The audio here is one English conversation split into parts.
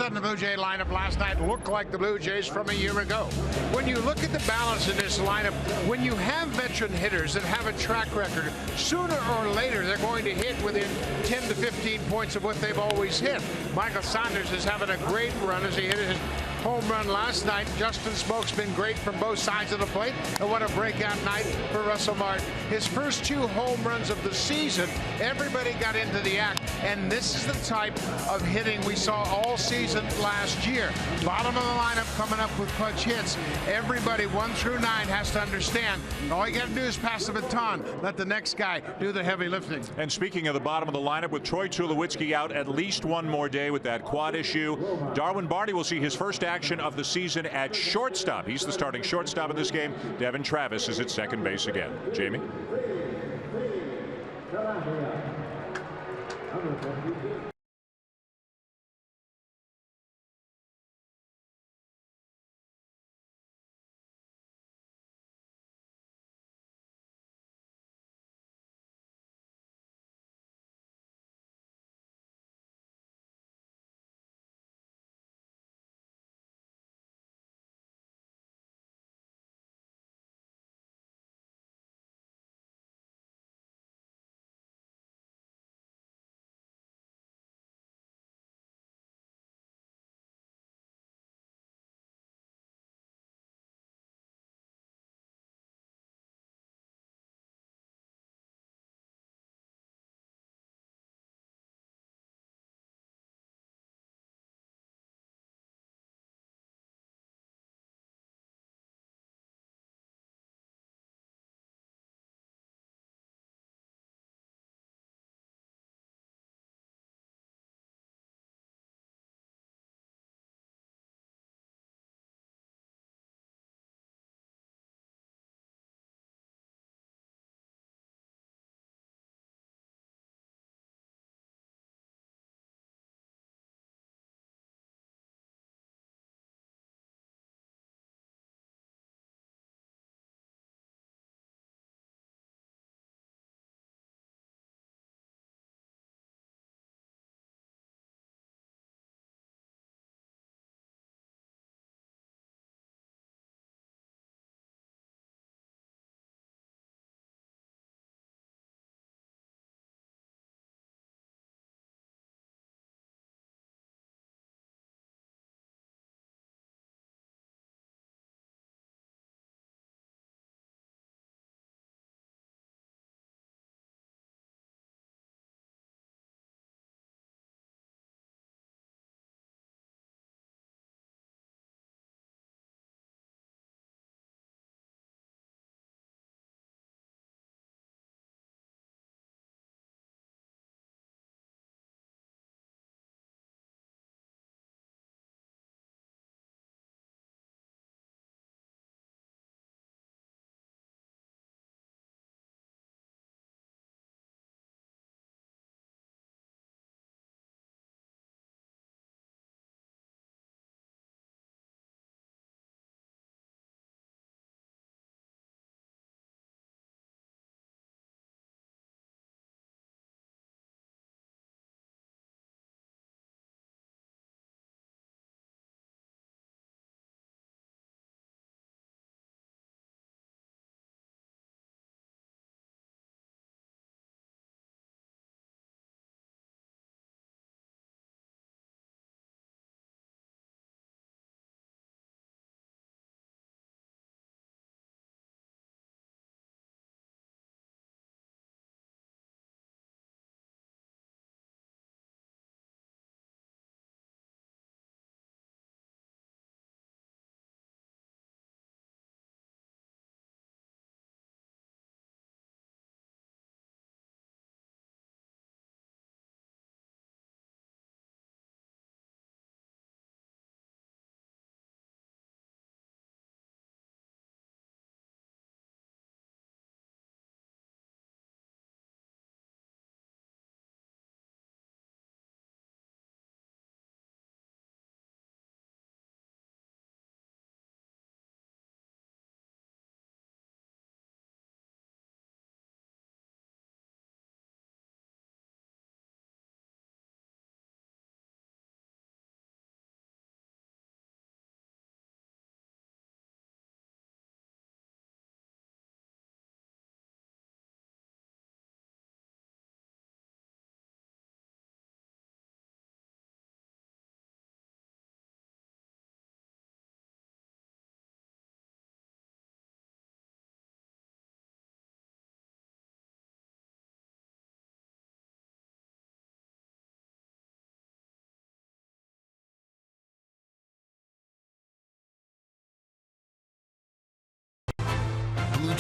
sudden the Blue Jay lineup last night looked like the Blue Jays from a year ago. When you look at the balance in this lineup, when you have veteran hitters that have a track record, sooner or later they're going to hit within 10 to 15 points of what they've always hit. Michael Saunders is having a great run as he hit his home run last night. Justin Smoak's been great from both sides of the plate, and what a breakout night for Russell Martin. His first 2 home runs of the season, everybody got into the act, and this is the type of hitting we saw all season last year. Bottom of the lineup coming up with clutch hits. Everybody 1 through 9 has to understand all you got to do is pass the baton. Let the next guy do the heavy lifting. And speaking of the bottom of the lineup, with Troy Tulowitzki out at least one more day with that quad issue, Darwin Barney will see his first action of the season at shortstop. He's the starting shortstop in this game. Devin Travis is at second base again. Jamie?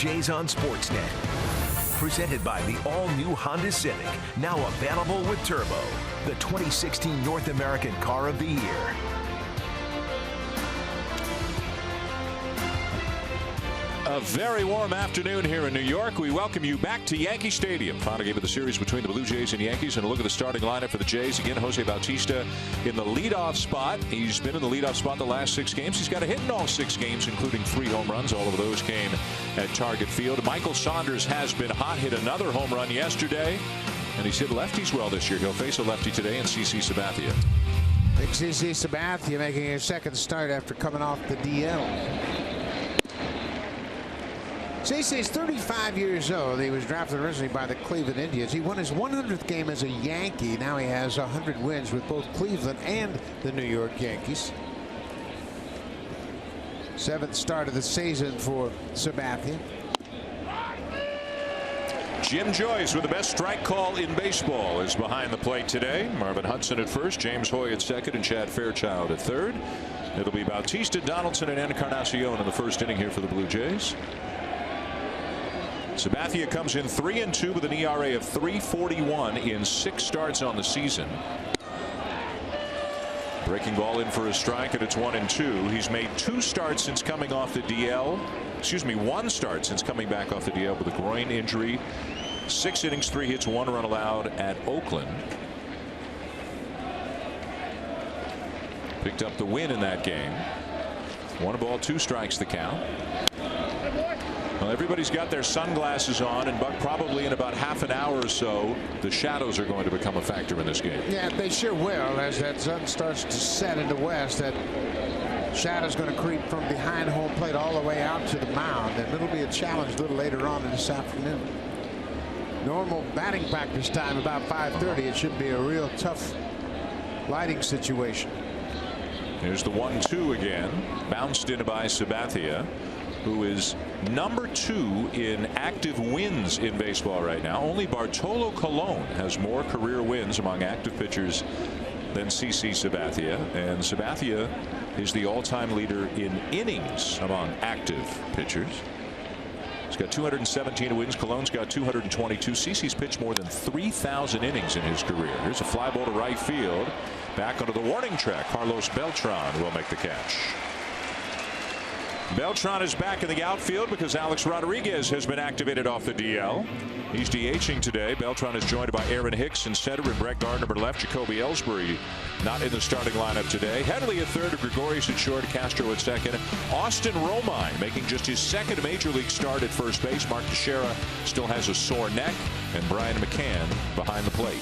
Jays on Sportsnet. Presented by the all-new Honda Civic, now available with Turbo, the 2016 North American Car of the Year. A very warm afternoon here in New York. We welcome you back to Yankee Stadium. Final game of the series between the Blue Jays and Yankees. And a look at the starting lineup for the Jays. Again, Jose Bautista in the leadoff spot. He's been in the leadoff spot the last 6 games. He's got a hit in all 6 games, including 3 home runs. All of those came at Target Field. Michael Saunders has been hot. Hit another home run yesterday. And he's hit lefties well this year. He'll face a lefty today in CC Sabathia. Big CC Sabathia making his second start after coming off the DL. CC's 35 years old. He was drafted originally by the Cleveland Indians. He won his 100th game as a Yankee. Now he has 100 wins with both Cleveland and the New York Yankees. 7th start of the season for Sabathia. Jim Joyce with the best strike call in baseball is behind the plate today. Marvin Hudson at first, James Hoy at second, and Chad Fairchild at third. It'll be Bautista, Donaldson, and Encarnacion in the first inning here for the Blue Jays. Sabathia comes in 3-2 with an ERA of 3.41 in 6 starts on the season. Breaking ball in for a strike, and it's 1-2. He's made 2 starts since coming off the DL. Excuse me, 1 start since coming back off the DL with a groin injury. 6 innings, 3 hits, 1 run allowed at Oakland. Picked up the win in that game. 1 ball, 2 strikes the count. Well, everybody's got their sunglasses on, and Buck, probably in about half an hour or so, the shadows are going to become a factor in this game. Yeah, they sure will. As that sun starts to set in the west, that shadow's going to creep from behind home plate all the way out to the mound, and it'll be a challenge a little later on in this afternoon. Normal batting practice time about 5:30. It should be a real tough lighting situation. Here's the 1-2 again, bounced in by Sabathia, who is number 2 in active wins in baseball right now. Only Bartolo Colon has more career wins among active pitchers than CC Sabathia, and Sabathia is the all-time leader in innings among active pitchers. He's got 217 wins. Colon's got 222. CC's pitched more than 3,000 innings in his career. Here's a fly ball to right field. Back onto the warning track. Carlos Beltran will make the catch. Beltran is back in the outfield because Alex Rodriguez has been activated off the DL. He's DHing today. Beltran is joined by Aaron Hicks in center and Brett Gardner left. Jacoby Ellsbury not in the starting lineup today. Headley at third, Gregorius at short, Castro at second. Austin Romine making just his 2nd major league start at first base. Mark Teixeira still has a sore neck, and Brian McCann behind the plate.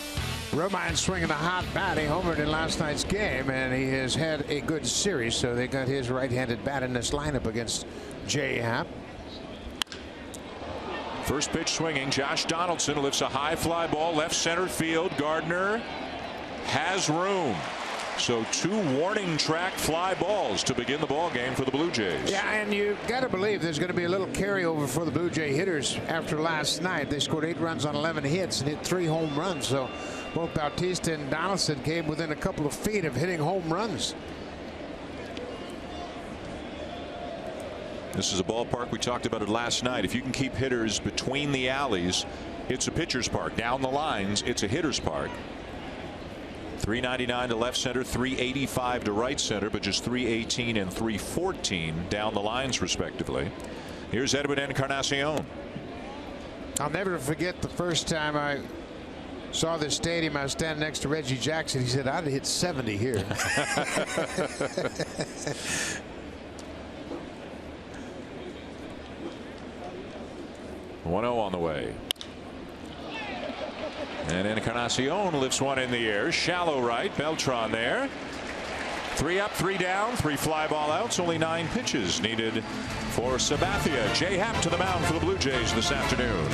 Romine swinging a hot bat. He homered in last night's game, and he has had a good series. So they got his right-handed bat in this lineup against J. Happ. First pitch swinging. Josh Donaldson lifts a high fly ball left center field. Gardner has room. So 2 warning track fly balls to begin the ball game for the Blue Jays. Yeah, and you got to believe there's going to be a little carryover for the Blue Jay hitters after last night. They scored 8 runs on 11 hits and hit 3 home runs. So both Bautista and Donaldson came within a couple of feet of hitting home runs. This is a ballpark, we talked about it last night. If you can keep hitters between the alleys, it's a pitcher's park. Down the lines, it's a hitter's park. 399 to left center, 385 to right center, but just 318 and 314 down the lines respectively. Here's Edwin Encarnacion. I'll never forget the first time I saw this stadium. I was standing next to Reggie Jackson. He said, I'd hit 70 here. 1-0 on the way. And Encarnacion lifts one in the air. Shallow right. Beltran there. 3 up, 3 down, 3 fly ball outs. Only 9 pitches needed for Sabathia. J. Happ to the mound for the Blue Jays this afternoon.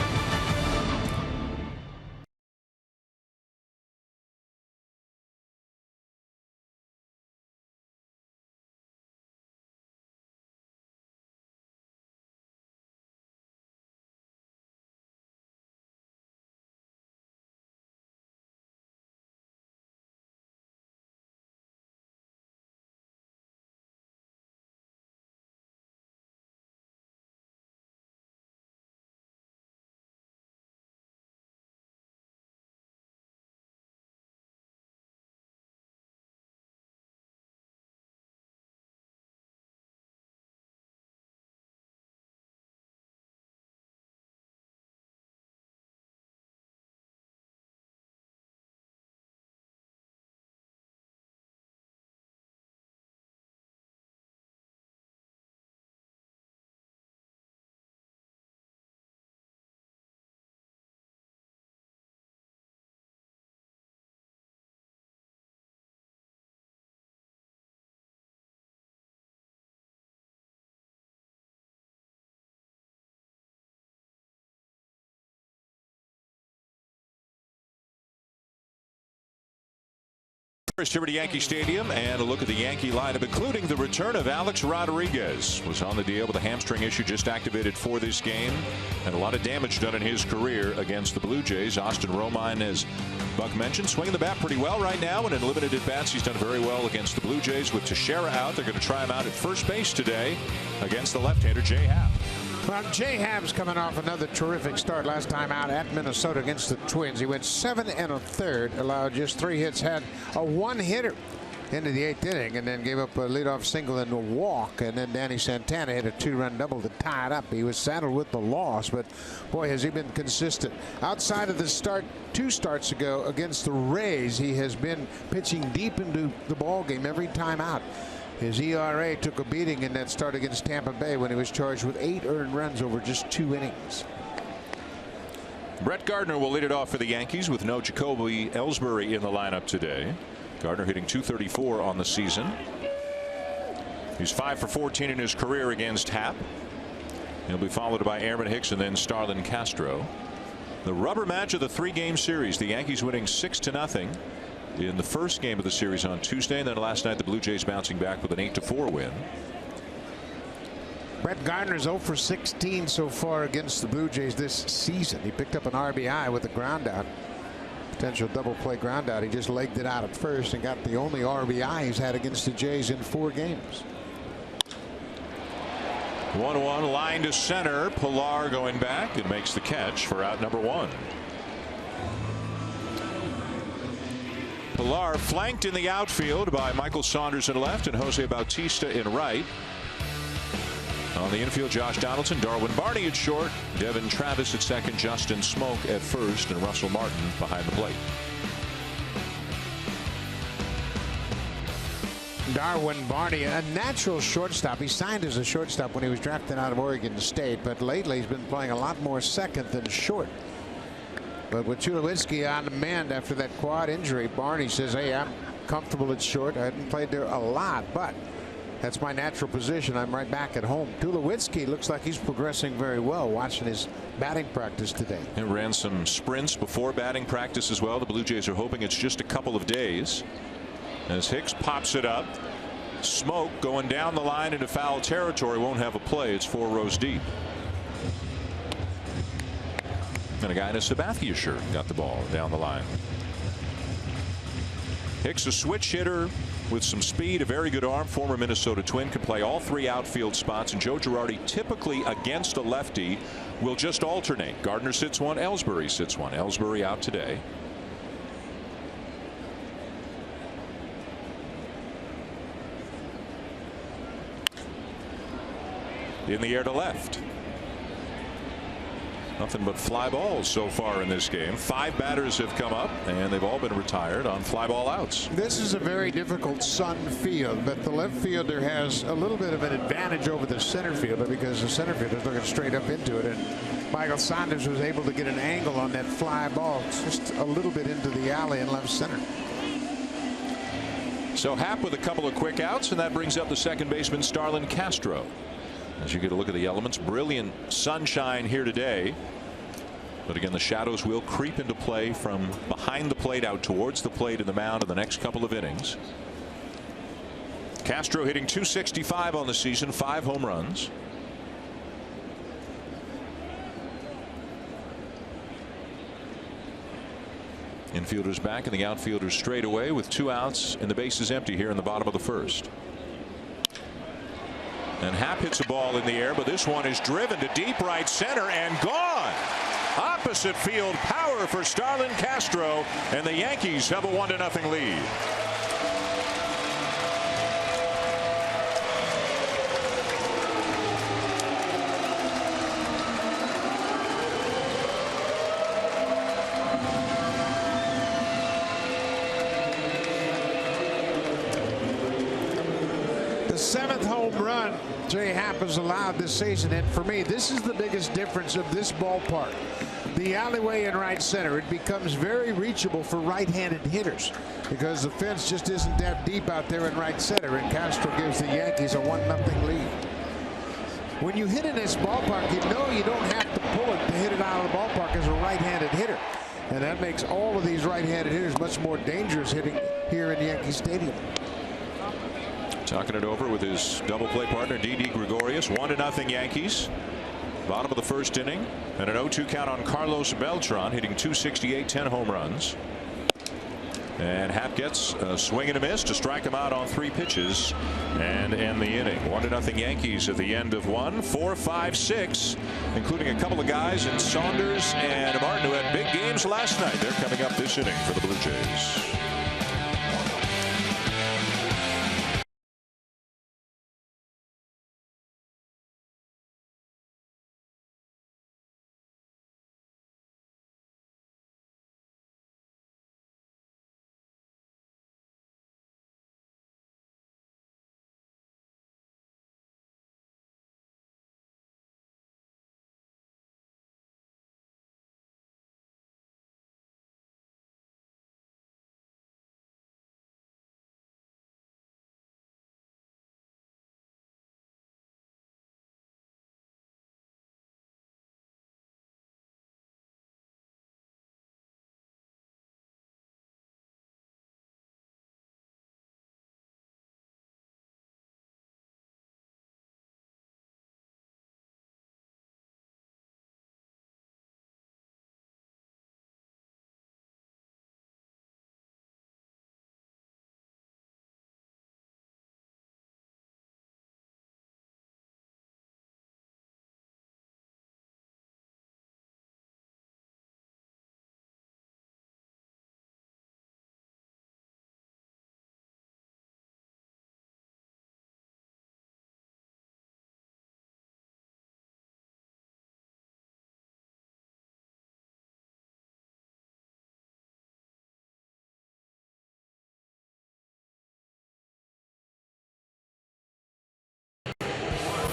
First here at Yankee Stadium, and a look at the Yankee lineup, including the return of Alex Rodriguez. Was on the DL with a hamstring issue, just activated for this game, and a lot of damage done in his career against the Blue Jays. Austin Romine, as Buck mentioned, swinging the bat pretty well right now, and in limited at-bats he's done very well against the Blue Jays. With Teixeira out, they're going to try him out at first base today against the left-hander Jay Happ. Well, Jay Happ's coming off another terrific start last time out at Minnesota against the Twins. He went 7 1/3, allowed just 3 hits, had a one-hitter into the 8th inning, and then gave up a leadoff single and a walk. And then Danny Santana hit a 2-run double to tie it up. He was saddled with the loss, but boy, has he been consistent. Outside of the start 2 starts ago against the Rays, he has been pitching deep into the ball game every time out. His ERA took a beating in that start against Tampa Bay when he was charged with 8 earned runs over just 2 innings. Brett Gardner will lead it off for the Yankees with no Jacoby Ellsbury in the lineup today. Gardner hitting .234 on the season. He's 5 for 14 in his career against Happ. He'll be followed by Aaron Hicks and then Starlin Castro. The rubber match of the 3-game series. The Yankees winning 6-0 in the first game of the series on Tuesday, and then last night the Blue Jays bouncing back with an 8-4 win. Brett Gardner's 0 for 16 so far against the Blue Jays this season. He picked up an RBI with a ground out, potential double play ground out. He just legged it out at first and got the only RBI he's had against the Jays in 4 games. 1-1 line to center. Pilar going back and makes the catch for out number 1. Pilar flanked in the outfield by Michael Saunders in left and Jose Bautista in right. On the infield, Josh Donaldson, Darwin Barney at short, Devin Travis at second, Justin Smoke at first, and Russell Martin behind the plate. Darwin Barney, a natural shortstop. He signed as a shortstop when he was drafted out of Oregon State, but lately he's been playing a lot more second than short. But with Tulowitzki on the mend after that quad injury, Barney says, hey, I'm comfortable at short. I haven't played there a lot, but that's my natural position. I'm right back at home. Tulowitzki looks like he's progressing very well, watching his batting practice today. He ran some sprints before batting practice as well. The Blue Jays are hoping it's just a couple of days. As Hicks pops it up, Smoke going down the line into foul territory, won't have a play. It's 4 rows deep. And a guy in a Sabathia shirt got the ball down the line. Hicks, a switch hitter with some speed, a very good arm, former Minnesota Twin, can play all 3 outfield spots, and Joe Girardi, typically against a lefty, will just alternate. Gardner sits one, Ellsbury sits one. Ellsbury out today. In the air to left. Nothing but fly balls so far in this game. 5 batters have come up, and they've all been retired on fly ball outs. This is a very difficult sun field, but the left fielder has a little bit of an advantage over the center fielder because the center fielder's looking straight up into it, and Michael Saunders was able to get an angle on that fly ball just a little bit into the alley in left center. So Happ with a couple of quick outs, and that brings up the second baseman Starlin Castro. As you get a look at the elements, brilliant sunshine here today, but again the shadows will creep into play from behind the plate out towards the plate in the mound in the next couple of innings. Castro hitting .265 on the season, 5 home runs. Infielders back and the outfielders straight away with 2 outs and the bases empty here in the bottom of the first. And Happ hits a ball in the air, but this one is driven to deep right center and gone. Opposite field power for Starlin Castro, and the Yankees have a 1-0 lead. The 7th home run Jay Happ has allowed this season, and for me this is the biggest difference of this ballpark. The alleyway in right center, it becomes very reachable for right-handed hitters because the fence just isn't that deep out there in right center, and Castro gives the Yankees a 1-0 lead. When you hit in this ballpark, you know you don't have to pull it to hit it out of the ballpark as a right-handed hitter. And that makes all of these right-handed hitters much more dangerous hitting here in Yankee Stadium. Talking it over with his double play partner Didi Gregorius. 1-0 Yankees. Bottom of the first inning, and an 0-2 count on Carlos Beltran, hitting .268, 10 home runs. And Happ gets a swing and a miss to strike him out on 3 pitches and end the inning. 1-0 Yankees at the end of 1. 4, 5, 6, including a couple of guys in Saunders and Martin who had big games last night. They're coming up this inning for the Blue Jays.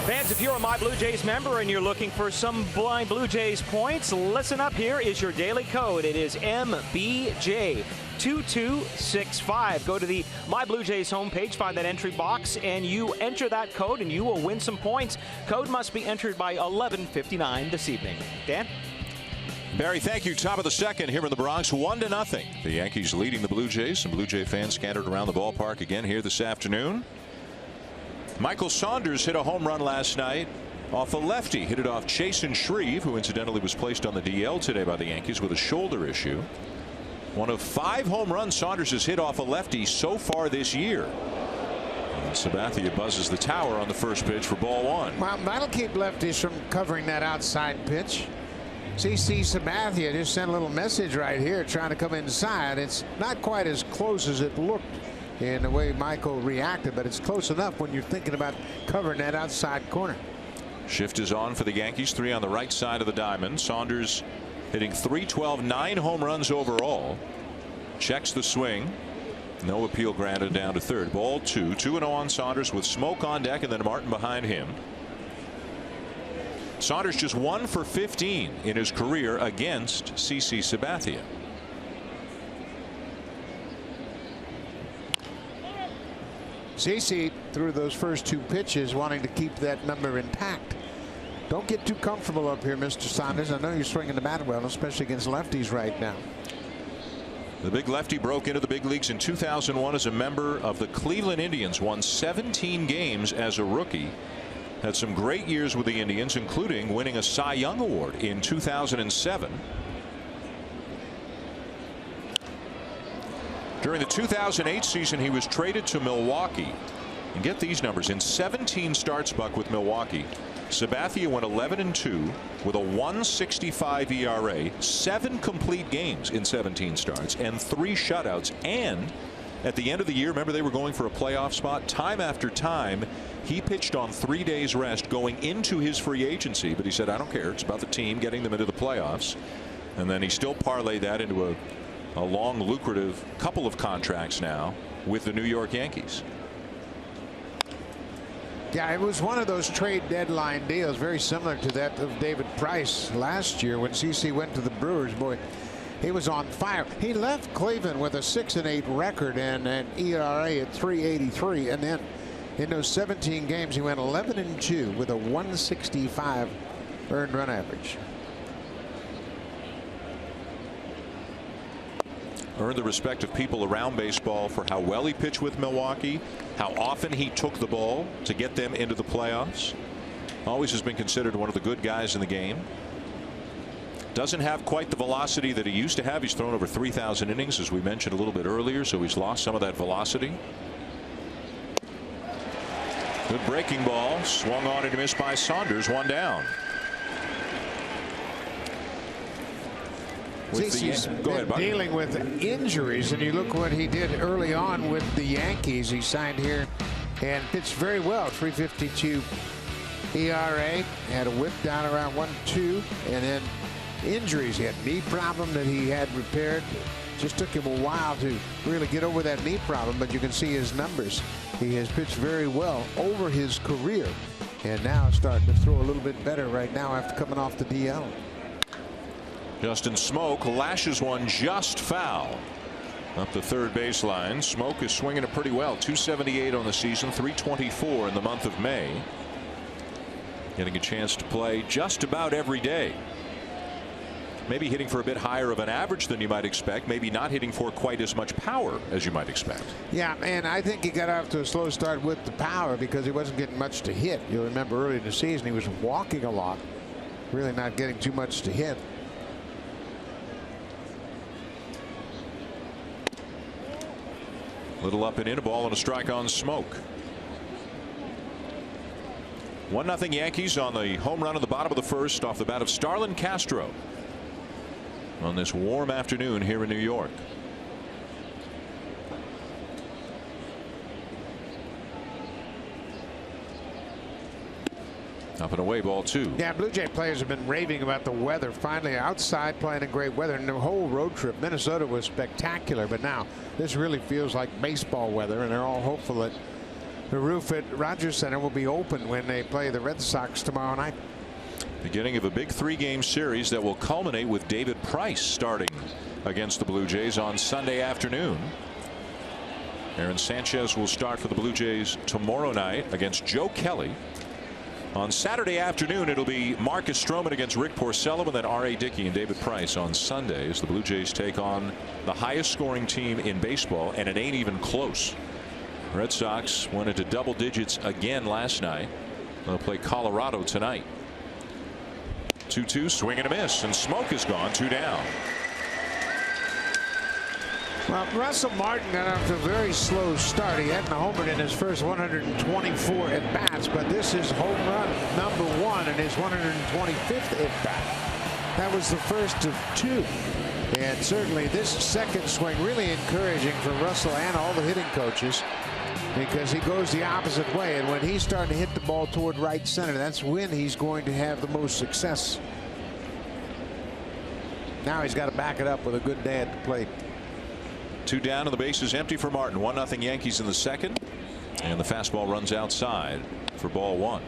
Fans, if you're a My Blue Jays member and you're looking for some blind Blue Jays points, listen up. Here is your daily code. It is MBJ2265. Go to the My Blue Jays homepage, find that entry box, and you enter that code, and you will win some points. Code must be entered by 11:59 this evening. Dan? Barry, thank you. Top of the second here in the Bronx, 1-0. The Yankees leading the Blue Jays. Some Blue Jay fans scattered around the ballpark again here this afternoon. Michael Saunders hit a home run last night off a lefty. Hit it off Chasen Shreve, who incidentally was placed on the DL today by the Yankees with a shoulder issue. One of 5 home runs Saunders has hit off a lefty so far this year. And Sabathia buzzes the tower on the first pitch for ball 1. Well, that'll keep lefties from covering that outside pitch. CC Sabathia just sent a little message right here trying to come inside. It's not quite as close as it looked in the way Michael reacted, but it's close enough when you're thinking about covering that outside corner. Shift is on for the Yankees. 3 on the right side of the diamond. Saunders hitting .312, 9 home runs overall. Checks the swing. No appeal granted, down to third. Ball 2. 2-0 on Saunders with Smoke on deck and then Martin behind him. Saunders just 1 for 15 in his career against CC Sabathia. CC threw those first 2 pitches wanting to keep that number intact. Don't get too comfortable up here, Mr. Saunders. I know you're swinging the bat well, especially against lefties right now. The big lefty broke into the big leagues in 2001 as a member of the Cleveland Indians. Won 17 games as a rookie. Had some great years with the Indians, including winning a Cy Young Award in 2007. During the 2008 season, he was traded to Milwaukee. And get these numbers. In 17 starts, Buck, with Milwaukee, Sabathia went 11-2 with a 1.65 ERA, 7 complete games in 17 starts, and 3 shutouts. And at the end of the year, remember they were going for a playoff spot. Time after time, he pitched on 3 days rest going into his free agency. But he said, I don't care. It's about the team getting them into the playoffs. And then he still parlayed that into a long, lucrative couple of contracts now with the New York Yankees. Yeah, it was one of those trade deadline deals, very similar to that of David Price last year when CC went to the Brewers. Boy, he was on fire. He left Cleveland with a 6-8 record and an ERA at 3.83, and then in those 17 games he went 11-2 with a 1.65 earned run average. earned the respect of people around baseball for how well he pitched with Milwaukee, how often he took the ball to get them into the playoffs. Always has been considered one of the good guys in the game. Doesn't have quite the velocity that he used to have. He's thrown over 3,000 innings, as we mentioned a little bit earlier, so he's lost some of that velocity. Good breaking ball, swung on and missed by Saunders. One down. He's been dealing with injuries, and you look what he did early on with the Yankees. He signed here and pitched very well. 3.52 ERA, had a whip down around 1.2, and then injuries. He had a knee problem that he had repaired. Just took him a while to really get over that knee problem, but you can see his numbers. He has pitched very well over his career, and now starting to throw a little bit better right now after coming off the DL. Justin Smoke lashes one just foul up the third baseline. Smoke is swinging it pretty well. 278 on the season, 324 in the month of May. Getting a chance to play just about every day. Maybe hitting for a bit higher of an average than you might expect. Maybe not hitting for quite as much power as you might expect. Yeah, and I think he got off to a slow start with the power because he wasn't getting much to hit. You'll remember early in the season he was walking a lot, really not getting too much to hit. Little up and in, a ball and a strike on Smoke. 1-0 Yankees on the home run in the bottom of the first off the bat of Starlin Castro on this warm afternoon here in New York. Up and away, ball 2. Yeah, Blue Jay players have been raving about the weather. Finally outside playing in great weather, and the whole road trip. Minnesota was spectacular, but now this really feels like baseball weather, and they're all hopeful that the roof at Rogers Center will be open when they play the Red Sox tomorrow night. Beginning of a big 3-game series that will culminate with David Price starting against the Blue Jays on Sunday afternoon. Aaron Sanchez will start for the Blue Jays tomorrow night against Joe Kelly. On Saturday afternoon, it'll be Marcus Stroman against Rick Porcello, and then R.A. Dickey and David Price on Sunday as the Blue Jays take on the highest scoring team in baseball, and it ain't even close. Red Sox went into double digits again last night. They'll play Colorado tonight. 2-2, swing and a miss, and Smoke is gone. 2 down. Well, Russell Martin got off to a very slow start. He hadn't homered in his first 124 at bats, but this is home run number 1 in his 125th at bat. That was the first of 2. And certainly this second swing really encouraging for Russell and all the hitting coaches, because he goes the opposite way, and when he's starting to hit the ball toward right center, that's when he's going to have the most success. Now he's got to back it up with a good day at the plate. 2 down and the base is empty for Martin. 1-0 Yankees in the second, and the fastball runs outside for ball 1.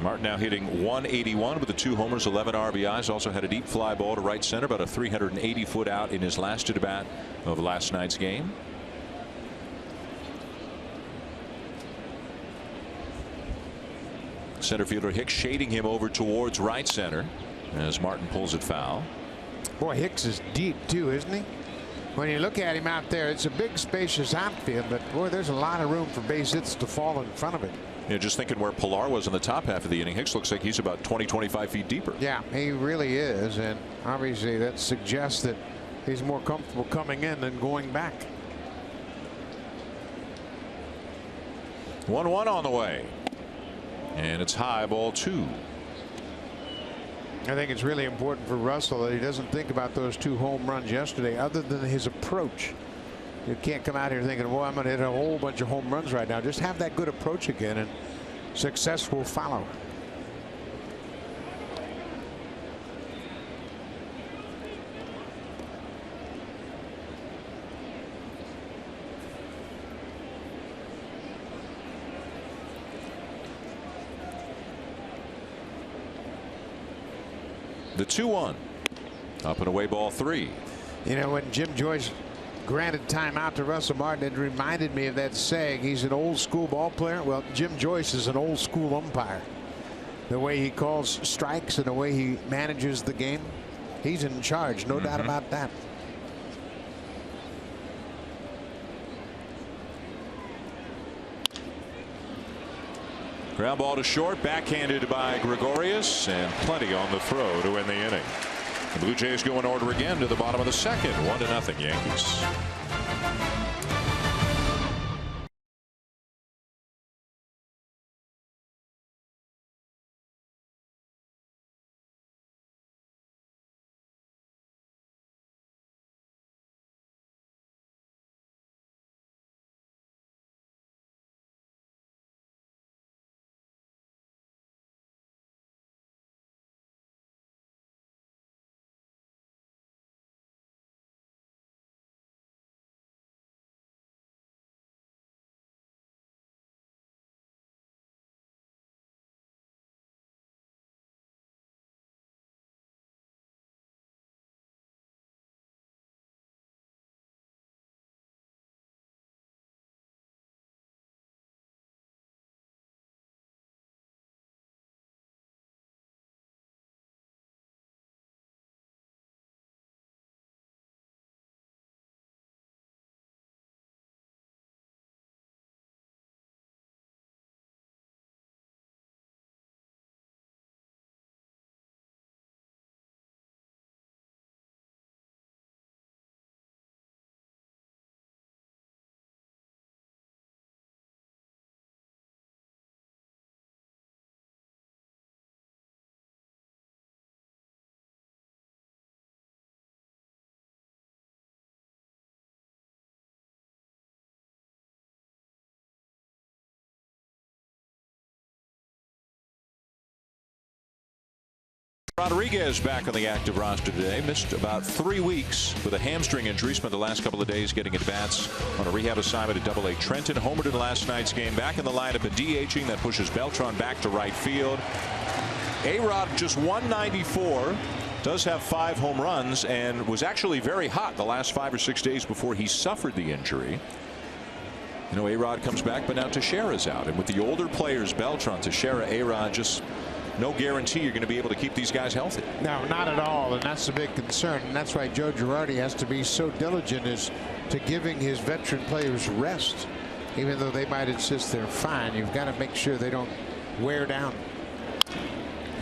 Martin now hitting 181 with the 2 homers, 11 RBIs. Also had a deep fly ball to right center, about a 380-foot out in his last at bat of last night's game. Center fielder Hicks shading him over towards right center as Martin pulls it foul. Boy, Hicks is deep too, isn't he? When you look at him out there, it's a big spacious outfield, but boy, there's a lot of room for base hits to fall in front of it. Yeah, just thinking where Pilar was in the top half of the inning, Hicks looks like he's about 20-25 feet deeper. Yeah, he really is, and obviously that suggests that he's more comfortable coming in than going back. 1-1 on the way, and it's high, ball 2. I think it's really important for Russell that he doesn't think about those 2 home runs yesterday other than his approach. You can't come out here thinking, well, I'm going to hit a whole bunch of home runs right now. Just have that good approach again, and success will follow. The 2-1. Up and away, ball 3. You know, when Jim Joyce granted timeout to Russell Martin, it reminded me of that saying, he's an old school ball player. Well, Jim Joyce is an old school umpire. The way he calls strikes and the way he manages the game. he's in charge, no doubt about that. Ground ball to short, backhanded by Gregorius, and plenty on the throw to end the inning. The Blue Jays go in order again to the bottom of the second. 1-0 Yankees. Rodriguez back on the active roster today. Missed about 3 weeks with a hamstring injury. Spent the last couple of days getting at bats on a rehab assignment at Double-A Trenton. Homered in last night's game. Back in the lineup and DHing. That pushes Beltran back to right field. A-Rod just 194. Does have 5 home runs and was actually very hot the last 5 or 6 days before he suffered the injury. You know, A-Rod comes back, but now Teixeira's out. And with the older players, Beltran, Teixeira, A-Rod, just no guarantee you're going to be able to keep these guys healthy. No, not at all, and that's the big concern. And that's why Joe Girardi has to be so diligent as to giving his veteran players rest. Even though they might insist they're fine, you've got to make sure they don't wear down.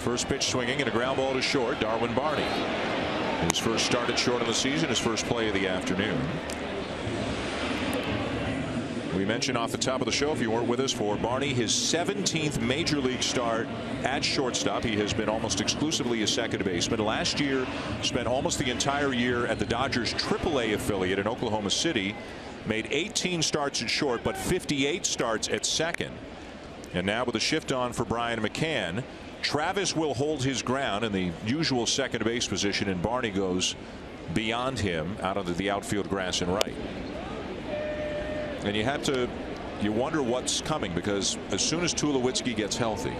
First pitch swinging and a ground ball to short. Darwin Barney. His first start at short of the season, his first play of the afternoon. We mentioned off the top of the show, if you weren't with us, for Barney, his 17th major league start at shortstop. He has been almost exclusively a second baseman. Last year, spent almost the entire year at the Dodgers AAA affiliate in Oklahoma City. Made 18 starts at short, but 58 starts at second. And now with a shift on for Brian McCann, Travis will hold his ground in the usual second base position, and Barney goes beyond him out onto the outfield grass and right. And you wonder what's coming, because as soon as Tulowitzki gets healthy,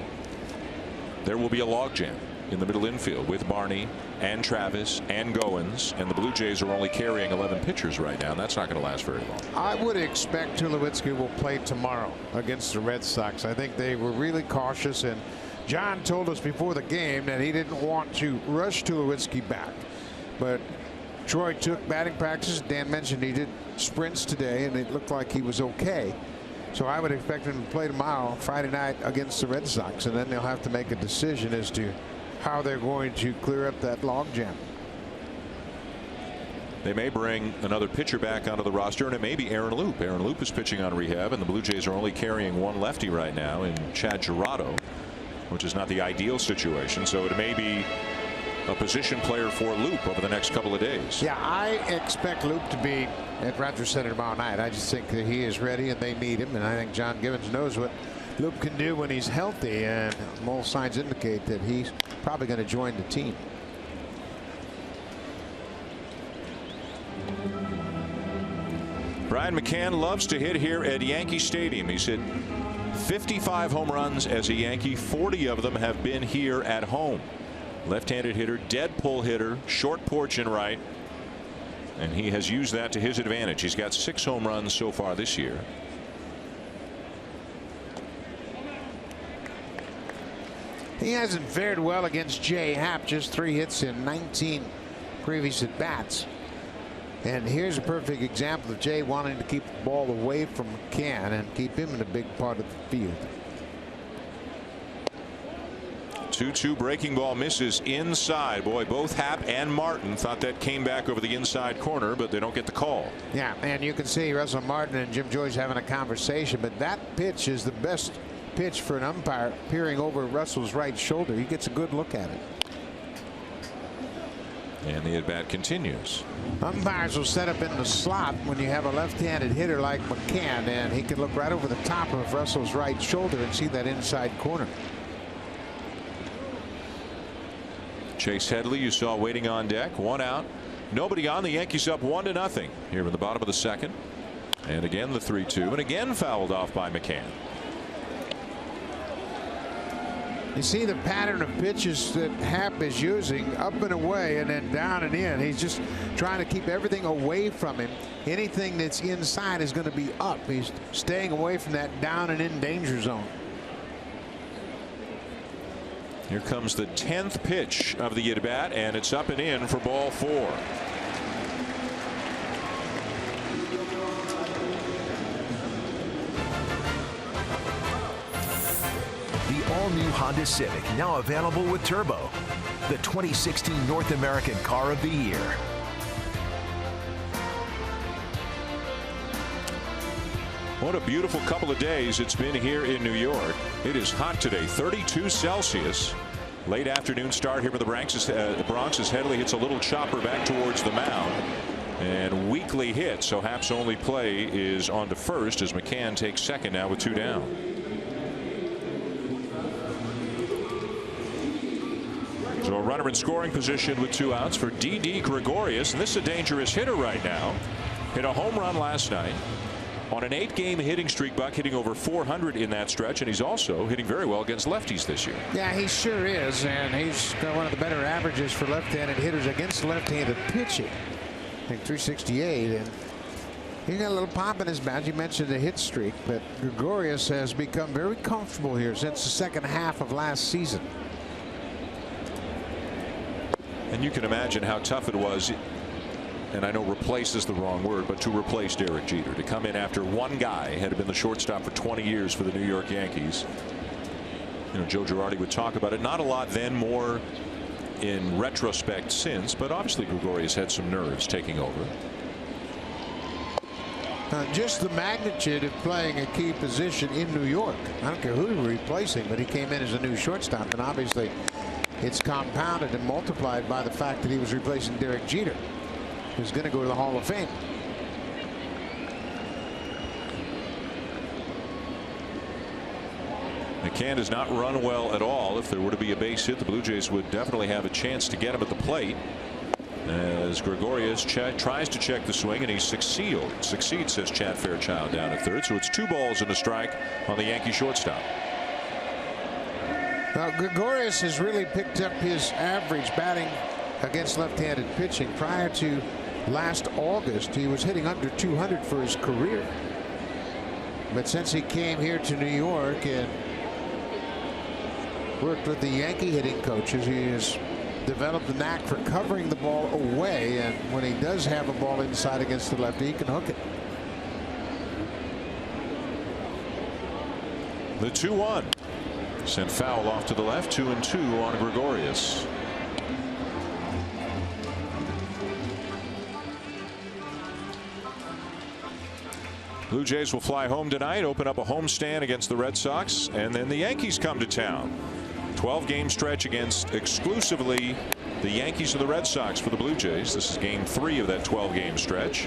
there will be a logjam in the middle infield with Barney and Travis and Goins, and the Blue Jays are only carrying 11 pitchers right now, and that's not going to last very long. I would expect Tulowitzki will play tomorrow against the Red Sox. I think they were really cautious, and John told us before the game that he didn't want to rush Tulowitzki back. But Troy took batting practice. Dan mentioned he did sprints today, and it looked like he was okay. So I would expect him to play tomorrow, Friday night, against the Red Sox, and then they'll have to make a decision as to how they're going to clear up that logjam. They may bring another pitcher back onto the roster, and it may be Aaron Loup. Aaron Loup is pitching on rehab, and the Blue Jays are only carrying one lefty right now in Chad Girardo, which is not the ideal situation. So it may be a position player for Loup over the next couple of days. Yeah, I expect Loup to be at Rogers Center tomorrow night. I just think that he is ready and they need him, and I think John Gibbons knows what Loup can do when he's healthy, and all signs indicate that he's probably going to join the team. Brian McCann loves to hit here at Yankee Stadium. He's hit 55 home runs as a Yankee. 40 of them have been here at home. Left-handed hitter, dead pull hitter, short porch and right, and he has used that to his advantage. He's got 6 home runs so far this year. He hasn't fared well against Jay Happ. Just 3 hits in 19 previous at bats. And here's a perfect example of Jay wanting to keep the ball away from McCann and keep him in a big part of the field. 2-2 breaking ball misses inside. Boy, both Happ and Martin thought that came back over the inside corner, but they don't get the call. Yeah, and you can see Russell Martin and Jim Joyce having a conversation, but that pitch is the best pitch for an umpire, peering over Russell's right shoulder. He gets a good look at it. And the at-bat continues. Umpires will set up in the slot when you have a left-handed hitter like McCann, and he can look right over the top of Russell's right shoulder and see that inside corner. Chase Headley, you saw waiting on deck. 1 out. Nobody on. The Yankees up 1-0 here in the bottom of the second. And again the 3-2, and again fouled off by McCann. You see the pattern of pitches that Happ is using, up and away and then down and in. He's just trying to keep everything away from him. Anything that's inside is going to be up. He's staying away from that down and in danger zone. Here comes the 10th pitch of the at bat, and it's up and in for ball 4. The all-new Honda Civic, now available with turbo. The 2016 North American Car of the Year. What a beautiful couple of days it's been here in New York. It is hot today, 32 Celsius. Late afternoon start here for the Bronx as Headley hits a little chopper back towards the mound. And weakly hit, so Happ's only play is on to first as McCann takes second now with 2 down. So a runner in scoring position with 2 outs for Didi Gregorius, and this is a dangerous hitter right now. Hit a home run last night on an 8-game hitting streak. Buck hitting over 400 in that stretch, and he's also hitting very well against lefties this year. Yeah, he sure is, and he's got one of the better averages for left-handed hitters against left-handed pitching. I think 368, and he got a little pop in his bat. You mentioned the hit streak, but Gregorius has become very comfortable here since the second half of last season. And you can imagine how tough it was, and I know replace is the wrong word, but to replace Derek Jeter, to come in after one guy had been the shortstop for 20 years for the New York Yankees. You know, Joe Girardi would talk about it. Not a lot then, more in retrospect since, but obviously Gregorius had some nerves taking over. Just the magnitude of playing a key position in New York. I don't care who you're replacing, but he came in as a new shortstop, and obviously it's compounded and multiplied by the fact that he was replacing Derek Jeter, who's going to go to the Hall of Fame. McCann does not run well at all. If there were to be a base hit, the Blue Jays would definitely have a chance to get him at the plate, as Gregorius tries to check the swing, and he succeeds, says Chad Fairchild down at third. So it's 2 balls and a strike on the Yankee shortstop. Now, Gregorius has really picked up his average batting against left-handed pitching. Prior to last August, he was hitting under 200 for his career. But since he came here to New York and worked with the Yankee hitting coaches, he has developed the knack for covering the ball away, and when he does have a ball inside against the lefty, he can hook it. The 2-1 sent foul off to the left. 2-2 on Gregorius. Blue Jays will fly home tonight, open up a homestand against the Red Sox, and then the Yankees come to town. 12-game stretch against exclusively the Yankees and the Red Sox for the Blue Jays. This is game 3 of that 12-game stretch.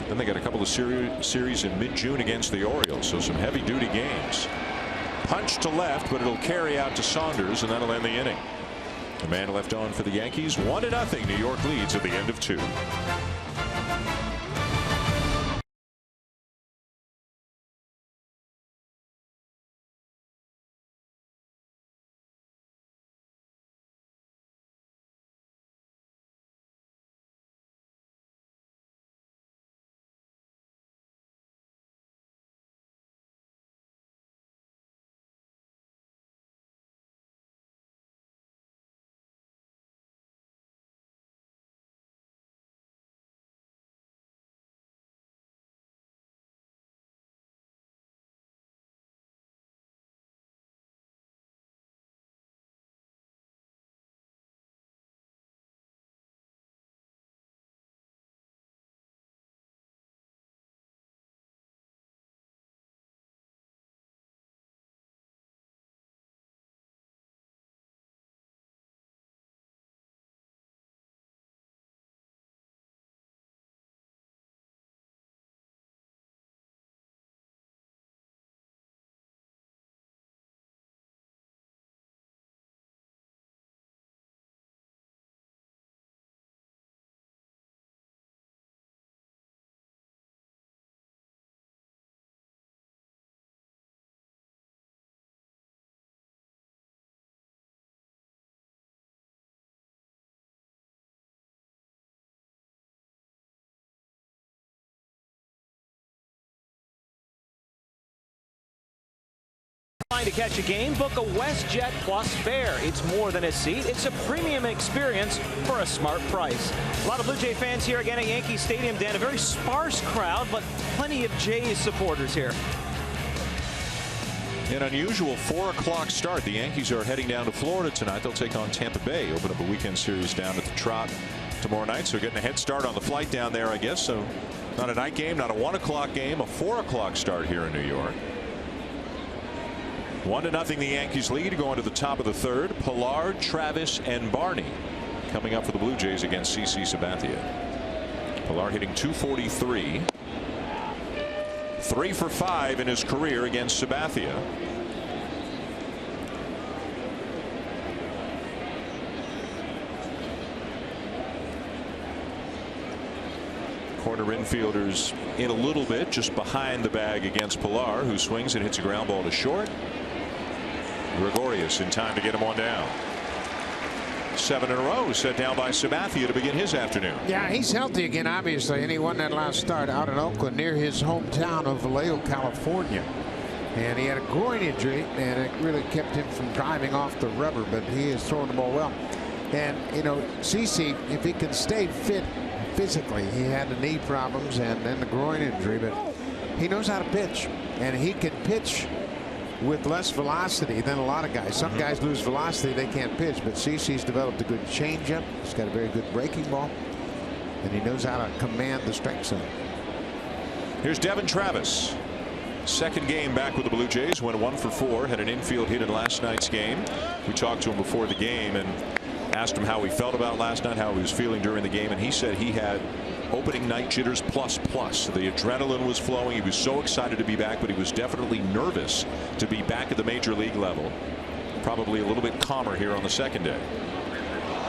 Then they got a couple of series in mid-June against the Orioles, so some heavy-duty games. Punch to left, but it'll carry out to Saunders, and that'll end the inning. The man left on for the Yankees. 1-0. New York leads at the end of 2. To catch a game, book a WestJet Plus fare. It's more than a seat. It's a premium experience for a smart price. A lot of Blue Jay fans here again at Yankee Stadium, Dan. A very sparse crowd, but plenty of Jays supporters here. An unusual 4 o'clock start. The Yankees are heading down to Florida tonight. They'll take on Tampa Bay. Open up a weekend series down at the Trot tomorrow night. So getting a head start on the flight down there, I guess. So not a night game, not a 1 o'clock game, a 4 o'clock start here in New York. 1-0 the Yankees lead going to the top of the third. Pilar, Travis, and Barney coming up for the Blue Jays against CC Sabathia. Pilar hitting .243. 3 for 5 in his career against Sabathia. Corner infielders in a little bit just behind the bag against Pilar, who swings and hits a ground ball to short. Gregorius in time to get him on down. 7 in a row set down by Sabathia to begin his afternoon. Yeah, he's healthy again, obviously, and he won that last start out in Oakland near his hometown of Vallejo, California. And he had a groin injury, and it really kept him from driving off the rubber, but he is throwing the ball well. And, you know, CC, if he can stay fit physically, he had the knee problems and then the groin injury, but he knows how to pitch, and he can pitch with less velocity than a lot of guys. Some guys lose velocity, they can't pitch, but CC's developed a good changeup. He's got a very good breaking ball, and he knows how to command the strike zone. Here's Devin Travis. Second game back with the Blue Jays. Went 1 for 4. Had an infield hit in last night's game. We talked to him before the game and asked him how he felt about last night, how he was feeling during the game, and he said he had opening night jitters plus. The adrenaline was flowing. He was so excited to be back, but he was definitely nervous to be back at the major league level. Probably a little bit calmer here on the second day.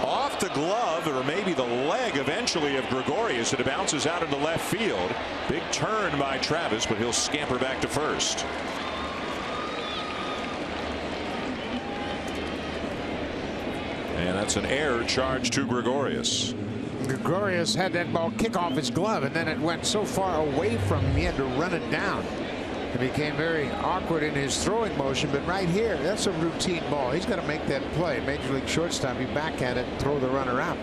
Off the glove, or maybe the leg eventually, of Gregorius. It bounces out into left field. Big turn by Travis, but he'll scamper back to first. And that's an error charge to Gregorius. Gregorius had that ball kick off his glove, and then it went so far away from him he had to run it down. It became very awkward in his throwing motion, but right here, that's a routine ball. He's got to make that play. Major League shortstop, be back at it and throw the runner out.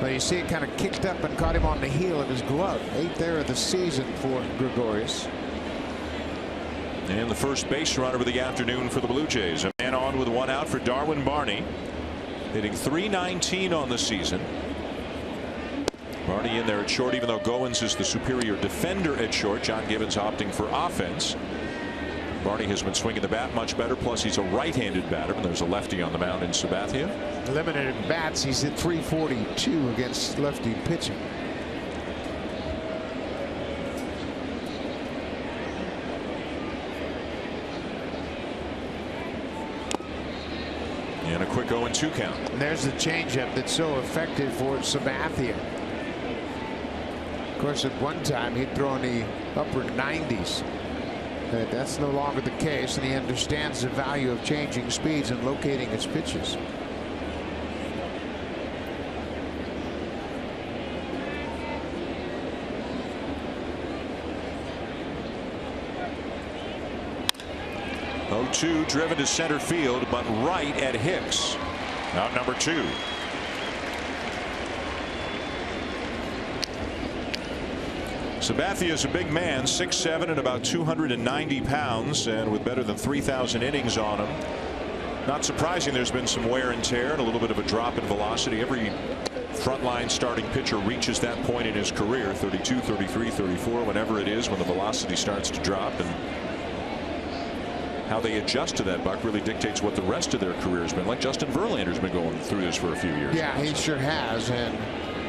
But you see it kind of kicked up and caught him on the heel of his glove. 8th error of the season for Gregorius. And the first base runner of the afternoon for the Blue Jays. A man on with 1 out for Darwin Barney. Hitting .319 on the season. Barney in there at short, even though Goins is the superior defender at short. John Gibbons opting for offense. Barney has been swinging the bat much better, plus he's a right-handed batter, and there's a lefty on the mound in Sabathia. Limited in bats, he's at .342 against lefty pitching. And a quick 0-2 count. And there's the changeup that's so effective for Sabathia. Of course, at one time he'd throw in the upper 90s. But that's no longer the case, and he understands the value of changing speeds and locating his pitches. .02 driven to center field, but right at Hicks. Out number 2. Sabathia is a big man, 6'7" and about 290 pounds, and with better than 3,000 innings on him. Not surprising there's been some wear and tear and a little bit of a drop in velocity. Every frontline starting pitcher reaches that point in his career, 32, 33, 34, whenever it is, when the velocity starts to drop. And how they adjust to that, Buck, really dictates what the rest of their career has been like. Justin Verlander's been going through this for a few years. Yeah, he sure has, and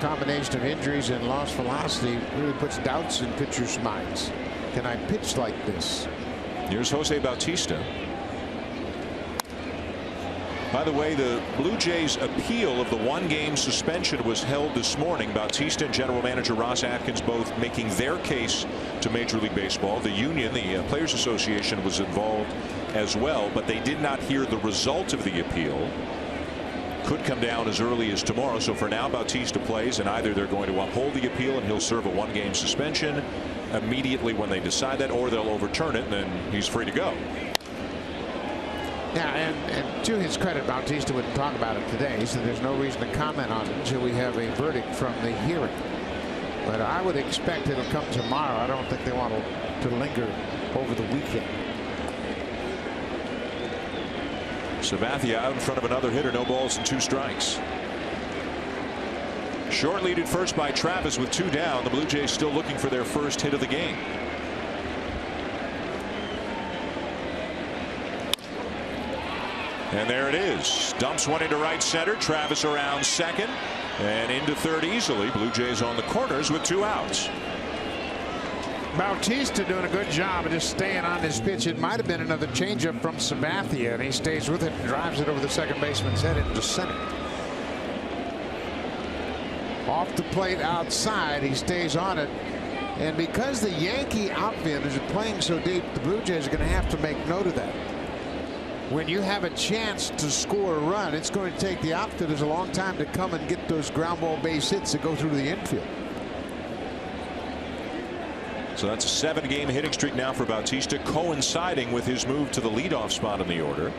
combination of injuries and lost velocity really puts doubts in pitchers' minds. Can I pitch like this? Here's Jose Bautista. By the way, the Blue Jays appeal of the 1-game suspension was held this morning. Bautista and general manager Ross Atkins both making their case to Major League Baseball. The union, the Players Association, was involved as well, but they did not hear the result of the appeal. Could come down as early as tomorrow. So for now, Bautista plays, and either they're going to uphold the appeal and he'll serve a 1-game suspension immediately when they decide that, or they'll overturn it and then he's free to go. Yeah, and to his credit, Bautista wouldn't talk about it today. He said there's no reason to comment on it until we have a verdict from the hearing. But I would expect it'll come tomorrow. I don't think they want to linger over the weekend. Sabathia out in front of another hitter. No balls and 2 strikes. Short lead at first by Travis with 2 down. The Blue Jays still looking for their first hit of the game. And there it is. Dumps one into right center. Travis around second and into third easily. Blue Jays on the corners with 2 outs. Bautista doing a good job of just staying on his pitch. It might have been another changeup from Sabathia, and he stays with it and drives it over the second baseman's head into center. Off the plate outside, he stays on it. And because the Yankee outfielders are playing so deep, the Blue Jays are going to have to make note of that. When you have a chance to score a run, it's going to take the outfielders a long time to come and get those ground ball base hits that go through the infield. So that's a 7-game hitting streak now for Bautista, coinciding with his move to the leadoff spot in the order.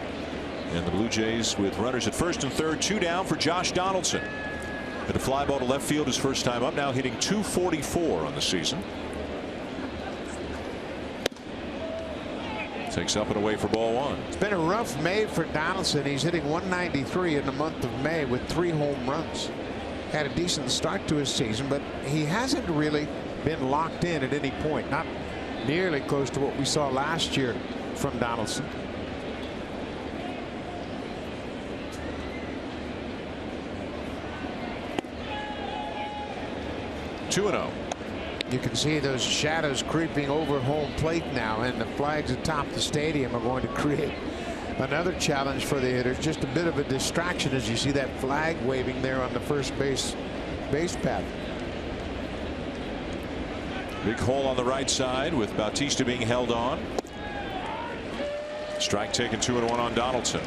And the Blue Jays with runners at first and third, 2 down for Josh Donaldson. Hit a fly ball to left field his first time up, now hitting .244 on the season. Takes up and away for ball 1. It's been a rough May for Donaldson. He's hitting .193 in the month of May with 3 home runs. Had a decent start to his season, but he hasn't really been locked in at any point. Not nearly close to what we saw last year from Donaldson. (2-0). You can see those shadows creeping over home plate now, and the flags atop the stadium are going to create another challenge for the hitters. Just a bit of a distraction as you see that flag waving there on the first base path. Big hole on the right side with Bautista being held on. Strike taken, 2-1 on Donaldson.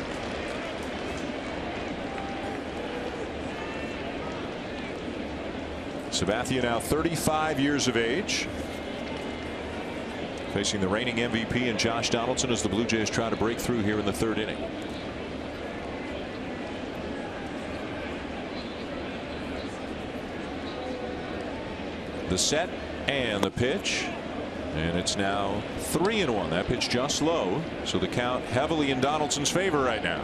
Sabathia now 35 years of age, facing the reigning MVP and Josh Donaldson as the Blue Jays try to break through here in the 3rd inning. The set and the pitch, and it's now 3-1. That pitch just low, so the count heavily in Donaldson's favor right now.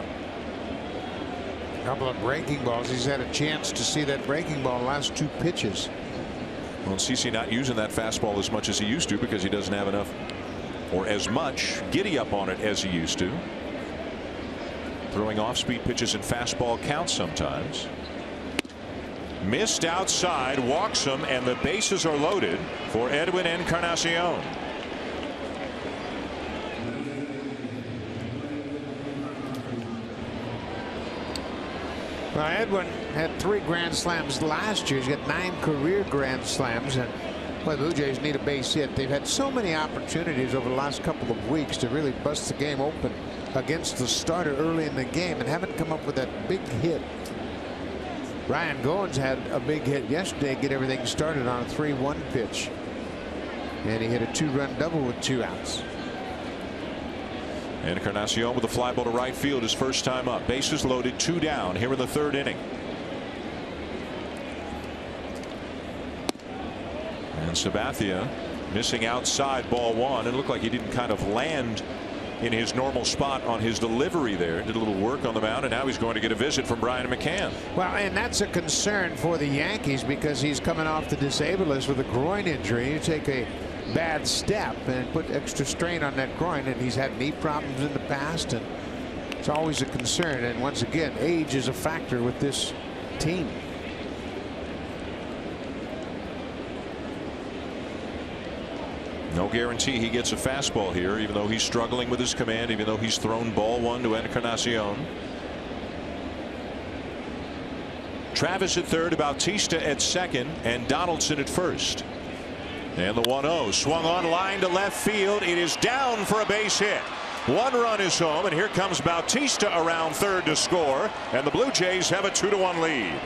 A couple of breaking balls. He's had a chance to see that breaking ball last 2 pitches. Well, CC not using that fastball as much as he used to because he doesn't have enough or as much giddy up on it as he used to. Throwing off-speed pitches and fastball counts sometimes. Missed outside, walks him, and the bases are loaded for Edwin Encarnacion. Well, Edwin had 3 grand slams last year. He's got 9 career grand slams, and well, the Blue Jays need a base hit. They've had so many opportunities over the last couple of weeks to really bust the game open against the starter early in the game and haven't come up with that big hit. Ryan Goins had a big hit yesterday, get everything started on a 3-1 pitch, and he hit a 2-run double with 2 outs. Encarnacion with a fly ball to right field his first time up. Bases loaded, 2 down here in the 3rd inning. And Sabathia missing outside, ball 1. It looked like he didn't kind of land in his normal spot on his delivery there. Did a little work on the mound, and now he's going to get a visit from Brian McCann. Well, and that's a concern for the Yankees because he's coming off the disabled list with a groin injury. You take a bad step and put extra strain on that groin, and he's had knee problems in the past, and it's always a concern. And once again, age is a factor with this team. No guarantee he gets a fastball here, even though he's struggling with his command, even though he's thrown ball 1 to Encarnacion. Travis at third, Bautista at second, and Donaldson at first. And the 1-0 swung on line to left field. It is down for a base hit. 1 run is home, and here comes Bautista around third to score, and the Blue Jays have a 2-1 lead.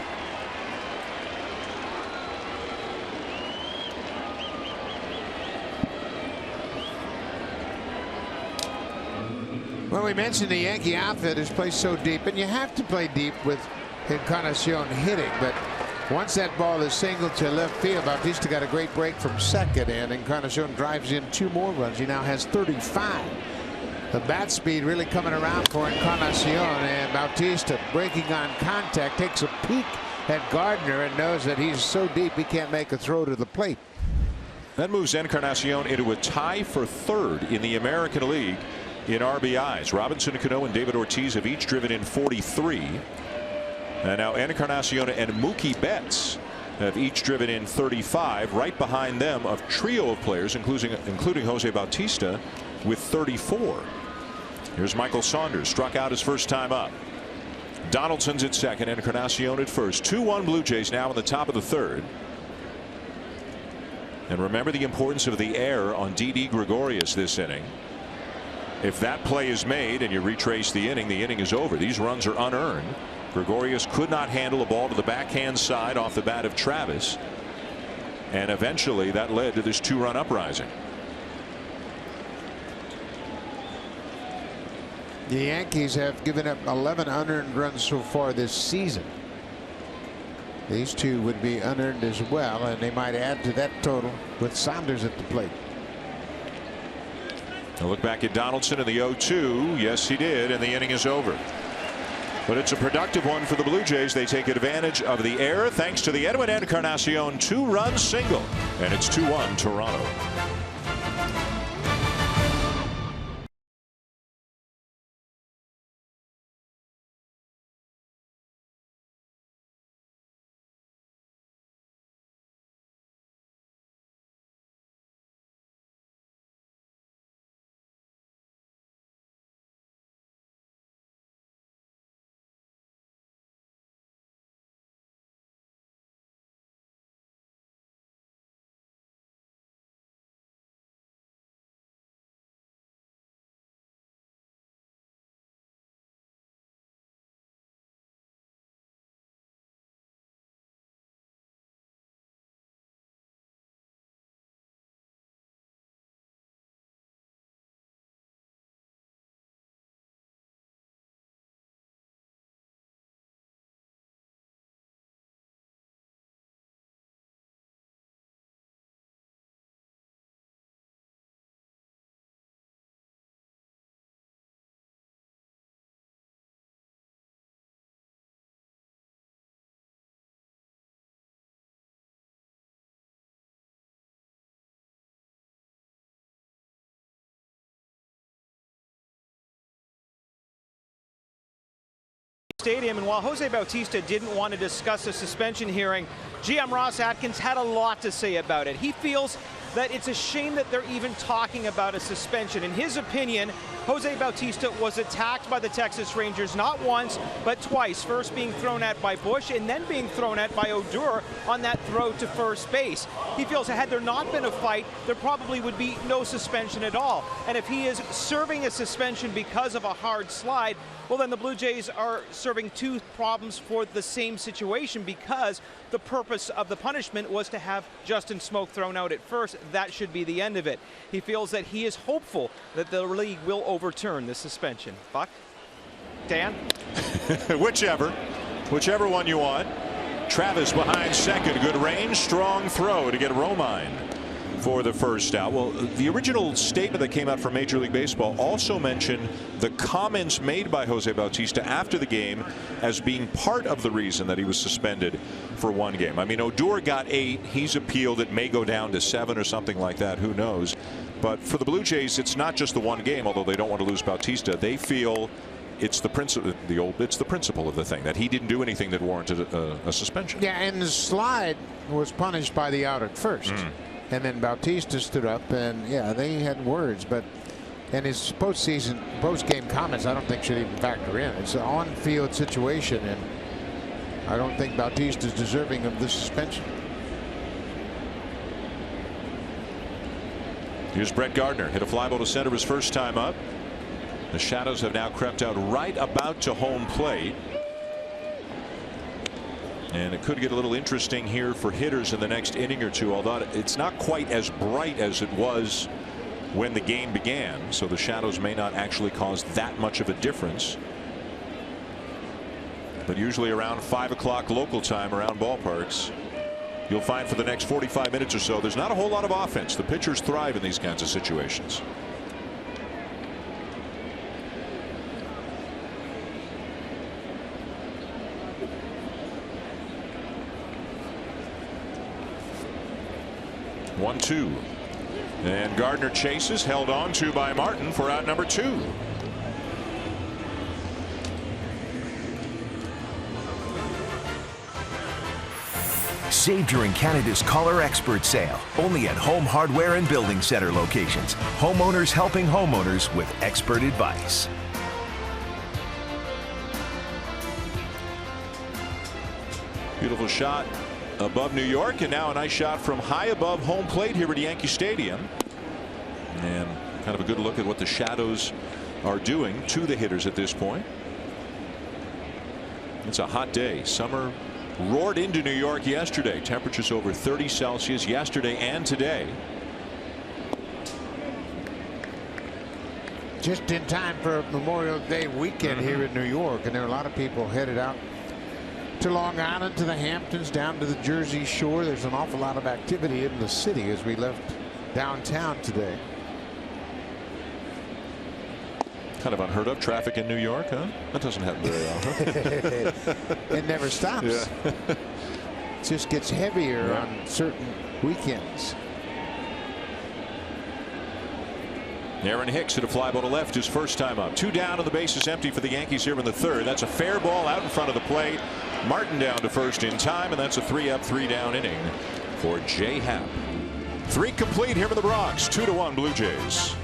Well, we mentioned the Yankee outfielders play so deep, and you have to play deep with Encarnacion hitting, but once that ball is singled to left field, Bautista got a great break from second, and Encarnacion drives in 2 more runs. He now has 35. The bat speed really coming around for Encarnacion, and Bautista breaking on contact takes a peek at Gardner and knows that he's so deep he can't make a throw to the plate. That moves Encarnacion into a tie for 3rd in the American League in RBIs. Robinson Cano and David Ortiz have each driven in 43. And now Encarnacion and Mookie Betts have each driven in 35. Right behind them, a trio of players, including Jose Bautista, with 34. Here's Michael Saunders, struck out his first time up. Donaldson's at second, Encarnacion at first. 2-1 Blue Jays now in the top of the 3rd. And remember the importance of the air on Didi Gregorius this inning. If that play is made and you retrace the inning is over. These runs are unearned. Gregorius could not handle a ball to the backhand side off the bat of Travis, and eventually that led to this 2-run uprising. The Yankees have given up 11 unearned runs so far this season. These 2 would be unearned as well, and they might add to that total with Saunders at the plate. A look back at Donaldson in the 0-2. Yes, he did, and the inning is over. But it's a productive one for the Blue Jays. They take advantage of the air thanks to the Edwin Encarnacion 2-run single, and it's 2-1 Toronto. Stadium, and while Jose Bautista didn't want to discuss a suspension hearing, GM Ross Atkins had a lot to say about it. He feels that it's a shame that they're even talking about a suspension. In his opinion, Jose Bautista was attacked by the Texas Rangers not once but twice, first being thrown at by Bush and then being thrown at by Odor on that throw to first base. He feels that had there not been a fight, there probably would be no suspension at all. And if he is serving a suspension because of a hard slide, well, then the Blue Jays are serving 2 problems for the same situation, because the purpose of the punishment was to have Justin Smoak thrown out at first. That should be the end of it. He feels that he is hopeful that the league will overturn this suspension. Buck? Dan? Whichever one you want. Travis behind second. Good range, strong throw to get Romine for the first out. Well, the original statement that came out from Major League Baseball also mentioned the comments made by Jose Bautista after the game as being part of the reason that he was suspended for 1 game. I mean, Odor got 8. He's appealed. It may go down to 7 or something like that. Who knows? But for the Blue Jays, it's not just the 1 game, although they don't want to lose Bautista. They feel it's the principle, it's the principle of the thing, that he didn't do anything that warranted a suspension. Yeah, and the slide was punished by the out at first. And then Bautista stood up, and yeah, they had words, but and his post-game comments I don't think should even factor in. It's an on-field situation, and I don't think Bautista is deserving of the suspension. Here's Brett Gardner, hit a fly ball to center his first time up. The shadows have now crept out right about to home plate. And it could get a little interesting here for hitters in the next inning or two, although it's not quite as bright as it was when the game began, so the shadows may not actually cause that much of a difference. But usually around 5 o'clock local time around ballparks, you'll find for the next 45 minutes or so there's not a whole lot of offense. The pitchers thrive in these kinds of situations. One, two. And Gardner chases, held on to by Martin for out number 2. Save during Canada's Color Expert Sale. Only at Home Hardware and Building Center locations. Homeowners helping homeowners with expert advice. Beautiful shot above New York, and now a nice shot from high above home plate here at Yankee Stadium. And kind of a good look at what the shadows are doing to the hitters at this point. It's a hot day. Summer roared into New York yesterday. Temperatures over 30 Celsius yesterday and today. Just in time for Memorial Day weekend here in New York, and there are a lot of people headed out to Long Island, to the Hamptons, down to the Jersey Shore. There's an awful lot of activity in the city as we left downtown today. Kind of unheard of traffic in New York, huh? That doesn't happen very often. It never stops. Yeah. It just gets heavier on certain weekends. Aaron Hicks hit a fly ball to left his first time up. 2 down and the base is empty for the Yankees here in the 3rd. That's a fair ball out in front of the plate. Martin down to first in time, and that's a 3-up 3-down inning for Jay Happ. 3 complete here in the Bronx. 2-1 Blue Jays.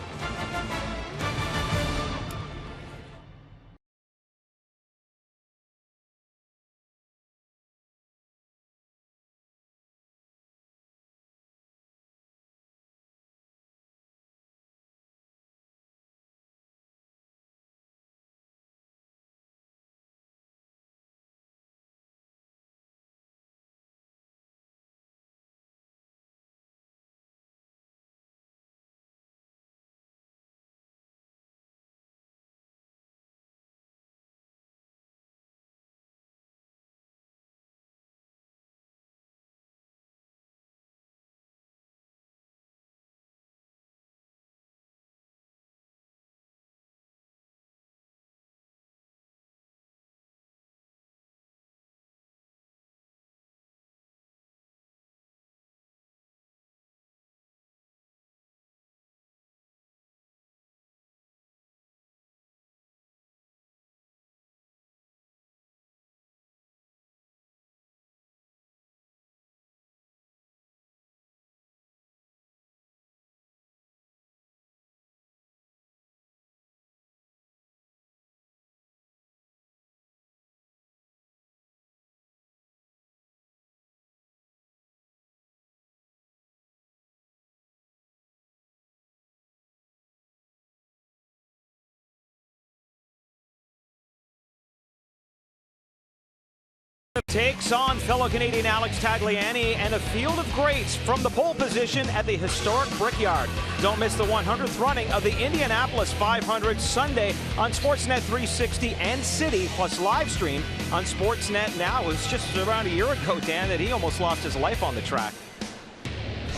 Takes on fellow Canadian Alex Tagliani and a field of greats from the pole position at the historic Brickyard. Don't miss the 100th running of the Indianapolis 500 Sunday on Sportsnet 360 and City, plus live stream on Sportsnet Now. It was just around a year ago, Dan, that he almost lost his life on the track.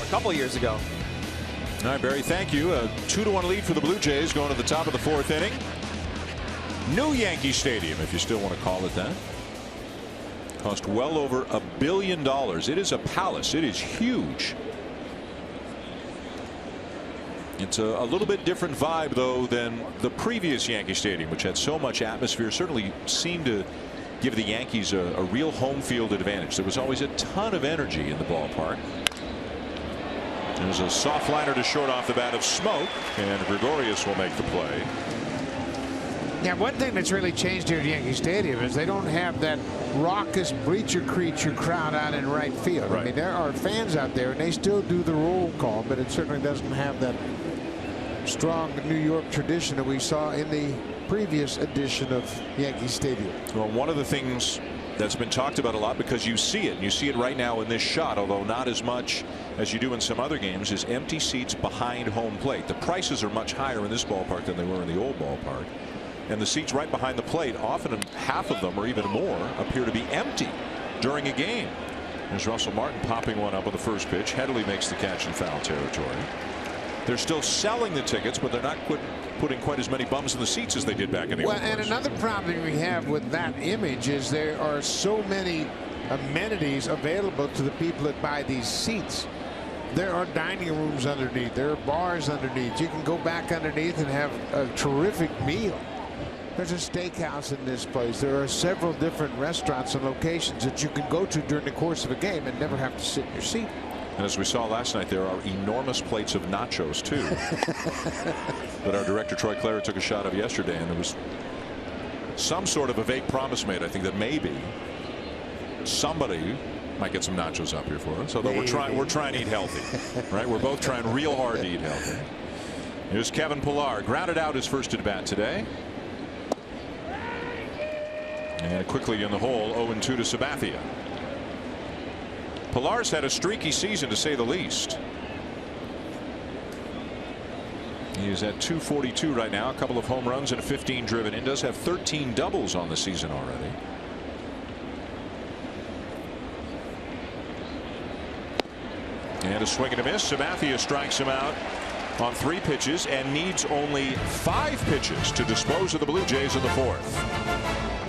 A couple of years ago. All right, Barry, thank you. A 2-1 lead for the Blue Jays going to the top of the 4th inning. New Yankee Stadium, if you still want to call it that. Cost well over $1 billion. It is a palace. It is huge. It's a little bit different vibe, though, than the previous Yankee Stadium, which had so much atmosphere. Certainly seemed to give the Yankees a real home field advantage. There was always a ton of energy in the ballpark. There's a soft liner to short off the bat of Smoke, and Gregorius will make the play. Yeah, one thing that's really changed here at Yankee Stadium is they don't have that raucous bleacher creature crowd out in right field. Right. I mean, there are fans out there, and they still do the roll call, but it certainly doesn't have that strong New York tradition that we saw in the previous edition of Yankee Stadium. Well, one of the things that's been talked about a lot because you see it. You see it right now in this shot, although not as much as you do in some other games, is empty seats behind home plate. The prices are much higher in this ballpark than they were in the old ballpark. And the seats right behind the plate, often half of them or even more, appear to be empty during a game. There's Russell Martin popping one up on the first pitch. Headley makes the catch in foul territory. They're still selling the tickets, but they're not putting quite as many bums in the seats as they did back in the old days. And another problem we have with that image is there are so many amenities available to the people that buy these seats. There are dining rooms underneath. There are bars underneath. You can go back underneath and have a terrific meal. There's a steakhouse in this place. There are several different restaurants and locations that you can go to during the course of a game and never have to sit in your seat. And as we saw last night, there are enormous plates of nachos, too, that our director, Troy Clara, took a shot of yesterday. And there was some sort of a vague promise made, I think, that maybe somebody might get some nachos up here for us. Although we're trying to eat healthy, right? We're both trying real hard to eat healthy. Here's Kevin Pillar. Grounded out his first at bat today. And quickly in the hole, 0-2 to Sabathia. Pillar's had a streaky season, to say the least. He is at .242 right now. A couple of home runs and 15 driven in. Does have 13 doubles on the season already. And a swing and a miss. Sabathia strikes him out on 3 pitches and needs only 5 pitches to dispose of the Blue Jays in the 4th.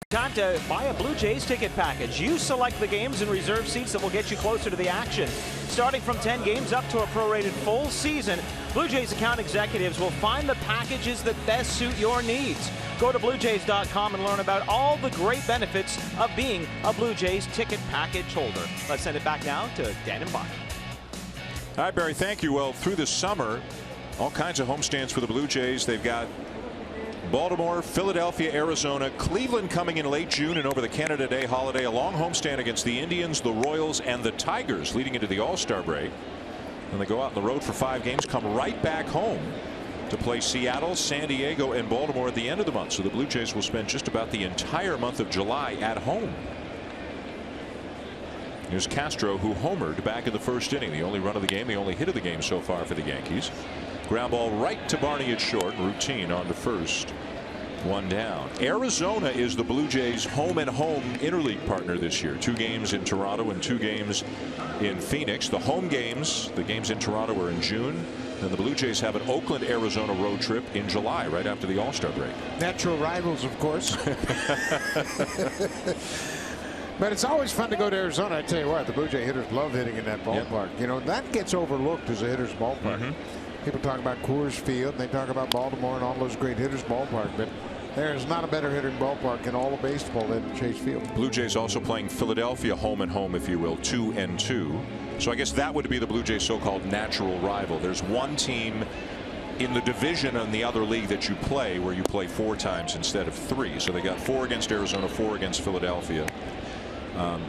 Time to buy a Blue Jays ticket package. You select the games and reserve seats that will get you closer to the action. Starting from 10 games up to a prorated full season, Blue Jays account executives will find the packages that best suit your needs. Go to BlueJays.com and learn about all the great benefits of being a Blue Jays ticket package holder. Let's send it back now to Dan and Bob. All right, Barry, thank you. Well, through the summer, all kinds of homestands for the Blue Jays. They've got Baltimore, Philadelphia, Arizona, Cleveland coming in late June and over the Canada Day holiday. A long homestand against the Indians, the Royals, and the Tigers leading into the All-Star break. And they go out on the road for 5 games, come right back home to play Seattle, San Diego, and Baltimore at the end of the month. So the Blue Jays will spend just about the entire month of July at home. Here's Castro, who homered back in the first inning. The only run of the game, the only hit of the game so far for the Yankees. Ground ball right to Barney at short. Routine on to first. 1 down. Arizona is the Blue Jays home and home interleague partner this year. 2 games in Toronto and 2 games in Phoenix. The home games, the games in Toronto, are in June. And the Blue Jays have an Oakland, Arizona road trip in July, right after the All-Star break. Natural rivals, of course. But it's always fun to go to Arizona. I tell you what, the Blue Jay hitters love hitting in that ballpark. Yep. You know, that gets overlooked as a hitter's ballpark. People talk about Coors Field, and they talk about Baltimore and all those great hitters' ballpark, but there is not a better hitting ballpark in all of baseball than Chase Field. Blue Jays also playing Philadelphia home and home, if you will, 2-2. So I guess that would be the Blue Jays' so-called natural rival. There's one team in the division in the other league that you play where you play 4 times instead of 3. So they got 4 against Arizona, 4 against Philadelphia.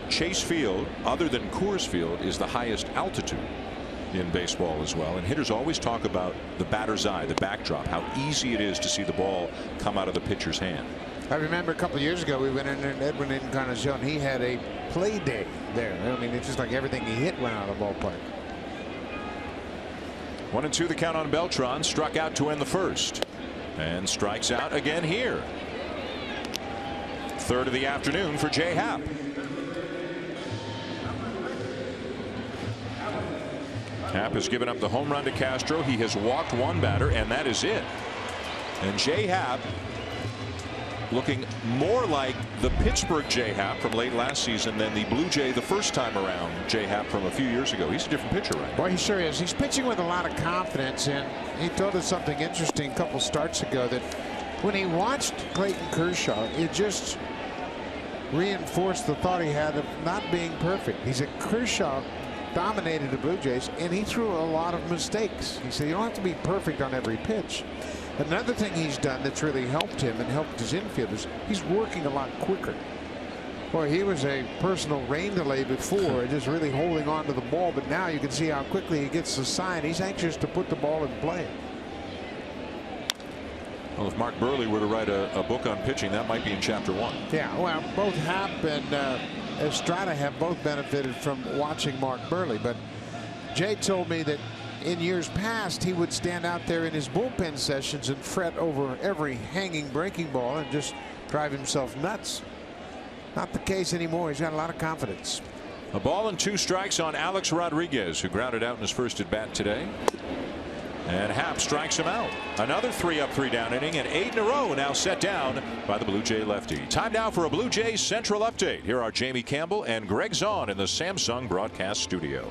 Chase Field, other than Coors Field, is the highest altitude in baseball as well. And hitters always talk about the batter's eye, the backdrop, how easy it is to see the ball come out of the pitcher's hand. I remember a couple of years ago we went in there and Edwin Encarnacion, he had a play day there. I mean, it's just like everything he hit went out of the ballpark. 1-2 the count on Beltran. Struck out to end the first and strikes out again here. Third of the afternoon for Jay Happ. Happ has given up the home run to Castro. He has walked 1 batter, and that is it. And Jay Happ looking more like the Pittsburgh Jay Happ from late last season than the Blue Jay the first time around Jay Happ from a few years ago. He's a different pitcher right now. Boy, he sure is. He's pitching with a lot of confidence, and he told us something interesting a couple starts ago that when he watched Clayton Kershaw, it just reinforced the thought he had of not being perfect. He said Kershaw dominated the Blue Jays, and he threw a lot of mistakes. He said you don't have to be perfect on every pitch. Another thing he's done that's really helped him and helped his infielders, he's working a lot quicker. Boy, he was a personal rain delay before, just really holding on to the ball, but now you can see how quickly he gets the sign. He's anxious to put the ball in play. Well, if Mark Burley were to write a book on pitching, that might be in chapter 1. Yeah, well, both Happ and Estrada have both benefited from watching Mark Burley, but Jay told me that in years past he would stand out there in his bullpen sessions and fret over every hanging breaking ball and just drive himself nuts. Not the case anymore. He's got a lot of confidence. A ball and 2 strikes on Alex Rodriguez, who grounded out in his first at bat today. And Happ strikes him out. Another 3 up 3 down inning, and 8 in a row now set down by the Blue Jay lefty. Time now for a Blue Jays Central update. Here are Jamie Campbell and Greg Zahn in the Samsung broadcast studio.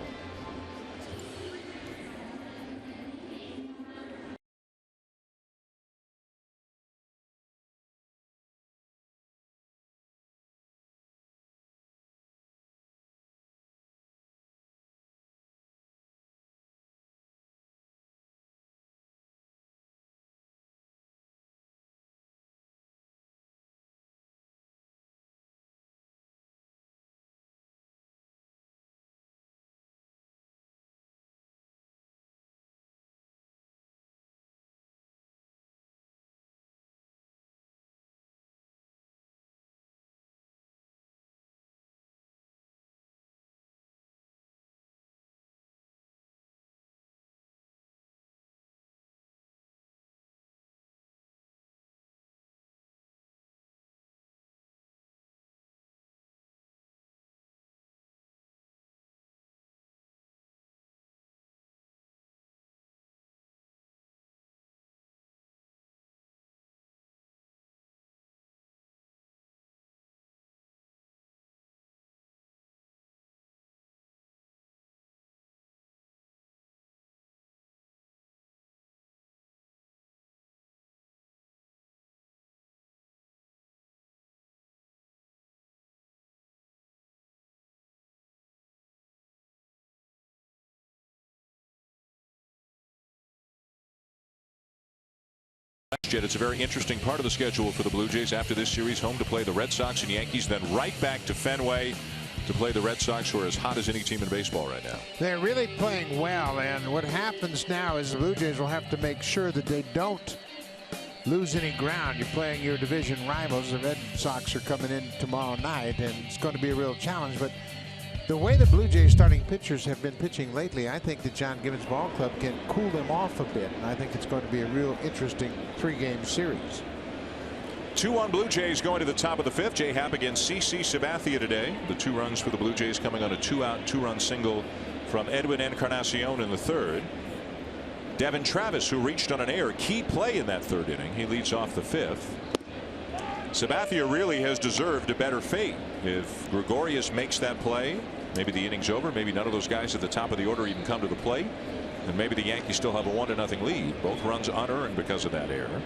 It's a very interesting part of the schedule for the Blue Jays after this series. Home to play the Red Sox and Yankees, then right back to Fenway to play the Red Sox, who are as hot as any team in baseball right now. They're really playing well, and what happens now is the Blue Jays will have to make sure that they don't lose any ground. You're playing your division rivals. The Red Sox are coming in tomorrow night, and it's going to be a real challenge. But the way the Blue Jays starting pitchers have been pitching lately, I think the John Gibbons Ball Club can cool them off a bit. And I think it's going to be a real interesting 3-game series. 2-1 Blue Jays going to the top of the 5th. Jay Happ against CC Sabathia today. The 2 runs for the Blue Jays coming on a 2-out 2-run single from Edwin Encarnacion in the 3rd. Devin Travis, who reached on an error, key play in that 3rd inning. He leads off the 5th. Sabathia really has deserved a better fate. If Gregorius makes that play, maybe the inning's over. Maybe none of those guys at the top of the order even come to the plate, and maybe the Yankees still have a 1-0 lead. Both runs unearned because of that error.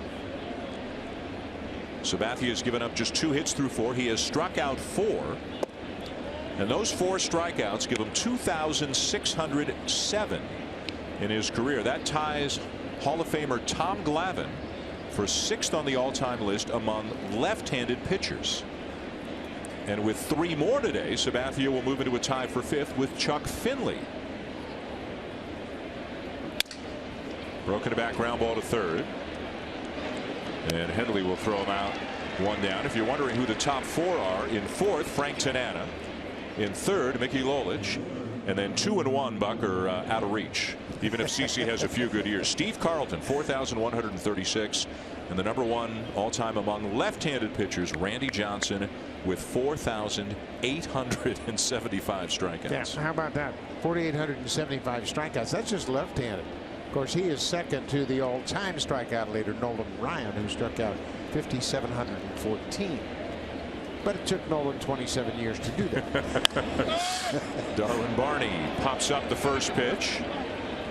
Sabathia has given up just 2 hits through 4. He has struck out 4. And those 4 strikeouts give him 2,607 in his career. That ties Hall of Famer Tom Glavine for 6th on the all-time list among left-handed pitchers. And with 3 more today, Sabathia will move into a tie for 5th with Chuck Finley. Broken back ground ball to 3rd. And Headley will throw him out 1 down. If you're wondering who the top 4 are, in 4th, Frank Tanana. In 3rd, Mickey Lolich. And then 2 and 1, Buck, are out of reach, even if CC has a few good years. Steve Carlton, 4,136. And the #1 all-time among left-handed pitchers, Randy Johnson, with 4,875 strikeouts. Yeah, how about that? 4,875 strikeouts. That's just left-handed. Of course, he is second to the all-time strikeout leader, Nolan Ryan, who struck out 5,714. But it took Nolan 27 years to do that. Darwin Barney pops up the first pitch.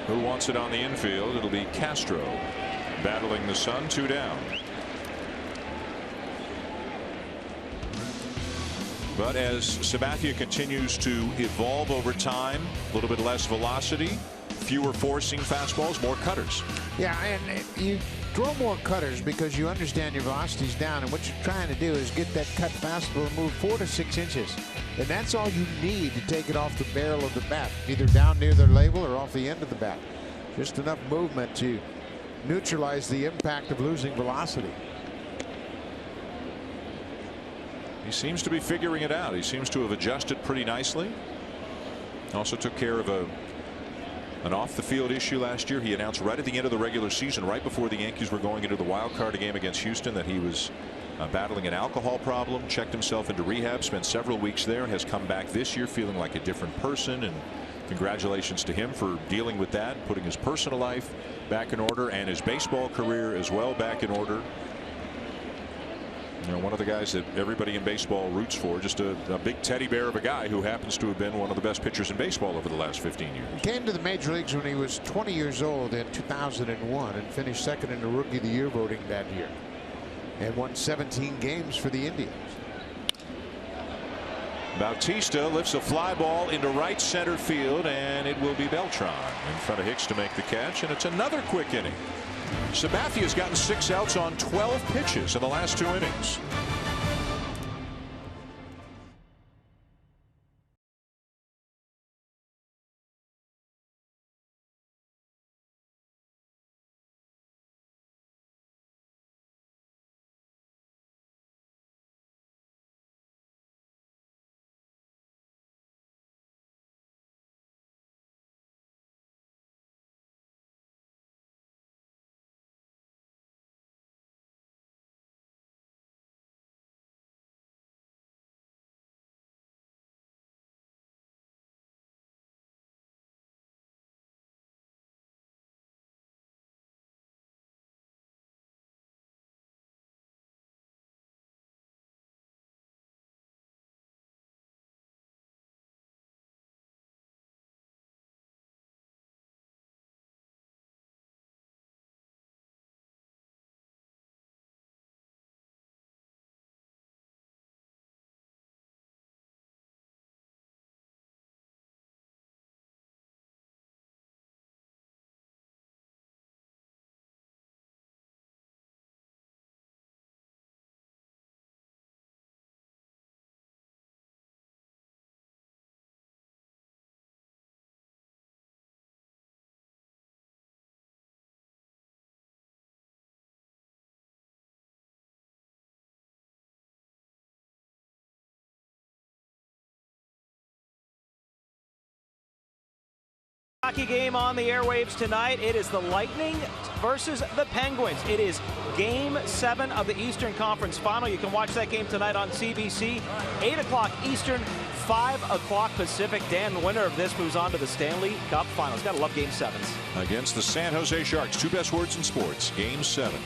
Who wants it on the infield? It'll be Castro battling the sun. 2 down. But as Sabathia continues to evolve over time, a little bit less velocity, fewer forcing fastballs, more cutters. Yeah, and you throw more cutters because you understand your velocity's down, and what you're trying to do is get that cut fastball to move 4 to 6 inches. And that's all you need to take it off the barrel of the bat, either down near their label or off the end of the bat. Just enough movement to neutralize the impact of losing velocity. He seems to be figuring it out. He seems to have adjusted pretty nicely. Also took care of an off-the-field issue last year. He announced right at the end of the regular season, right before the Yankees were going into the wild card game against Houston, that he was battling an alcohol problem. Checked himself into rehab, spent several weeks there, has come back this year feeling like a different person. And congratulations to him for dealing with that, putting his personal life back in order and his baseball career as well back in order. You know, one of the guys that everybody in baseball roots for, just a big teddy bear of a guy who happens to have been one of the best pitchers in baseball over the last 15 years. Came to the major leagues when he was 20 years old in 2001 and finished second in the Rookie of the Year voting that year, and won 17 games for the Indians. Bautista lifts a fly ball into right center field, and it will be Beltran in front of Hicks to make the catch, and it's another quick inning. Sabathia has gotten 6 outs on 12 pitches in the last 2 innings. Hockey game on the airwaves tonight. It is the Lightning versus the Penguins. It is Game 7 of the Eastern Conference Final. You can watch that game tonight on CBC. 8 o'clock Eastern, 5 o'clock Pacific. Dan, the winner of this, moves on to the Stanley Cup Finals. Gotta love Game 7s. Against the San Jose Sharks. 2 best words in sports. Game 7.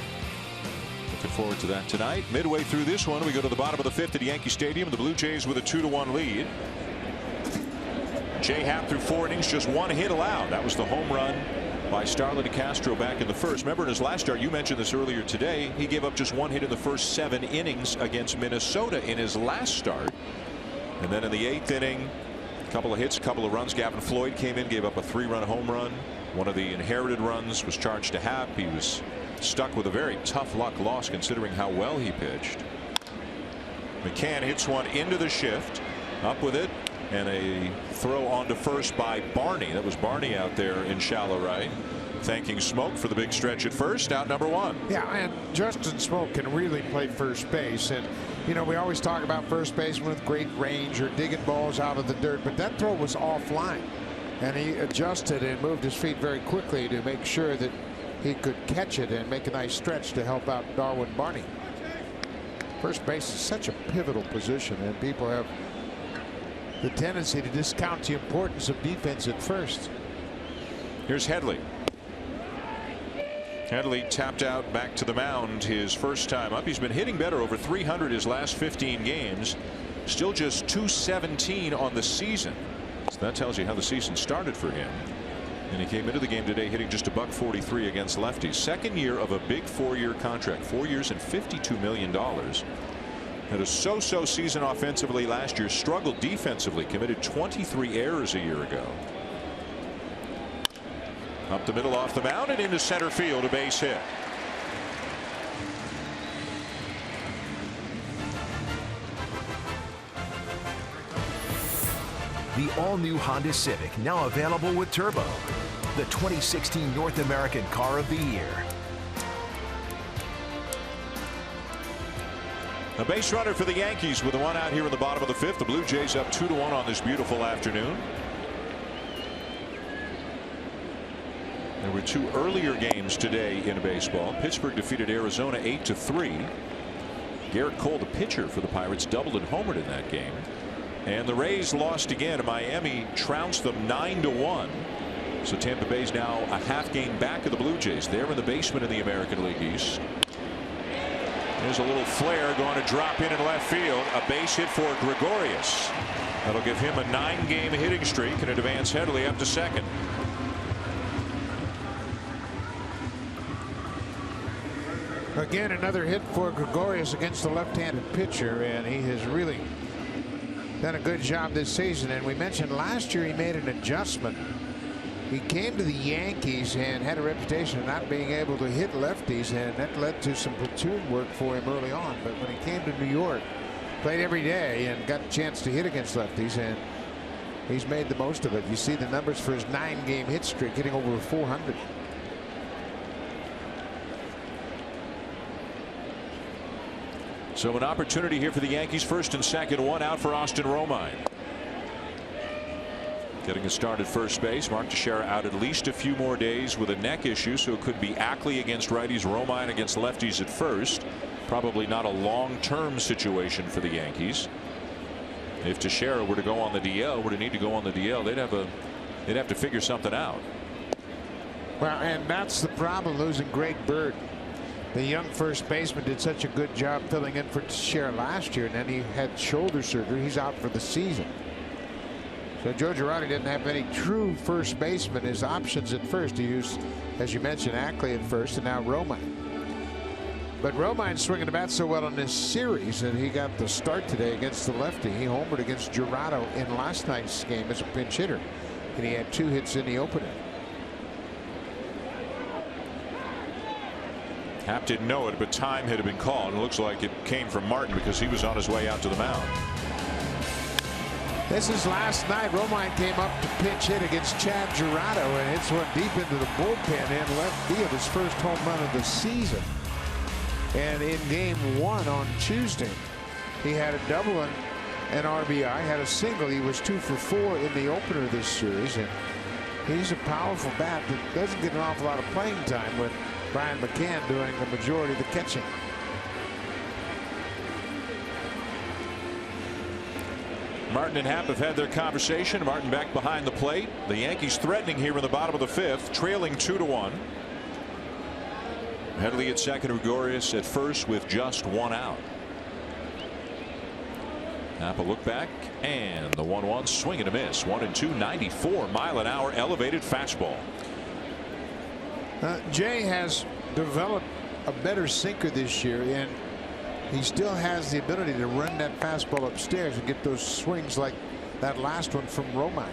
Looking forward to that tonight. Midway through this one, we go to the bottom of the 5th at Yankee Stadium. The Blue Jays with a 2-1 lead. Jay Happ through 4 innings, just 1 hit allowed. That was the home run by Starlin to Castro back in the first. Remember, in his last start, you mentioned this earlier today, he gave up just 1 hit in the first 7 innings against Minnesota in his last start. And then in the 8th inning, a couple of hits, a couple of runs. Gavin Floyd came in, gave up a 3-run home run. One of the inherited runs was charged to Happ. He was stuck with a very tough luck loss considering how well he pitched. McCann hits one into the shift, up with it, and a throw onto first by Barney. That was Barney out there in shallow right, thanking Smoke for the big stretch at first. Out number 1. Yeah, and Justin Smoke can really play first base. And you know, we always talk about first basemen with great range or digging balls out of the dirt, but that throw was offline, and he adjusted and moved his feet very quickly to make sure that he could catch it and make a nice stretch to help out Darwin Barney. First base is such a pivotal position, and people have the tendency to discount the importance of defense at first. Here's Headley. Headley tapped out back to the mound his first time up. He's been hitting better, over 300 his last 15 games. Still just .217 on the season. So that tells you how the season started for him. And he came into the game today hitting just a .143 against lefties. Second year of a big 4-year contract, 4 years and $52 million. Had a so-so season offensively last year, struggled defensively, committed 23 errors a year ago. Up the middle off the mound and into center field, a base hit. The all-new Honda Civic, now available with Turbo, the 2016 North American Car of the Year. A base runner for the Yankees with a 1 out here in the bottom of the 5th. The Blue Jays up 2-1 on this beautiful afternoon. There were 2 earlier games today in baseball. Pittsburgh defeated Arizona 8-3. Garrett Cole, the pitcher for the Pirates, doubled and homered in that game. And the Rays lost again. Miami trounced them 9-1. So Tampa Bay's now a half game back of the Blue Jays. They're in the basement in the American League East. There's a little flare going to drop in left field. A base hit for Gregorius. That'll give him a 9-game hitting streak and advance Headley up to second. Again, another hit for Gregorius against the left-handed pitcher, and he has really done a good job this season. And we mentioned last year he made an adjustment. He came to the Yankees and had a reputation of not being able to hit lefties, and that led to some platoon work for him early on. But when he came to New York, played every day and got a chance to hit against lefties, and he's made the most of it. You see the numbers for his 9-game hit streak, hitting over 400. So an opportunity here for the Yankees. First and second, 1 out for Austin Romine. Getting a start at first base. Mark Teixeira out at least a few more days with a neck issue, so it could be Ackley against righties, Romine against lefties at first. Probably not a long-term situation for the Yankees. If Teixeira were to go on the DL, were to need to go on the DL, they'd have to figure something out. Well, and that's the problem, losing Greg Bird. The young first baseman did such a good job filling in for Teixeira last year, and then he had shoulder surgery. He's out for the season. So Joe Girardi didn't have any true first baseman. His options at first, he used, as you mentioned, Ackley at first, and now Romine. But Romine's swinging the bat so well in this series that he got the start today against the lefty. He homered against Girardi in last night's game as a pinch hitter, and he had 2 hits in the opener. Happ didn't know it, but time had been called. It looks like it came from Martin because he was on his way out to the mound. This is last night. Romine came up to pinch hit against Chad Girardi and hits one deep into the bullpen in left field, his first home run of the season. And in game 1 on Tuesday, he had a double and an RBI, had a single. He was 2 for 4 in the opener of this series, and he's a powerful bat that doesn't get an awful lot of playing time with Brian McCann doing the majority of the catching. Martin and Happ have had their conversation. Martin back behind the plate. The Yankees threatening here in the bottom of the 5th, trailing 2-1. Headley at second, Gregorius at first with just 1 out. Happ a look back, and the 1-1 swing and a miss. 1-2, 94-mile-an-hour elevated fastball. Jay has developed a better sinker this year, and he still has the ability to run that fastball upstairs and get those swings like that last one from Romine.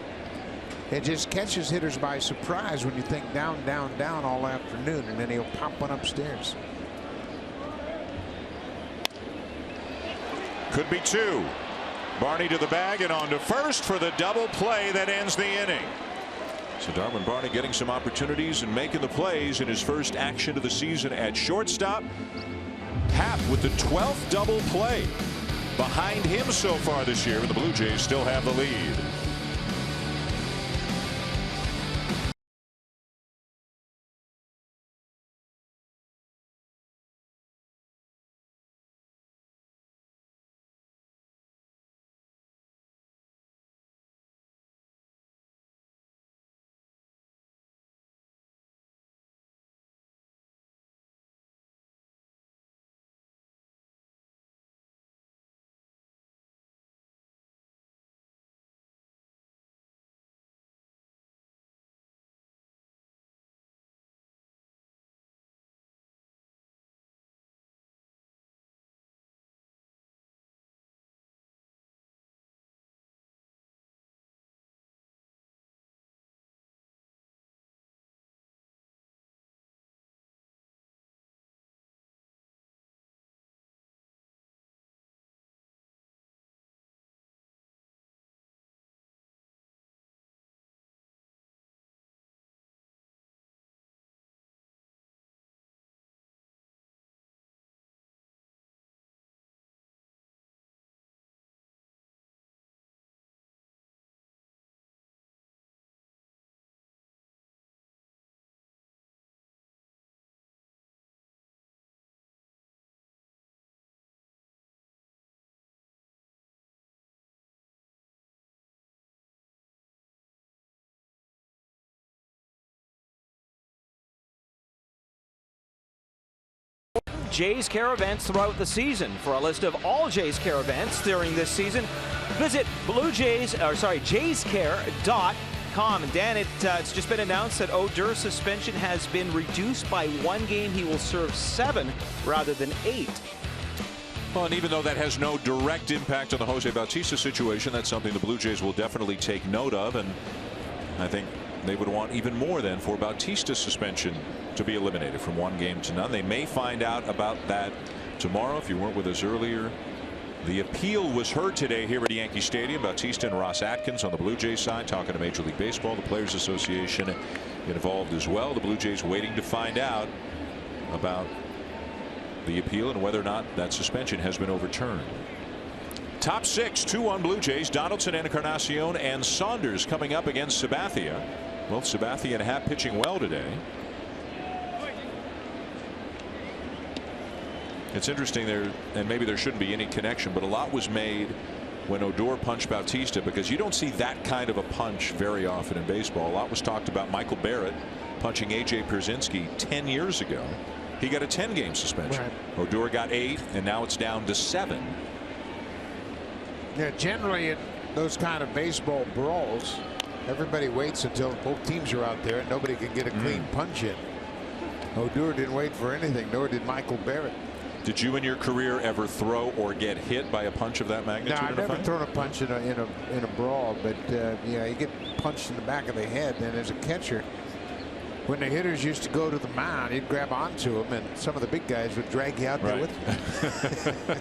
It just catches hitters by surprise when you think down, down, down all afternoon, and then he'll pop one upstairs. Could be two. Barney to the bag and on to first for the double play that ends the inning. So Darwin Barney getting some opportunities and making the plays in his first action of the season at shortstop. Happ with the 12th double play. Behind him so far this year, and the Blue Jays still have the lead. Jays care events throughout the season. For a list of all Jays care events during this season, visit jayscare.com. And Dan, it's just been announced that Odor's suspension has been reduced by 1 game. He will serve 7 rather than 8. Well, and even though that has no direct impact on the Jose Bautista situation, that's something the Blue Jays will definitely take note of, and I think they would want even more than for Bautista's suspension to be eliminated from 1 game to none. They may find out about that tomorrow. If you weren't with us earlier, the appeal was heard today here at Yankee Stadium. Bautista and Ross Atkins on the Blue Jays side talking to Major League Baseball. The Players Association involved as well. The Blue Jays waiting to find out about the appeal and whether or not that suspension has been overturned. Top 6, 2-1 Blue Jays. Donaldson, Encarnacion, and Saunders coming up against Sabathia. Both Sabathia and Happ pitching well today. It's interesting there, and maybe there shouldn't be any connection, but a lot was made when Odor punched Bautista, because you don't see that kind of a punch very often in baseball. A lot was talked about Michael Barrett punching A.J. Pierzynski 10 years ago. He got a 10-game suspension. Right. Odor got 8, and now it's down to 7. Yeah, generally in those kind of baseball brawls, everybody waits until both teams are out there and nobody can get a clean punch in. Odor didn't wait for anything, nor did Michael Barrett. Did you in your career ever throw or get hit by a punch of that magnitude? No, I've never thrown a punch in a brawl, but yeah, you get punched in the back of the head. Then as a catcher, when the hitters used to go to the mound, you'd grab onto them, and some of the big guys would drag you out there with them.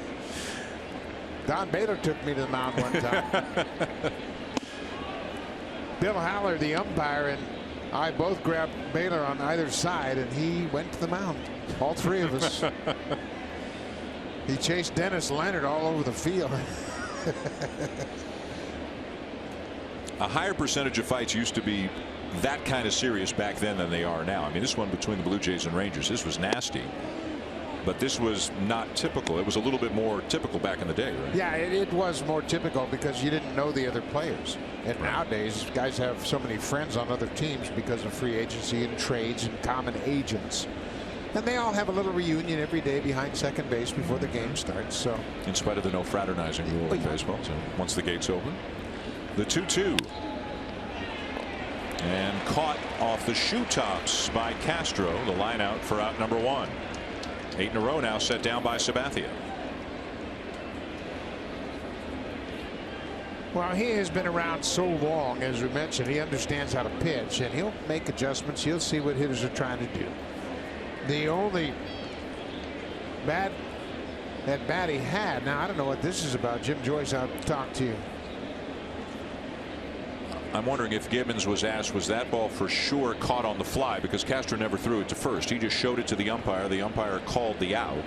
Don Baylor took me to the mound one time. Bill Haller, the umpire, and I both grabbed Baylor on either side, and he went to the mound. All 3 of us. He chased Dennis Leonard all over the field. A higher percentage of fights used to be that kind of serious back then than they are now. I mean, this one between the Blue Jays and Rangers, this was nasty. But this was not typical. It was a little bit more typical back in the day, right? Yeah, it was more typical because you didn't know the other players. And nowadays, guys have so many friends on other teams because of free agency and trades and common agents. And they all have a little reunion every day behind second base before the game starts. So, in spite of the no fraternizing rule in baseball, so once the gates open, the 2-2. And caught off the shoe tops by Castro. The line out for out number 1. 8 in a row now set down by Sabathia. Well, he has been around so long, as we mentioned. He understands how to pitch, and he'll make adjustments. He'll see what hitters are trying to do. The only bad bat he had. Now, I don't know what this is about. Jim Joyce, I'll talk to you. I'm wondering if Gibbons was asked, was that ball for sure caught on the fly, because Castro never threw it to first. He just showed it to the umpire. The umpire called the out.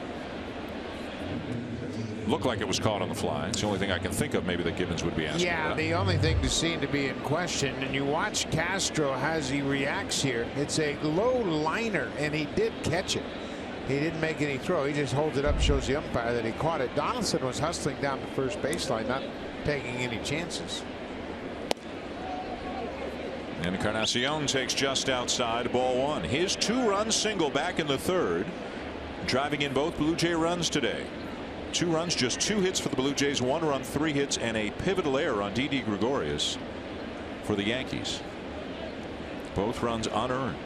Looked like it was caught on the fly. It's the only thing I can think of maybe that Gibbons would be asking. Yeah, the only thing to seem to be in question, and you watch Castro as he reacts here. It's a low liner, and he did catch it. He didn't make any throw. He just holds it up, shows the umpire that he caught it. Donaldson was hustling down the first baseline, not taking any chances. And Encarnacion takes just outside, ball one. His 2-run single back in the third, driving in both Blue Jay runs today. 2 runs, just 2 hits for the Blue Jays, 1 run, 3 hits, and a pivotal error on Didi Gregorius for the Yankees. Both runs unearned.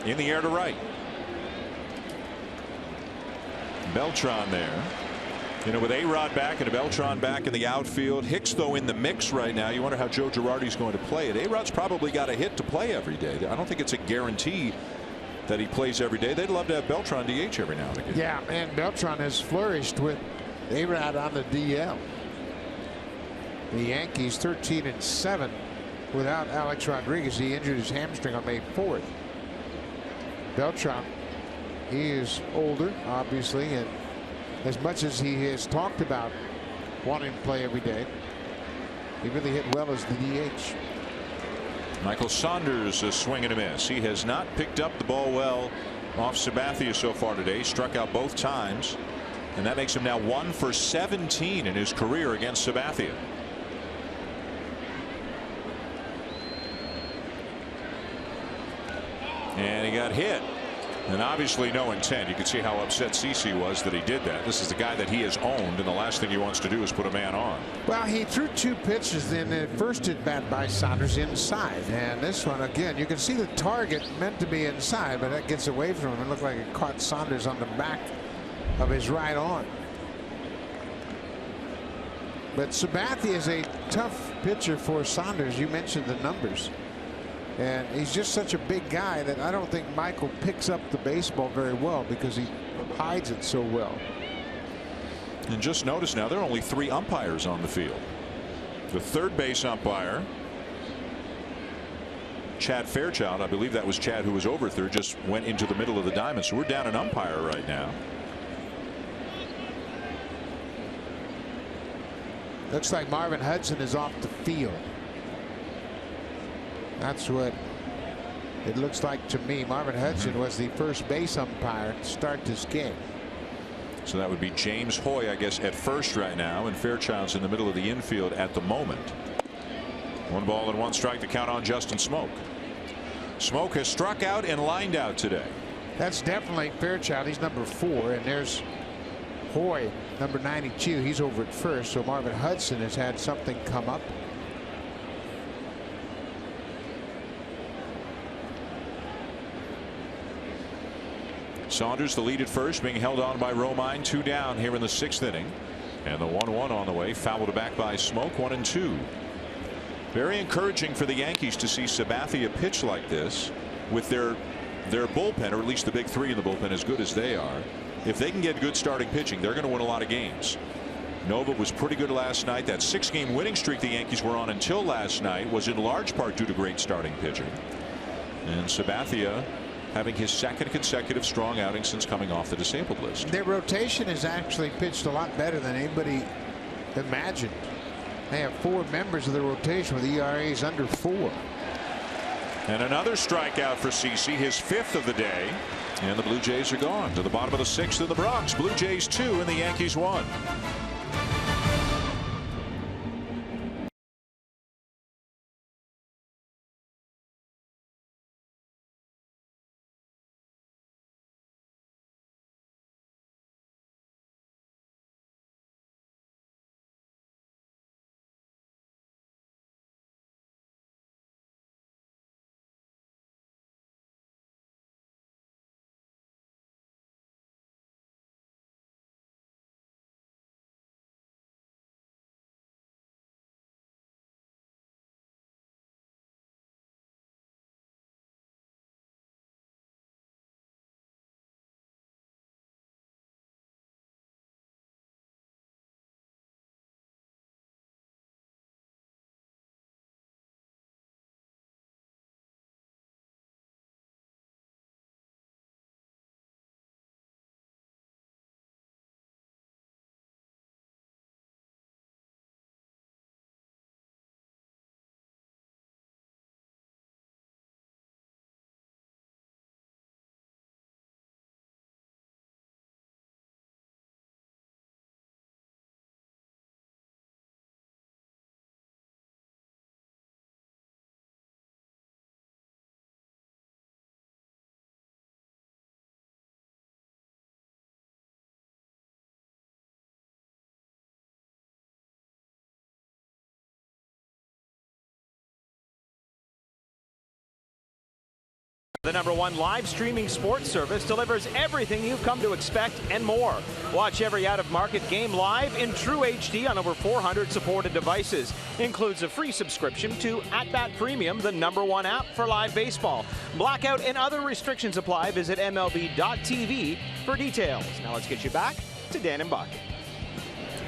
In the air to right. Beltran there. You know, with A-Rod back and a Beltran back in the outfield. Hicks, though, in the mix right now. You wonder how Joe Girardi's going to play it. A-Rod's probably got a hit to play every day. I don't think it's a guarantee that he plays every day. They'd love to have Beltran DH every now and again. Yeah, and Beltran has flourished with A-Rod on the DL. The Yankees 13-7 without Alex Rodriguez. He injured his hamstring on May 4th. Beltran, he is older, obviously, and as much as he has talked about wanting to play every day, he really hit well as the DH. Michael Saunders, a swing and a miss. He has not picked up the ball well off Sabathia so far today. Struck out both times, and that makes him now 1 for 17 in his career against Sabathia. And he got hit. And obviously no intent. You can see how upset CeCe was that he did that. This is the guy that he has owned, and the last thing he wants to do is put a man on. Well, he threw 2 pitches in the first at bat by Saunders inside, and this one again, you can see the target meant to be inside, but that gets away from him. It looked like it caught Saunders on the back of his right arm. But Sabathia is a tough pitcher for Saunders. You mentioned the numbers. And he's just such a big guy that I don't think Michael picks up the baseball very well because he hides it so well. And just notice now there are only 3 umpires on the field. The third base umpire, Chad Fairchild, I believe that was Chad who was over third, just went into the middle of the diamond. So we're down an umpire right now. Looks like Marvin Hudson is off the field. That's what it looks like to me. Marvin Hudson was the first base umpire to start this game. So that would be James Hoy, I guess, at first right now, and Fairchild's in the middle of the infield at the moment. 1 ball and 1 strike to count on Justin Smoke. Smoke has struck out and lined out today. That's definitely Fairchild. He's number 4, and there's Hoy, number 92. He's over at first. So Marvin Hudson has had something come up. Saunders the lead at first, being held on by Romine. 2 down here in the 6th inning, and the 1-1 on the way. Fouled back by Smoke. 1-2. Very encouraging for the Yankees to see Sabathia pitch like this with their bullpen, or at least the big 3 in the bullpen, as good as they are. If they can get good starting pitching, they're going to win a lot of games. Nova was pretty good last night. That 6-game winning streak the Yankees were on until last night was in large part due to great starting pitching. And Sabathia having his 2nd consecutive strong outing since coming off the disabled list. Their rotation has actually pitched a lot better than anybody imagined. They have 4 members of the rotation with ERAs under 4. And another strikeout for CeCe, his 5th of the day. And the Blue Jays are gone to the bottom of the 6th in the Bronx. Blue Jays 2 and the Yankees 1. The #1 live streaming sports service delivers everything you've come to expect and more. Watch every out-of-market game live in true HD on over 400 supported devices. Includes a free subscription to @Bat Premium, the #1 app for live baseball. Blackout and other restrictions apply. Visit MLB.tv for details. Now let's get you back to Dan and Buck.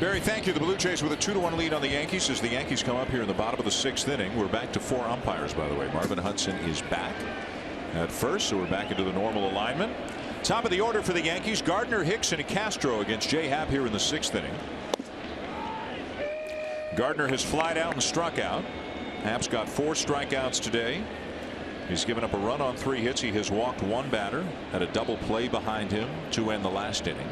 Barry, thank you. The Blue Jays with a 2-1 lead on the Yankees as the Yankees come up here in the bottom of the 6th inning. We're back to 4 umpires, by the way. Marvin Hudson is back at first, so we're back into the normal alignment. Top of the order for the Yankees, Gardner, Hicks, and Castro against J. Happ here in the 6th inning. Gardner has flied out and struck out. Happ's got 4 strikeouts today. He's given up a run on 3 hits. He has walked 1 batter, had a double play behind him to end the last inning.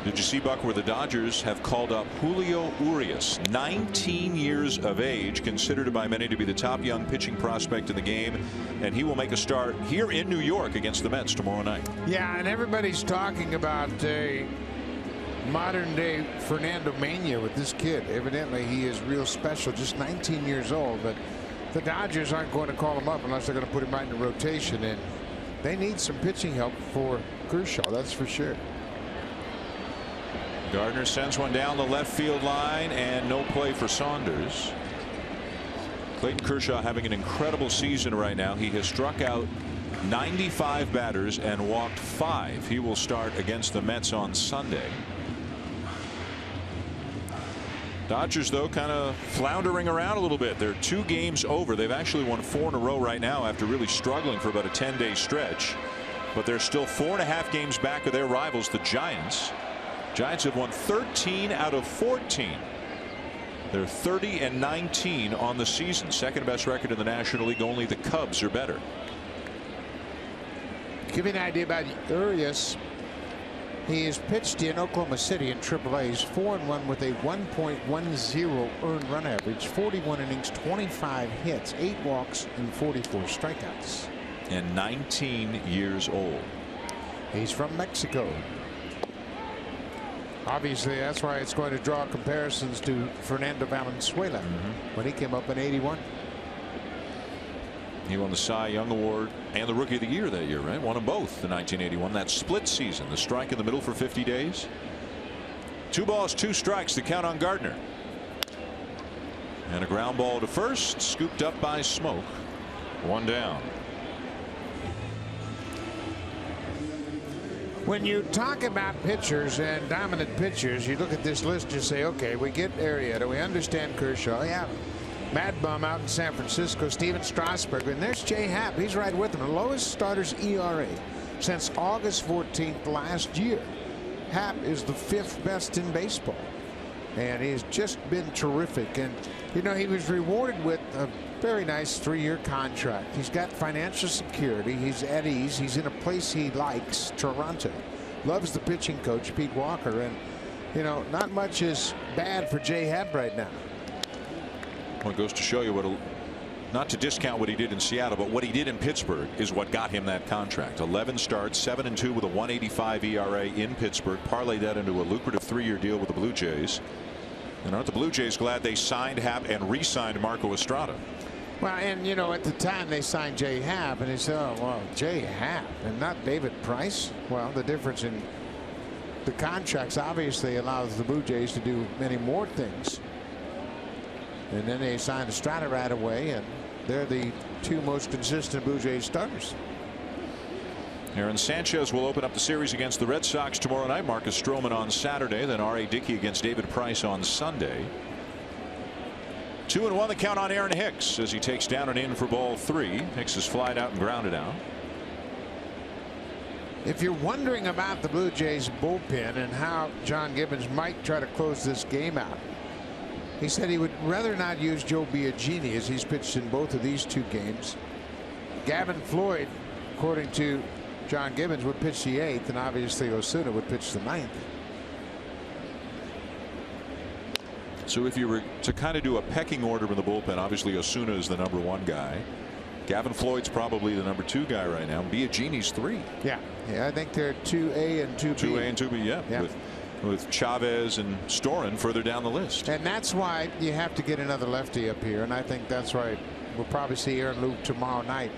Did you see, Buck, where the Dodgers have called up Julio Urias, 19 years of age, considered by many to be the top young pitching prospect in the game, and he will make a start here in New York against the Mets tomorrow night. Yeah, and everybody's talking about a modern-day Fernando Mania with this kid. Evidently, he is real special, just 19 years old, but the Dodgers aren't going to call him up unless they're going to put him right in the rotation, and they need some pitching help for Kershaw, that's for sure. Gardner sends one down the left field line, and no play for Saunders. Clayton Kershaw having an incredible season right now. He has struck out 95 batters and walked 5. He will start against the Mets on Sunday. Dodgers, though, kind of floundering around a little bit. They're 2 games over. They've actually won 4 in a row right now after really struggling for about a 10-day stretch. But they're still 4.5 games back of their rivals, the Giants. Giants have won 13 out of 14. They're 30-19 on the season. Second best record in the National League. Only the Cubs are better. Give you an idea about Urias. He has pitched in Oklahoma City in AAA. He's 4-1 with a 1.10 earned run average, 41 innings, 25 hits, 8 walks, and 44 strikeouts. And 19 years old. He's from Mexico. Obviously, that's why it's going to draw comparisons to Fernando Valenzuela when he came up in '81. He won the Cy Young Award and the Rookie of the Year that year, right? Won them both in 1981. That split season, the strike in the middle for 50 days. 2 balls, 2 strikes, the count on Gardner. And a ground ball to first, scooped up by Smoke. 1 down. When you talk about pitchers and dominant pitchers, you look at this list and you say, okay, we get Arrieta, we understand Kershaw, yeah, Mad Bum out in San Francisco, Steven Strasburg, and there's J. Happ. He's right with him. The lowest starter's ERA since August 14th last year. Happ is the 5th best in baseball, and he's just been terrific. And you know, he was rewarded with a very nice 3-year contract. He's got financial security. He's at ease. He's in a place he likes, Toronto. Loves the pitching coach, Pete Walker, and you know, not much is bad for J. Happ right now. Well, it goes to show you what, not to discount what he did in Seattle, but what he did in Pittsburgh is what got him that contract. 11 starts, 7-2 with a 1.85 ERA in Pittsburgh. Parlay that into a lucrative 3-year deal with the Blue Jays. And aren't the Blue Jays glad they signed Happ and re-signed Marco Estrada? Well, and you know, at the time they signed J. Happ, and they said, oh, well, J. Happ and not David Price. Well, the difference in the contracts obviously allows the Blue Jays to do many more things. And then they signed Estrada right away, and they're the 2 most consistent Blue Jays starters. Aaron Sanchez will open up the series against the Red Sox tomorrow night. Marcus Stroman on Saturday, then R.A. Dickey against David Price on Sunday. 2-1 the count on Aaron Hicks as he takes down and in for ball 3. Hicks is flied out and grounded out. If you're wondering about the Blue Jays bullpen and how John Gibbons might try to close this game out, he said he would rather not use Joe Biagini, as he's pitched in both of these 2 games. Gavin Floyd, according to John Gibbons, would pitch the 8th, and obviously Osuna would pitch the 9th. So if you were to kind of do a pecking order in the bullpen, obviously Osuna is the #1 guy. Gavin Floyd's probably the #2 guy right now. Biagini's 3. Yeah, I think they're 2A and 2B. 2A and 2B, yeah. Yeah. With with Chavez and Storen further down the list. And that's why you have to get another lefty up here, and I think that's right. We'll probably see Aaron Luke tomorrow night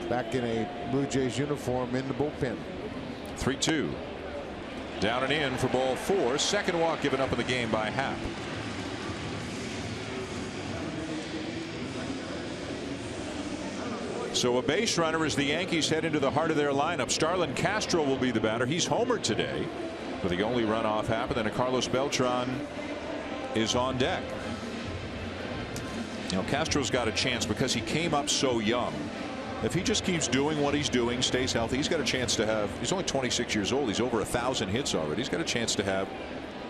back in a Blue Jays uniform in the bullpen. 3-2. Down and in for ball 4. Second walk given up in the game by Happ. So a base runner as the Yankees head into the heart of their lineup. Starlin Castro will be the batter. He's homered today, but the only run off Happ, and then a Carlos Beltran is on deck. You know, Castro's got a chance because he came up so young. If he just keeps doing what he's doing, stays healthy, he's got a chance to have. He's only 26 years old. He's over 1,000 hits already. He's got a chance to have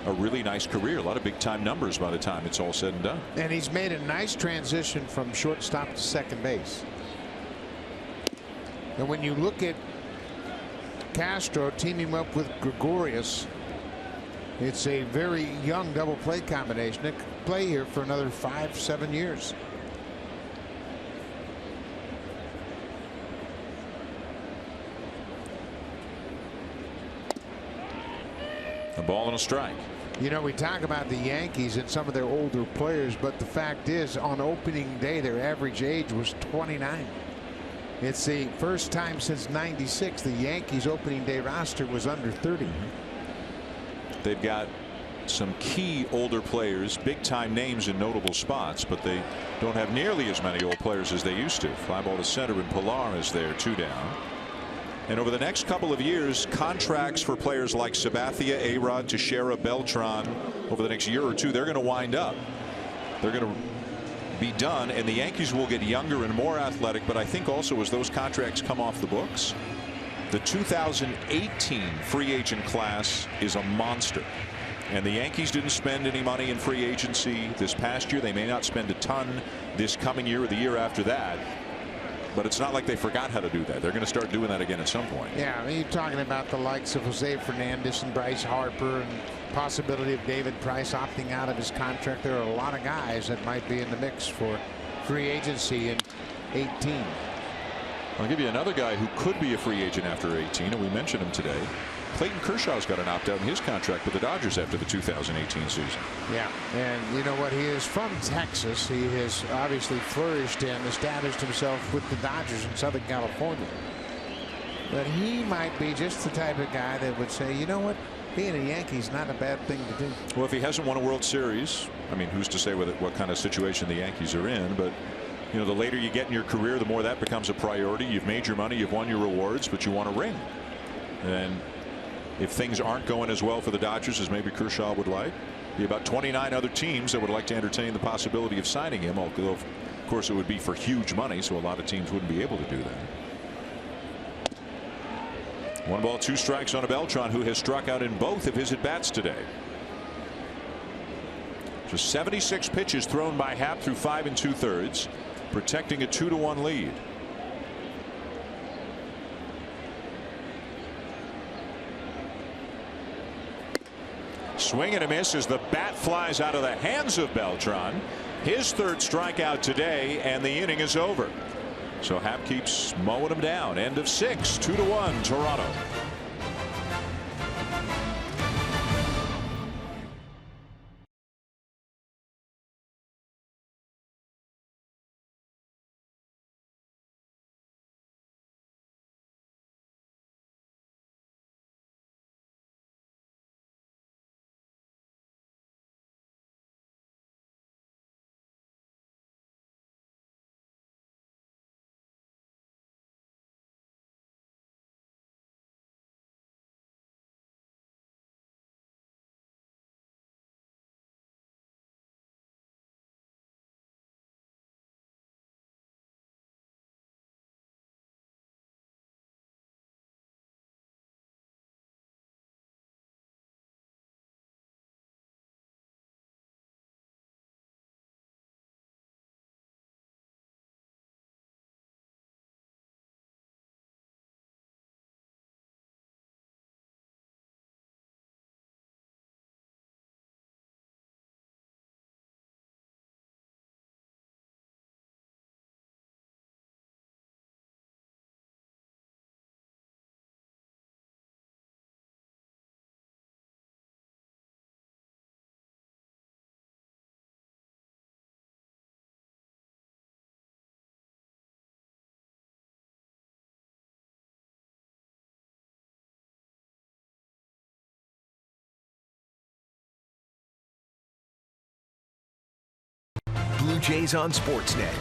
a really nice career. A lot of big time numbers by the time it's all said and done. And he's made a nice transition from shortstop to second base. And when you look at Castro teaming up with Gregorius, it's a very young double play combination. It could play here for another 5-7 years. A ball and a strike. You know, we talk about the Yankees and some of their older players, but the fact is, on opening day, their average age was 29. It's the first time since '96 the Yankees opening day roster was under 30. They've got some key older players, big time names in notable spots, but they don't have nearly as many old players as they used to. Fly ball to center, and Pilar is there, 2 down. And over the next couple of years, contracts for players like Sabathia, A-Rod, Teixeira, Beltran, over the next year or two, they're going to wind up. They're going to be done, and the Yankees will get younger and more athletic. But I think also as those contracts come off the books, the 2018 free agent class is a monster. And the Yankees didn't spend any money in free agency this past year. They may not spend a ton this coming year or the year after that. But it's not like they forgot how to do that. They're going to start doing that again at some point. Yeah, I mean, you're talking about the likes of Jose Fernandez and Bryce Harper, and possibility of David Price opting out of his contract. There are a lot of guys that might be in the mix for free agency in 18. I'll give you another guy who could be a free agent after 18, and we mentioned him today. Clayton Kershaw's got an opt-out in his contract with the Dodgers after the 2018 season. Yeah, and you know what? He is from Texas. He has obviously flourished and established himself with the Dodgers in Southern California. But he might be just the type of guy that would say, you know what? Being a Yankee is not a bad thing to do. Well, if he hasn't won a World Series, I mean, who's to say what kind of situation the Yankees are in? But you know, the later you get in your career, the more that becomes a priority. You've made your money, you've won your rewards, but you want a ring. And if things aren't going as well for the Dodgers as maybe Kershaw would like, be about 29 other teams that would like to entertain the possibility of signing him, although of course it would be for huge money, so a lot of teams wouldn't be able to do that. 1 ball 2 strikes on a Beltran who has struck out in both of his at-bats today. Just 76 pitches thrown by Happ through 5 2/3, protecting a 2-1 lead. Swing and a miss as the bat flies out of the hands of Beltran. His 3rd strikeout today, and the inning is over. So Happ keeps mowing him down. End of 6, 2-1 Toronto. Jays on Sportsnet.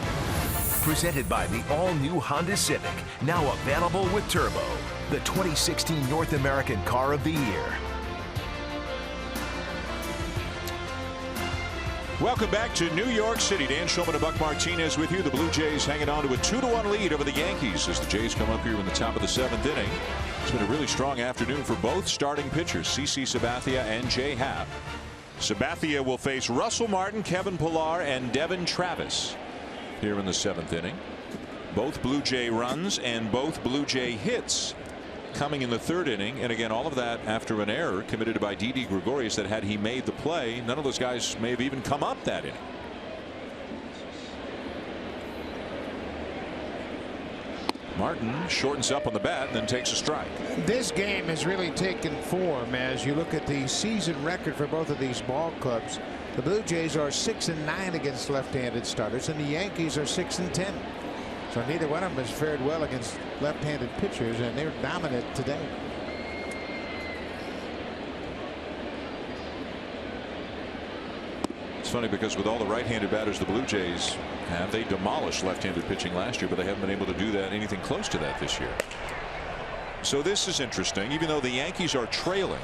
Presented by the all-new Honda Civic, now available with Turbo, the 2016 North American Car of the Year. Welcome back to New York City. Dan Shulman and Buck Martinez with you. The Blue Jays hanging on to a 2-1 lead over the Yankees as the Jays come up here in the top of the 7th inning. It's been a really strong afternoon for both starting pitchers, CC Sabathia and Jay Happ. Sabathia will face Russell Martin, Kevin Pillar, and Devin Travis here in the 7th inning. Both Blue Jay runs and both Blue Jay hits coming in the 3rd inning, and again all of that after an error committed by Didi Gregorius that had he made the play, none of those guys may have even come up that inning. Martin shortens up on the bat and then takes a strike. This game has really taken form as you look at the season record for both of these ball clubs. The Blue Jays are 6-9 against left-handed starters, and the Yankees are 6-10. So neither one of them has fared well against left-handed pitchers, and they're dominant today. It's funny because with all the right-handed batters the Blue Jays have, they demolished left-handed pitching last year, but they haven't been able to do that anything close to that this year. So this is interesting, even though the Yankees are trailing,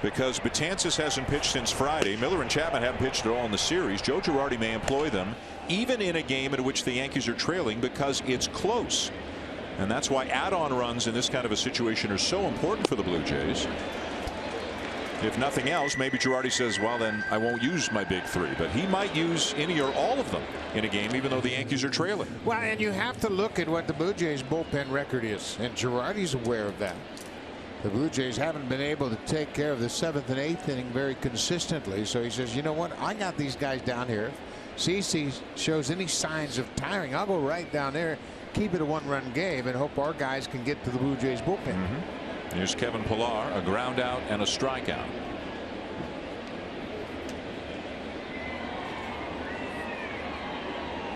because Betances hasn't pitched since Friday. Miller and Chapman haven't pitched at all in the series. Joe Girardi may employ them even in a game in which the Yankees are trailing because it's close. And that's why add-on runs in this kind of a situation are so important for the Blue Jays. If nothing else, maybe Girardi says, well, then I won't use my big 3, but he might use any or all of them in a game even though the Yankees are trailing. Well, and you have to look at what the Blue Jays bullpen record is, and Girardi's aware of that. The Blue Jays haven't been able to take care of the 7th and 8th inning very consistently, so he says, you know what, I got these guys down here. CC shows any signs of tiring, I'll go right down there, keep it a 1-run game, and hope our guys can get to the Blue Jays bullpen. Here's Kevin Pillar, a ground out and a strikeout.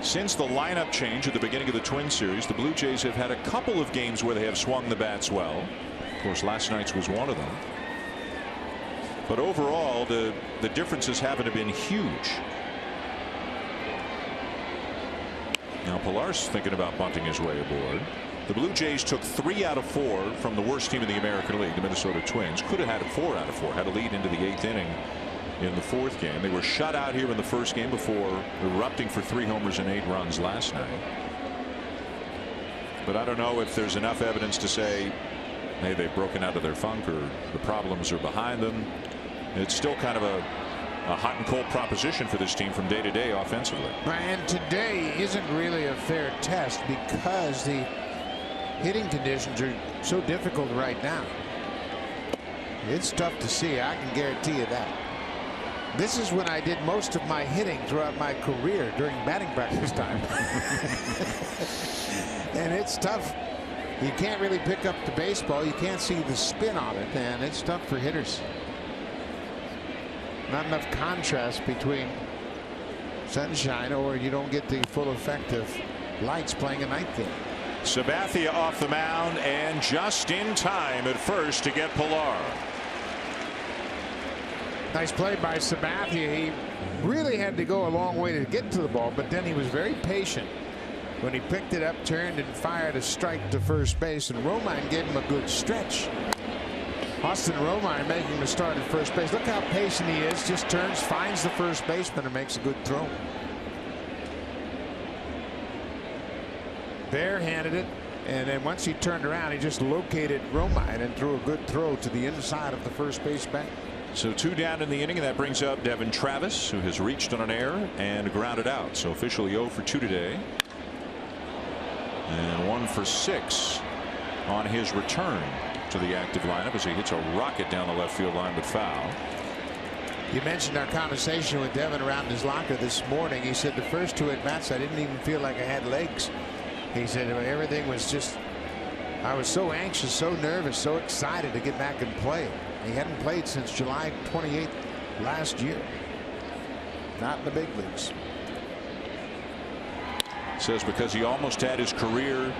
Since the lineup change at the beginning of the Twin Series, the Blue Jays have had a couple of games where they have swung the bats well. Of course, last night's was one of them. But overall, the differences haven't been huge. Now Pillar's thinking about bunting his way aboard. The Blue Jays took 3 out of 4 from the worst team in the American League, the Minnesota Twins. Could have had 4 out of 4, had a lead into the 8th inning in the 4th game. They were shut out here in the 1st game before erupting for 3 homers and 8 runs last night. But I don't know if there's enough evidence to say, hey, they've broken out of their funk or the problems are behind them. It's still kind of a hot and cold proposition for this team from day to day offensively. And today isn't really a fair test because the hitting conditions are so difficult right now. It's tough to see, I can guarantee you that. This is when I did most of my hitting throughout my career during batting practice time. And it's tough. You can't really pick up the baseball. You can't see the spin on it, and it's tough for hitters. Not enough contrast between sunshine, or you don't get the full effect of lights playing a night game. Sabathia off the mound and just in time at first to get Pillar. Nice play by Sabathia. He really had to go a long way to get to the ball, but then he was very patient when he picked it up, turned and fired a strike to first base, and Romine gave him a good stretch. Austin Romine making the start at first base. Look how patient he is. Just turns, finds the first baseman, and makes a good throw. Barehanded it, and then once he turned around, he just located Romine and threw a good throw to the inside of the first base bag. So 2 down in the inning, and that brings up Devin Travis, who has reached on an error and grounded out. So officially 0 for 2 today. And 1 for 6 on his return to the active lineup as he hits a rocket down the left field line, but foul. You mentioned our conversation with Devin around his locker this morning. He said the first 2 at-bats I didn't even feel like I had legs. He said everything was just, I was so anxious, so nervous, so excited to get back and play. He hadn't played since July 28th last year. Not in the big leagues. Says because he almost had his career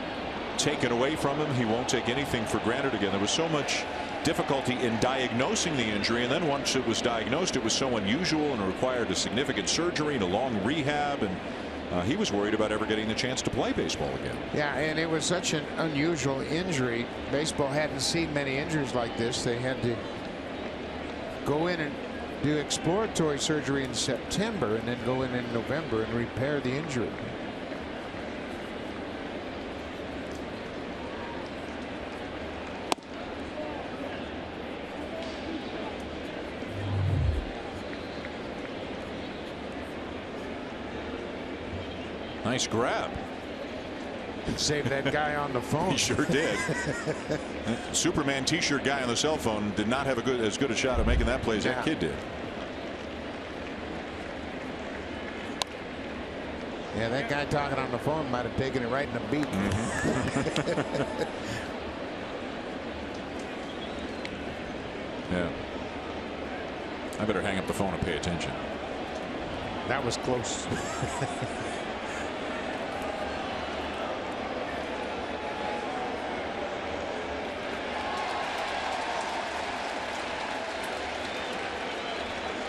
taken away from him, he won't take anything for granted again. There was so much difficulty in diagnosing the injury, and then once it was diagnosed, it was so unusual and required a significant surgery and a long rehab, and he was worried about ever getting the chance to play baseball again. Yeah, and it was such an unusual injury. Baseball hadn't seen many injuries like this. They had to go in and do exploratory surgery in September and then go in November and repair the injury. Nice grab. Save that guy on the phone. He sure did. Superman T-shirt guy on the cell phone did not have as good a shot at making that play as that kid did. Yeah, that guy talking on the phone might have taken it right in the beak. Yeah. I better hang up the phone and pay attention. That was close.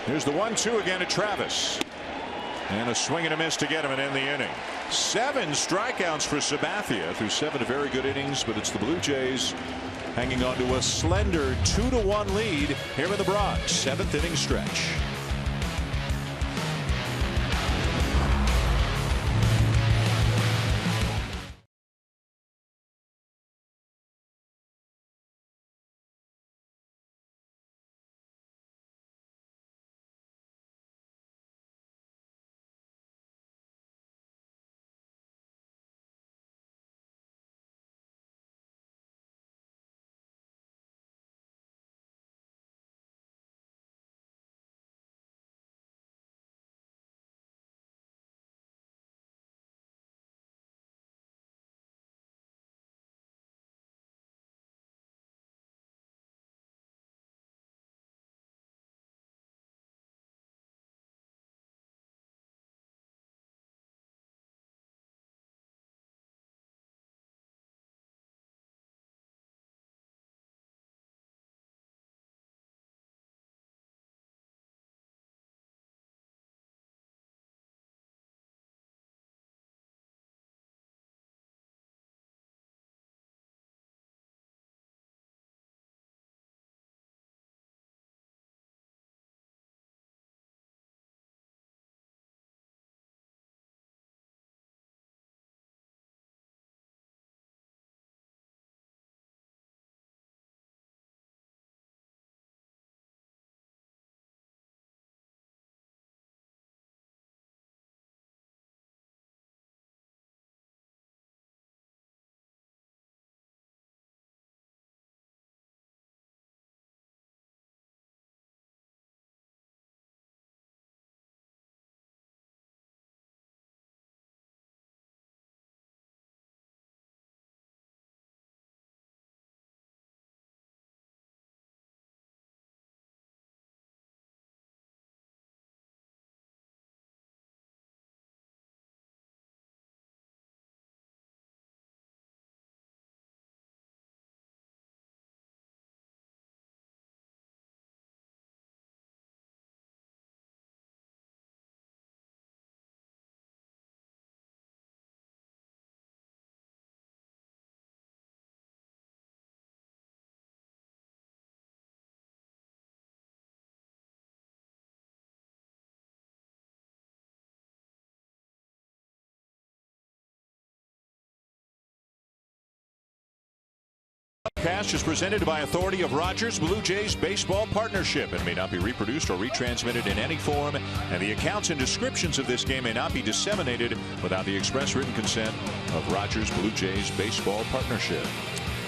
Here's the 1-2 again to Travis. And a swing and a miss to get him and end the inning. 7 strikeouts for Sabathia through 7 very good innings, but it's the Blue Jays hanging on to a slender 2-1 lead here in the Bronx. 7th inning stretch. Cast is presented by authority of Rogers Blue Jays Baseball Partnership and may not be reproduced or retransmitted in any form, and the accounts and descriptions of this game may not be disseminated without the express written consent of Rogers Blue Jays Baseball Partnership.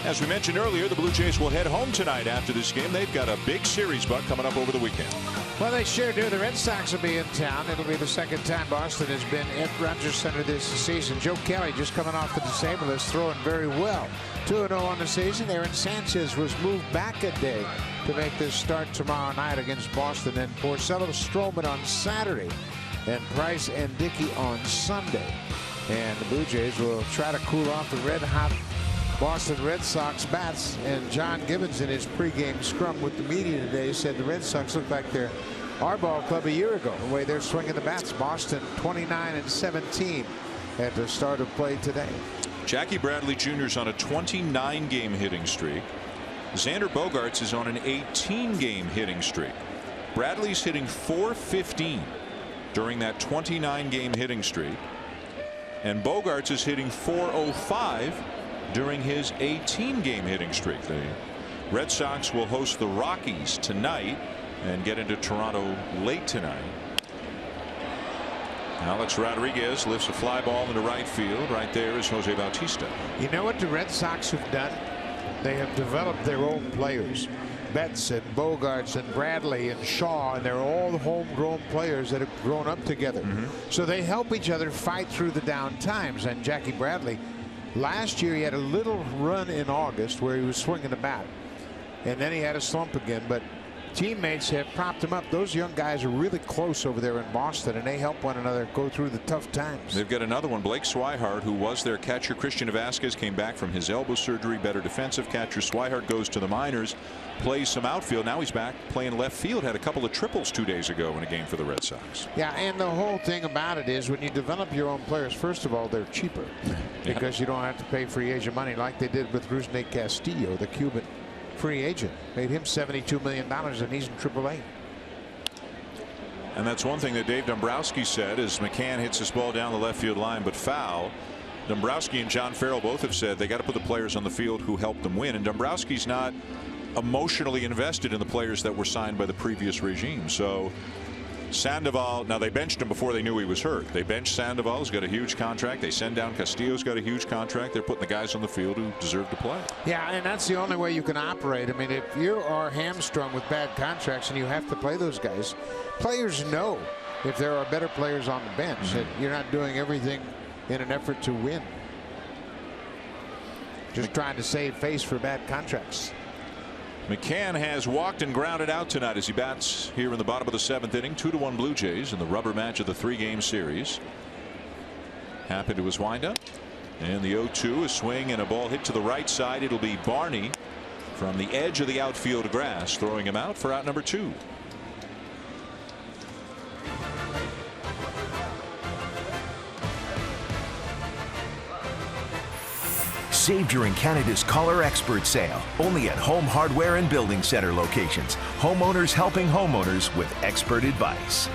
As we mentioned earlier, the Blue Jays will head home tonight after this game. They've got a big series, Buck, coming up over the weekend. Well, they sure do. The Red Sox will be in town. It'll be the second time Boston has been at Rogers Center this season. Joe Kelly just coming off the disabled list, throwing very well. 2-0 on the season. Aaron Sanchez was moved back a day to make this start tomorrow night against Boston. And Porcello Stroman on Saturday. And Price and Dickey on Sunday. And the Blue Jays will try to cool off the red-hot Boston Red Sox bats, and John Gibbons in his pregame scrum with the media today said the Red Sox look like they're our ball club a year ago, the way they're swinging the bats. Boston 29-17 at the start of play today. Jackie Bradley Jr. is on a 29-game hitting streak. Xander Bogaerts is on an 18-game hitting streak. Bradley's hitting .415 during that 29-game hitting streak, and Bogaerts is hitting .405 during his 18-game hitting streak. The Red Sox will host the Rockies tonight and get into Toronto late tonight. Alex Rodriguez lifts a fly ball into right field. Right there is Jose Bautista. You know what the Red Sox have done? They have developed their own players. Betts and Bogaerts and Bradley and Shaw, and they're all homegrown players that have grown up together. So they help each other fight through the down times. And Jackie Bradley, last year he had a little run in August where he was swinging the bat, and then he had a slump again. But teammates have propped him up. Those young guys are really close over there in Boston, and they help one another go through the tough times. They've got another one. Blake Swihart, who was their catcher. Christian Vazquez came back from his elbow surgery, better defensive catcher. Swihart goes to the minors, plays some outfield. Now he's back playing left field. Had a couple of triples 2 days ago in a game for the Red Sox. Yeah, and the whole thing about it is when you develop your own players, first of all, they're cheaper because you don't have to pay free agent money like they did with Rusney Castillo, the Cuban free agent. Made him $72 million, and he's in AAA. And that's one thing that Dave Dombrowski said as McCann hits this ball down the left field line but foul. Dombrowski and John Farrell both have said they got to put the players on the field who helped them win, and Dombrowski's not emotionally invested in the players that were signed by the previous regime. So Sandoval, now they benched him before they knew he was hurt. They benched Sandoval, who's got a huge contract. They send down Castillo's got a huge contract. They're putting the guys on the field who deserve to play. Yeah, and that's the only way you can operate. I mean, if you are hamstrung with bad contracts and you have to play those guys, players know if there are better players on the bench that you're not doing everything in an effort to win. Just trying to save face for bad contracts. McCann has walked and grounded out tonight as he bats here in the bottom of the 7th inning. 2-1 Blue Jays in the rubber match of the 3-game series. Happ into his windup, and the 0-2, a swing and a ball hit to the right side. It'll be Barney from the edge of the outfield grass throwing him out for out number 2. Save during Canada's Color Expert Sale, only at Home Hardware and Building Center locations. Homeowners helping homeowners with expert advice.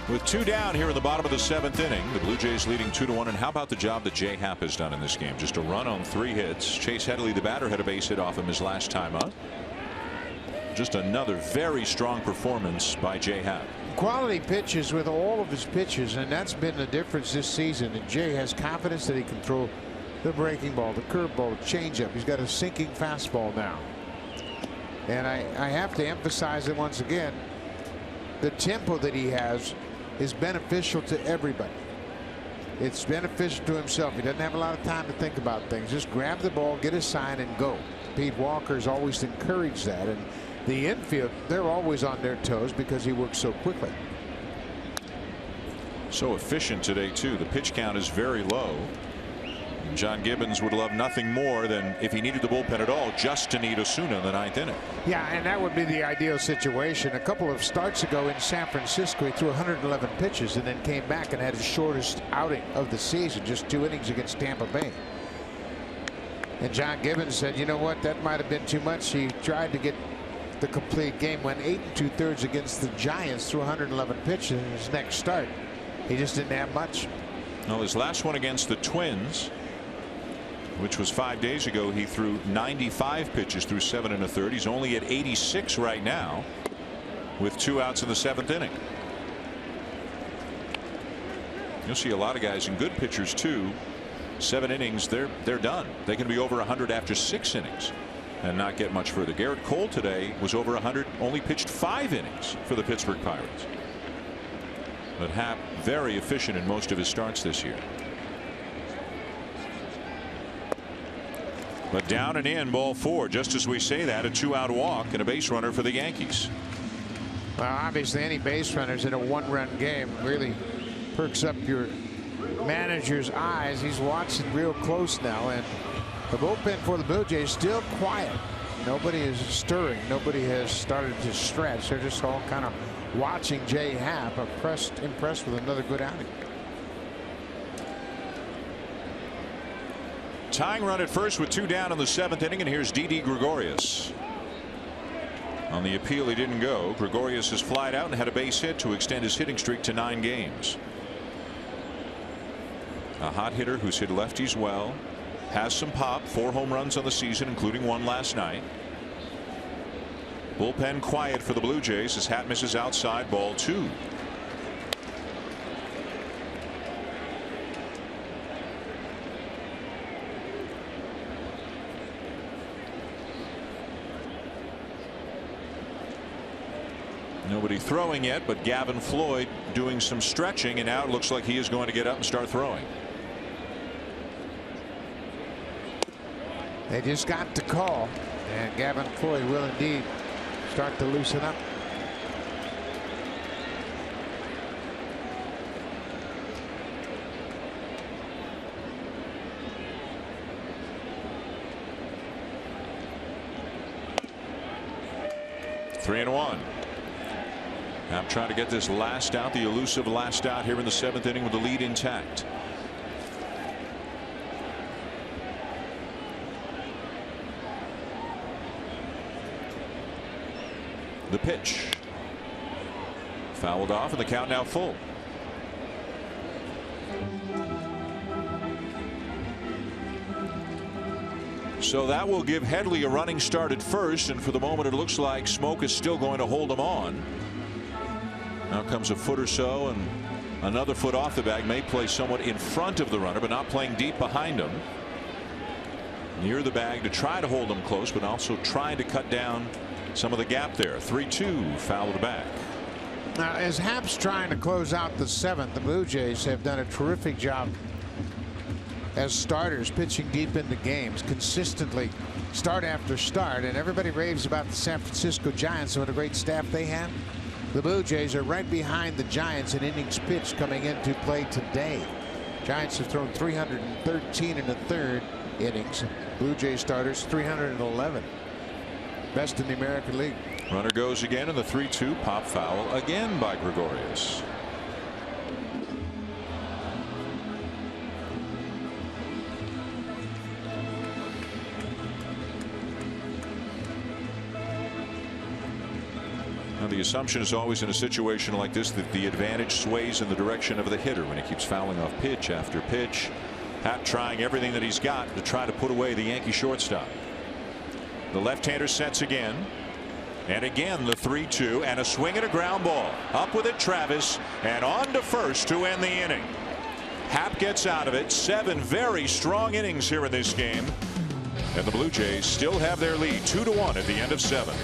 With 2 down here in the bottom of the 7th inning, the Blue Jays leading 2-1. And how about the job that Jay Happ has done in this game? Just a run on 3 hits. Chase Headley, the batter, had a base hit off him his last time up. Just another very strong performance by Jay Happ. Quality pitches with all of his pitches, and that's been the difference this season. And Jay has confidence that he can throw the breaking ball, the curveball, the changeup. He's got a sinking fastball now. And I have to emphasize it once again. The tempo that he has is beneficial to everybody. It's beneficial to himself. He doesn't have a lot of time to think about things. Just grab the ball, get a sign, and go. Pete Walker's always encouraged that. And the infield, they're always on their toes because he works so quickly. So efficient today, too. The pitch count is very low. John Gibbons would love nothing more than, if he needed the bullpen at all, just to need Osuna in the 9th inning. Yeah, and that would be the ideal situation. A couple of starts ago in San Francisco, he threw 111 pitches and then came back and had his shortest outing of the season, just 2 innings against Tampa Bay. And John Gibbons said, you know what, that might have been too much. He tried to get the complete game, went 8 2/3 against the Giants, threw 111 pitches in his next start. He just didn't have much. Well, his last one against the Twins, which was 5 days ago, he threw 95 pitches through 7 1/3. He's only at 86 right now with 2 outs in the 7th inning. You'll see a lot of guys and good pitchers too. 7 innings, they're done. They can be over 100 after 6 innings and not get much further. Garrett Cole today was over 100, only pitched 5 innings for the Pittsburgh Pirates. But Happ very efficient in most of his starts this year. But down and in, ball 4. Just as we say that, a 2-out walk and a base runner for the Yankees. Well, obviously any base runners in a 1-run game really perks up your manager's eyes. He's watching real close now, and the bullpen for the Blue Jays still quiet. Nobody is stirring. Nobody has started to stretch. They're just all kind of watching Jay Happ, impressed with another good outing. Tying run at first with 2 down in the 7th inning, and here's Didi Gregorius. On the appeal, he didn't go. Gregorius has flied out and had a base hit to extend his hitting streak to 9 games. A hot hitter who's hit lefties well. Has some pop. 4 home runs on the season, including 1 last night. Bullpen quiet for the Blue Jays as Happ misses outside, ball 2. Nobody throwing yet, but Gavin Floyd doing some stretching, and now it looks like he is going to get up and start throwing. They just got the call, and Gavin Floyd will indeed start to loosen up. Three and 1. I'm trying to get this last out, the elusive last out here in the 7th inning with the lead intact. The pitch. Fouled off, and the count now full. So that will give Headley a running start at first, and for the moment it looks like Smoke is still going to hold him on. Now comes a foot or so, and another foot off the bag, may play somewhat in front of the runner, but not playing deep behind him. Near the bag to try to hold him close, but also trying to cut down some of the gap there. 3-2, fouled back. Now, as Happ's trying to close out the 7th, the Blue Jays have done a terrific job as starters, pitching deep into games consistently, start after start, and everybody raves about the San Francisco Giants and what a great staff they have. The Blue Jays are right behind the Giants in innings pitched coming into play today. Giants have thrown 313 in the 3rd innings. Blue Jays starters 311. Best in the American League. Runner goes again, and the 3-2 pop foul again by Gregorius. Now the assumption is always in a situation like this that the advantage sways in the direction of the hitter when he keeps fouling off pitch after pitch. Happ trying everything that he's got to try to put away the Yankee shortstop. The left-hander sets again, and again the 3-2, and a swing and a ground ball. Up with it, Travis, and on to first to end the inning. Happ gets out of it. 7 very strong innings here in this game, and the Blue Jays still have their lead 2-1 at the end of 7.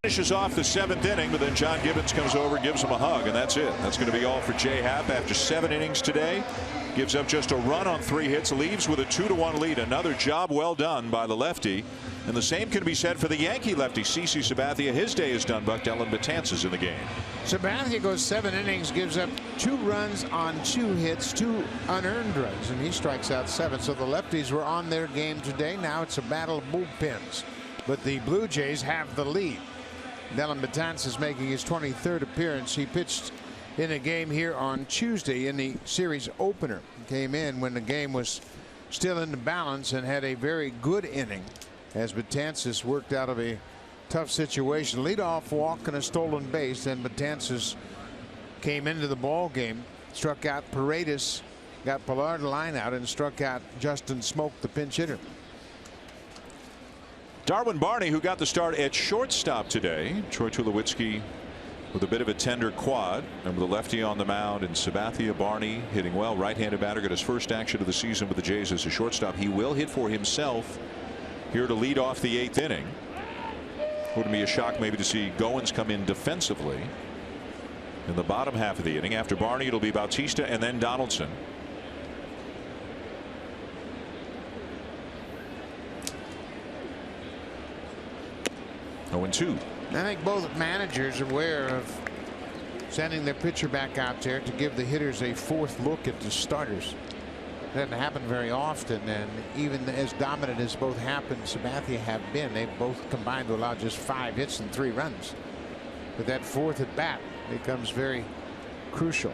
Finishes off the 7th inning, but then John Gibbons comes over and gives him a hug, and that's it. That's going to be all for Jay Happ after 7 innings today. Gives up just a run on 3 hits, leaves with a 2-1 lead. Another job well done by the lefty. And the same can be said for the Yankee lefty, CC Sabathia. His day is done. Buck Dellin Betances in the game. Sabathia goes 7 innings, gives up 2 runs on 2 hits, 2 unearned runs, and he strikes out 7. So the lefties were on their game today. Now it's a battle of bullpens, but the Blue Jays have the lead. Dellin Betances making his 23rd appearance. He pitched in a game here on Tuesday in the series opener. Came in when the game was still in the balance and had a very good inning as Betances worked out of a tough situation. Leadoff walk and a stolen base, and Betances came into the ball game, struck out Paredes, got Pollard line out, and struck out Justin Smoke, the pinch hitter. Darwin Barney, who got the start at shortstop today. Troy Tulowitzki with a bit of a tender quad, and with the lefty on the mound, and Sabathia, Barney hitting well. Right-handed batter, got his first action of the season with the Jays as a shortstop. He will hit for himself here to lead off the 8th inning. Wouldn't be a shock maybe to see Goins come in defensively in the bottom half of the inning. After Barney, it'll be Bautista and then Donaldson. Oh, and 2. I think both managers are aware of sending their pitcher back out there to give the hitters a 4th look at the starters. Doesn't happen very often, and even as dominant as both Happ and Sabathia have been, they've both combined to allow just 5 hits and 3 runs. But that 4th at bat becomes very crucial.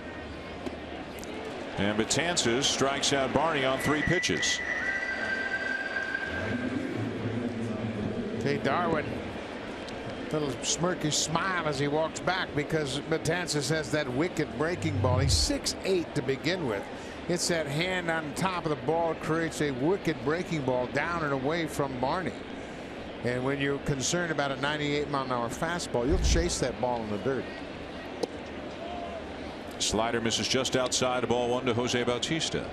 And Betances strikes out Barney on 3 pitches. Hey, Darwin, little smirky smile as he walks back because Betances has that wicked breaking ball. He's 6'8" to begin with. It's that hand on top of the ball creates a wicked breaking ball down and away from Barney. And when you're concerned about a 98-mile-an-hour fastball, you'll chase that ball in the dirt. Slider misses just outside of ball 1 to Jose Bautista.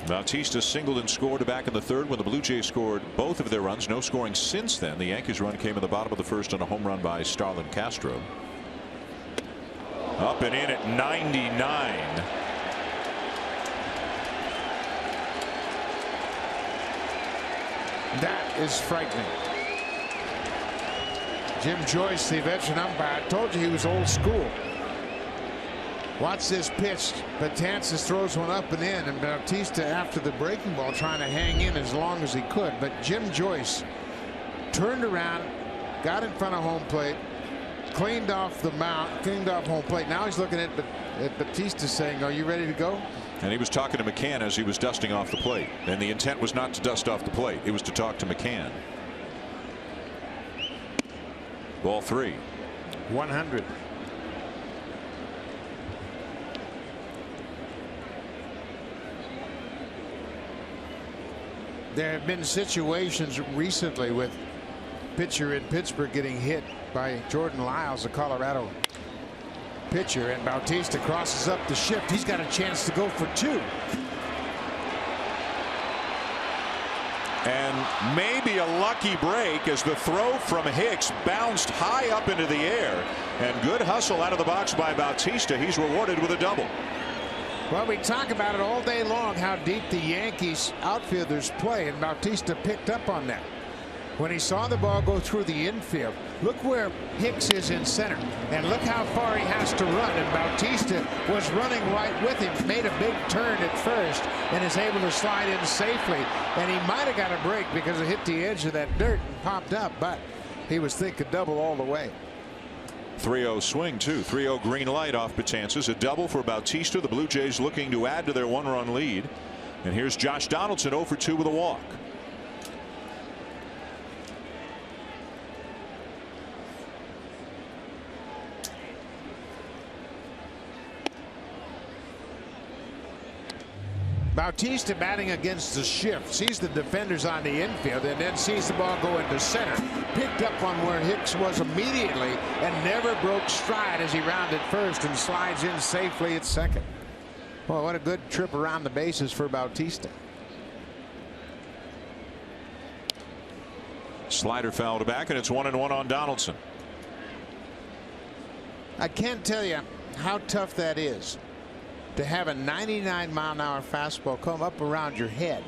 Bautista singled and scored back in the 3rd when the Blue Jays scored both of their runs. No scoring since then. The Yankees run came in the bottom of the 1st on a home run by Starlin Castro. Up and in at 99. That is frightening. Jim Joyce, the veteran umpire, I told you he was old school. Watch this pitch. Betances throws one up and in, and Bautista after the breaking ball trying to hang in as long as he could. But Jim Joyce turned around, got in front of home plate, cleaned off the mound, cleaned off home plate. Now he's looking at Bautista saying, "Are you ready to go?" And he was talking to McCann as he was dusting off the plate. And the intent was not to dust off the plate. It was to talk to McCann. Ball 3. 100. There have been situations recently with pitcher in Pittsburgh getting hit by Jordan Lyles, the Colorado pitcher, and Bautista crosses up the shift. He's got a chance to go for 2. And maybe a lucky break as the throw from Hicks bounced high up into the air, and good hustle out of the box by Bautista. He's rewarded with a double. Well, we talk about it all day long how deep the Yankees outfielders play, and Bautista picked up on that. When he saw the ball go through the infield, look where Hicks is in center, and look how far he has to run, and Bautista was running right with him, made a big turn at first and is able to slide in safely, and he might have got a break because it hit the edge of that dirt and popped up, but he was thinking double all the way. 3-0 swing, too. 3-0 green light off Betances. A double for Bautista. The Blue Jays looking to add to their 1-run lead. And here's Josh Donaldson 0 for 2 with a walk. Bautista batting against the shift, sees the defenders on the infield, and then sees the ball go into center. Picked up on where Hicks was immediately and never broke stride as he rounded first and slides in safely at second. Well, what a good trip around the bases for Bautista. slider fouled back, and it's 1-1 on Donaldson. I can't tell you how tough that is to have a 99-mile-an-hour fastball come up around your head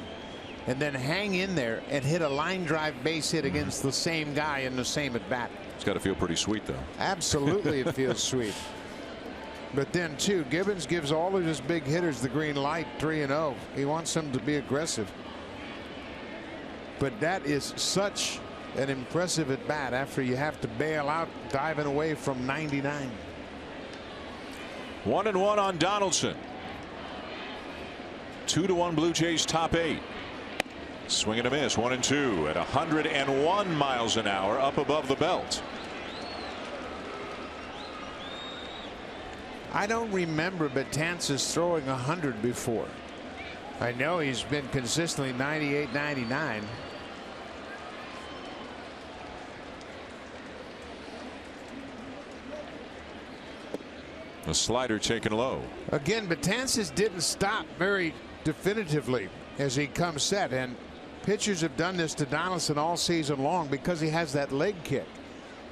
and then hang in there and hit a line drive base hit against the same guy in the same at bat. It's got to feel pretty sweet, though. Absolutely, it feels sweet. But then, too, Gibbons gives all of his big hitters the green light, 3-0. He wants them to be aggressive. But that is such an impressive at bat after you have to bail out diving away from 99. 1-1 on Donaldson. 2-1 Blue Jays top 8. Swing and a miss. 1-2 at 101 miles an hour up above the belt. I don't remember Betances throwing 100 before. I know he's been consistently 98, 99. The slider taken low. Again, Betances didn't stop very definitively as he comes set, and pitchers have done this to Donaldson all season long because he has that leg kick,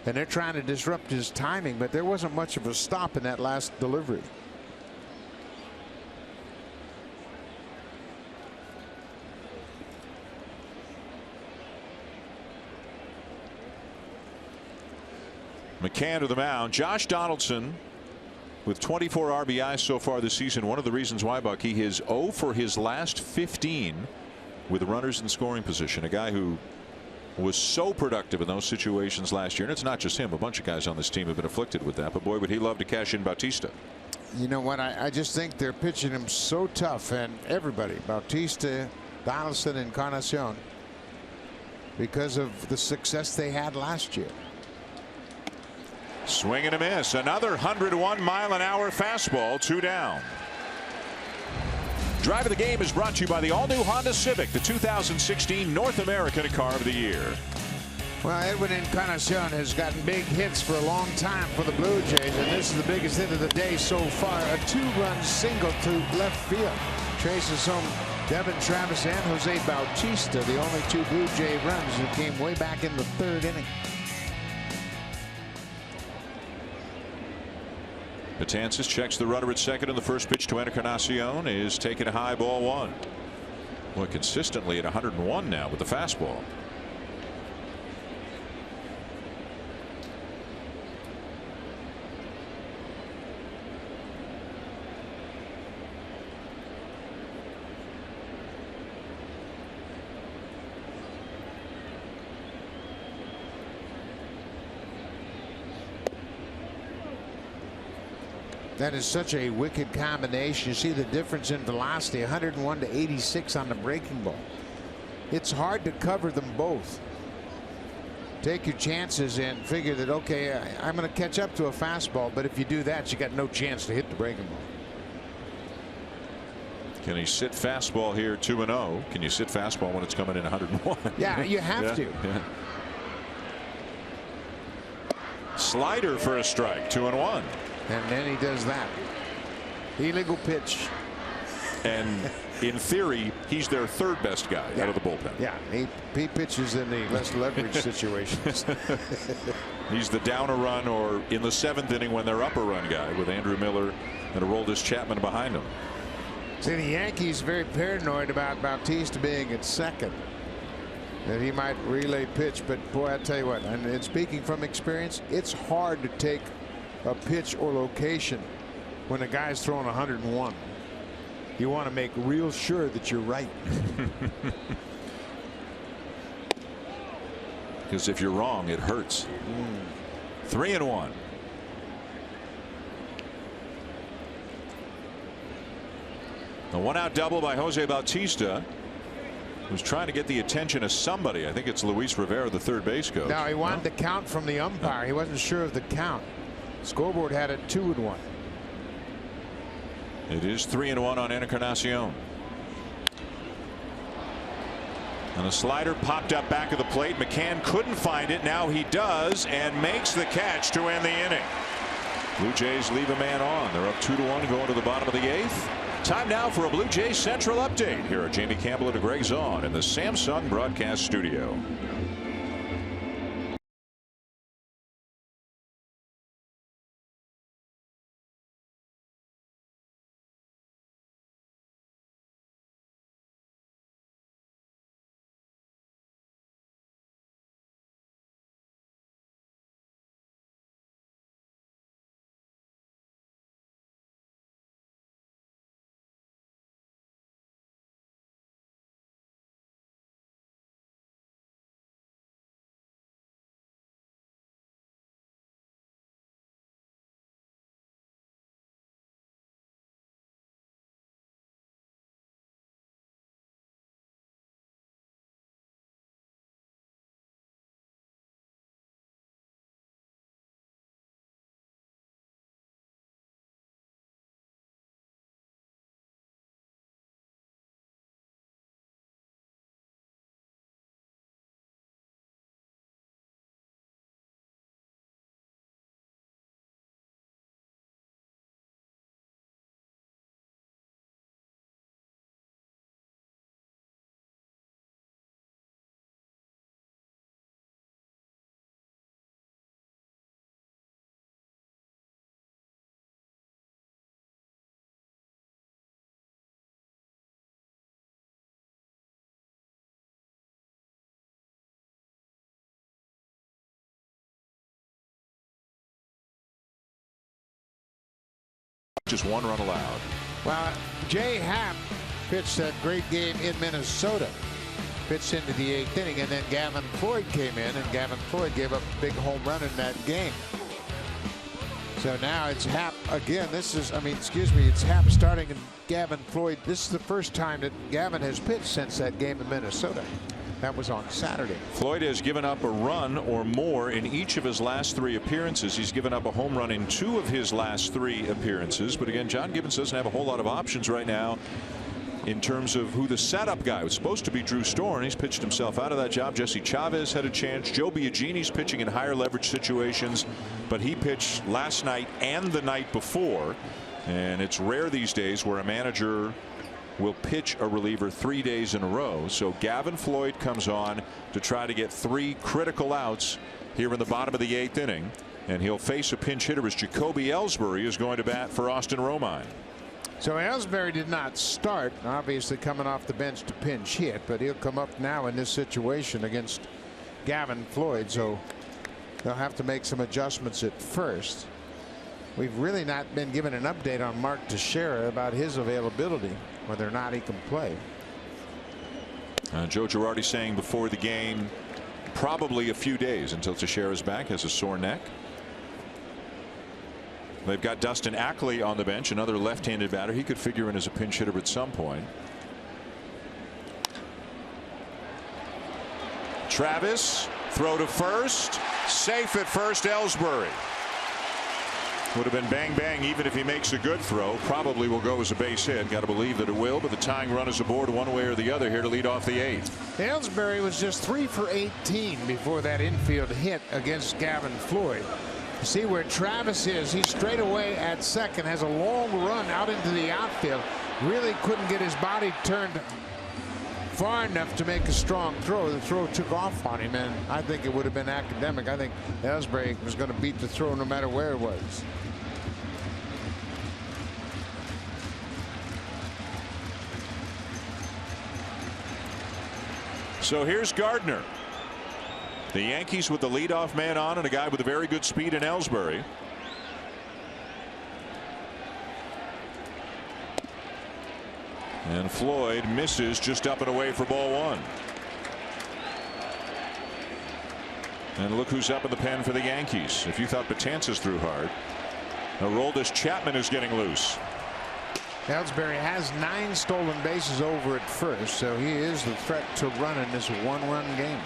and they're trying to disrupt his timing, but there wasn't much of a stop in that last delivery. McCann to the mound. Josh Donaldson with 24 RBIs so far this season. One of the reasons why, Bucky, he is 0 for his last 15 with runners in scoring position. A guy who was so productive in those situations last year. And it's not just him. A bunch of guys on this team have been afflicted with that. But boy, would he love to cash in Bautista. You know what? I just think they're pitching him so tough, and everybody, Bautista, Donaldson, and Encarnacion, because of the success they had last year. Swing and a miss. Another 101-mile-an-hour fastball. 2 down. Drive of the Game is brought to you by the all-new Honda Civic, the 2016 North American Car of the Year. Well, Edwin Encarnacion has gotten big hits for a long time for the Blue Jays, and this is the biggest hit of the day so far. A 2-run single to left field. Traces home Devin Travis and Jose Bautista, the only 2 Blue Jay runs that came way back in the 3rd inning. Betances checks the runner at second, and the first pitch to Encarnacion is taken high, ball 1. Well, consistently at 101 now with the fastball. That is such a wicked combination. You see the difference in velocity, 101 to 86 on the breaking ball. It's hard to cover them both. Take your chances and figure that, okay, I'm going to catch up to a fastball, but if you do that, you got no chance to hit the breaking ball. Can he sit fastball here 2-0? Can you sit fastball when it's coming in 101? Yeah, you have to. Yeah. Slider for a strike, 2-1. And then he does that. Illegal pitch. And in theory, he's their 3rd best guy out of the bullpen. Yeah, he pitches in the less leverage situations. He's the down a run or in the 7th inning when they're up a run guy with Andrew Miller and Aroldis Chapman behind him. See, the Yankees very paranoid about Bautista being at second, that he might relay pitch, but boy, I tell you what, and speaking from experience, it's hard to take a pitch or location when a guy's throwing 101. You want to make real sure that you're right. Because if you're wrong, it hurts. 3-1. A 1-out double by Jose Bautista, who's trying to get the attention of somebody. I think it's Luis Rivera, the 3rd base coach. No, he wanted the count from the umpire. He wasn't sure of the count. Scoreboard had it 2-1. It is 3-1 on Encarnacion. And a slider popped up back of the plate. McCann couldn't find it. Now he does and makes the catch to end the inning. Blue Jays leave a man on. They're up 2-1 going to the bottom of the 8th. Time now for a Blue Jays Central update. Here are Jamie Campbell and Greg Zahn in the Samsung broadcast studio. Just 1 run allowed. Well, Jay Happ pitched that great game in Minnesota. Pitched into the 8th inning, and then Gavin Floyd came in, and Gavin Floyd gave up a big home run in that game. So now it's Happ again. It's Happ starting and Gavin Floyd. This is the first time that Gavin has pitched since that game in Minnesota. That was on Saturday. Floyd has given up a run or more in each of his last 3 appearances. He's given up a home run in 2 of his last 3 appearances. But again, John Gibbons doesn't have a whole lot of options right now in terms of who the setup guy was supposed to be. Drew Storen. He's pitched himself out of that job. Jesse Chavez had a chance. Joe Biagini's pitching in higher leverage situations, but he pitched last night and the night before. And it's rare these days where a manager will pitch a reliever 3 days in a row. So Gavin Floyd comes on to try to get 3 critical outs here in the bottom of the 8th inning, and he'll face a pinch hitter as Jacoby Ellsbury is going to bat for Austin Romine. So Ellsbury did not start, obviously coming off the bench to pinch hit, but he'll come up now in this situation against Gavin Floyd. So they'll have to make some adjustments at first. We've really not been given an update on Mark Teixeira about his availability, whether or not he can play. Joe Girardi saying before the game, probably a few days until Teixeira's back. Has a sore neck. They've got Dustin Ackley on the bench, another left-handed batter. He could figure in as a pinch hitter at some point. Travis, throw to first, safe at first. Ellsbury. Would have been bang bang even if he makes a good throw. Probably will go as a base hit. Got to believe that it will, but the tying run is aboard one way or the other here to lead off the 8th. Ellsbury was just 3 for 18 before that infield hit against Gavin Floyd. You see where Travis is. He's straight away at second, has a long run out into the outfield. Really couldn't get his body turned far enough to make a strong throw. The throw took off on him, and I think it would have been academic. I think Ellsbury was going to beat the throw no matter where it was. So here's Gardner. The Yankees with the leadoff man on and a guy with a very good speed in Ellsbury. And Floyd misses just up and away for ball 1. And look who's up in the pen for the Yankees. If you thought Betances threw hard, Aroldis Chapman is getting loose. Ellsbury has 9 stolen bases over at first, so he is the threat to run in this 1-run game.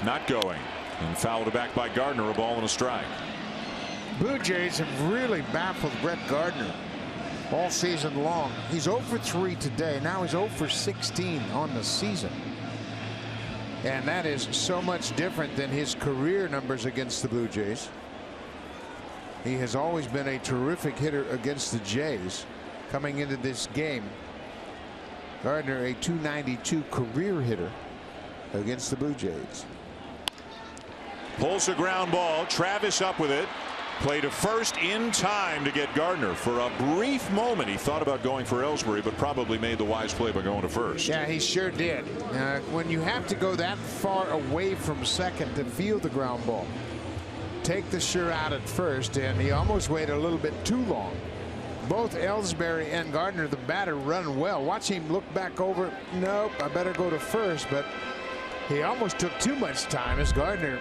Not going, and fouled back by Gardner. A ball and a strike. Blue Jays have really baffled Brett Gardner all season long. He's 0 for 3 today. Now he's 0 for 16 on the season. And that is so much different than his career numbers against the Blue Jays. He has always been a terrific hitter against the Jays. Coming into this game, Gardner a .292 career hitter against the Blue Jays. Pulls a ground ball. Travis up with it. Play to first in time to get Gardner. For a brief moment he thought about going for Ellsbury, but probably made the wise play by going to first. Yeah, he sure did. When you have to go that far away from second to field the ground ball, take the sure out at first, and he almost waited a little bit too long. Both Ellsbury and Gardner, the batter, run well. Watch him look back over. Nope, I better go to first, but he almost took too much time as Gardner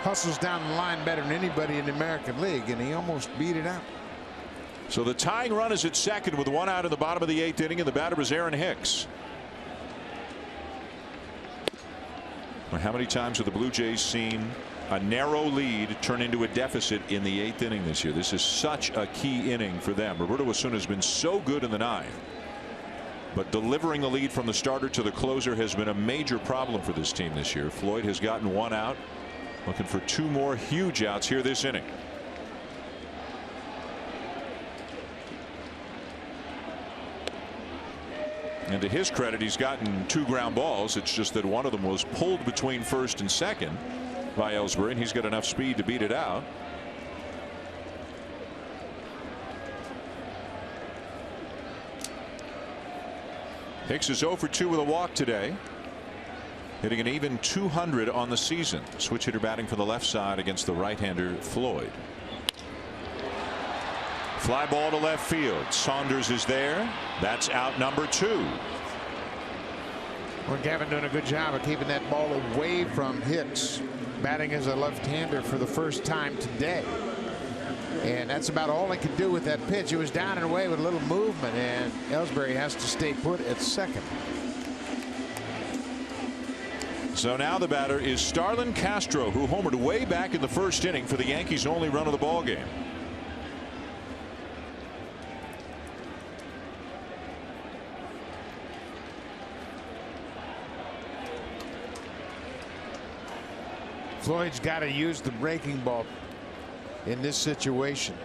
hustles down the line better than anybody in the American League, and he almost beat it out. So the tying run is at second with 1 out in the bottom of the 8th inning, and the batter is Aaron Hicks. How many times have the Blue Jays seen a narrow lead turn into a deficit in the 8th inning this year? This is such a key inning for them. Roberto Osuna has been so good in the 9th, but delivering the lead from the starter to the closer has been a major problem for this team this year. Floyd has gotten 1 out, looking for 2 more huge outs here this inning. And to his credit, he's gotten 2 ground balls. It's just that one of them was pulled between first and second by Ellsbury, and he's got enough speed to beat it out. Hicks is 0 for 2 with a walk today, hitting an even .200 on the season. Switch hitter batting from the left side against the right-hander Floyd. Fly ball to left field. Saunders is there. That's out number 2. Well, Gavin doing a good job of keeping that ball away from Hicks, batting as a left-hander for the first time today. And that's about all he could do with that pitch. It was down and away with a little movement, and Ellsbury has to stay put at second. So now the batter is Starlin Castro, who homered way back in the first inning for the Yankees' only run of the ball game. Floyd's got to use the breaking ball in this situation.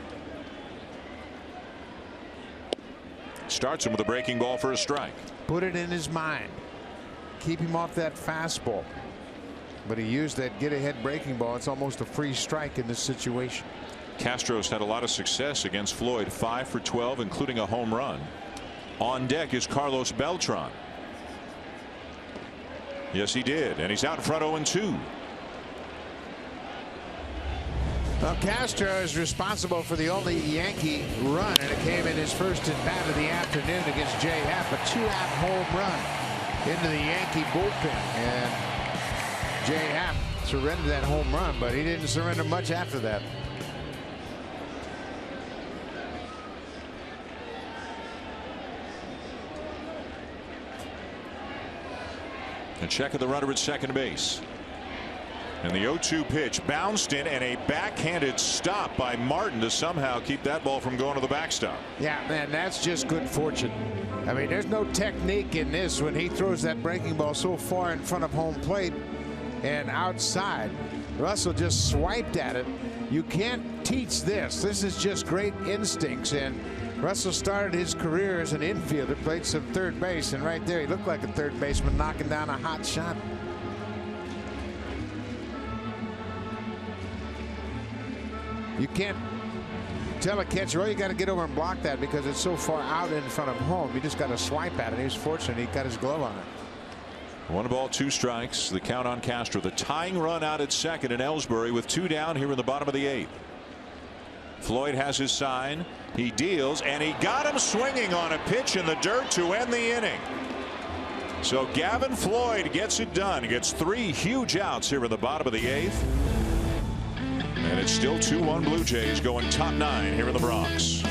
Starts him with a breaking ball for a strike. Put it in his mind. Keep him off that fastball. But he used that get ahead breaking ball. It's almost a free strike in this situation. Castro's had a lot of success against Floyd, 5 for 12, including a home run. On deck is Carlos Beltran. Yes, he did, and he's out in front 0-2. Well, Castro is responsible for the only Yankee run, and it came in his first at bat of the afternoon against Jay Happ, a 2-out home run into the Yankee bullpen. And Jay Happ surrendered that home run, but he didn't surrender much after that. A check of the runner at second base. And the 0-2 pitch bounced in, and a backhanded stop by Martin to somehow keep that ball from going to the backstop. Yeah, man, that's just good fortune. I mean, there's no technique in this when he throws that breaking ball so far in front of home plate and outside. Russell just swiped at it. You can't teach this. This is just great instincts. And Russell started his career as an infielder, played some third base, and right there he looked like a third baseman knocking down a hot shot. You can't tell a catcher, oh, you got to get over and block that because it's so far out in front of home. You just got to swipe at it. He was fortunate he got his glove on it. 1 ball, 2 strikes. The count on Castro. The tying run out at second, and Ellsbury with 2 down here in the bottom of the 8th. Floyd has his sign. He deals, and he got him swinging on a pitch in the dirt to end the inning. So Gavin Floyd gets it done. He gets 3 huge outs here in the bottom of the 8th. And it's still 2-1 Blue Jays going top 9 here in the Bronx.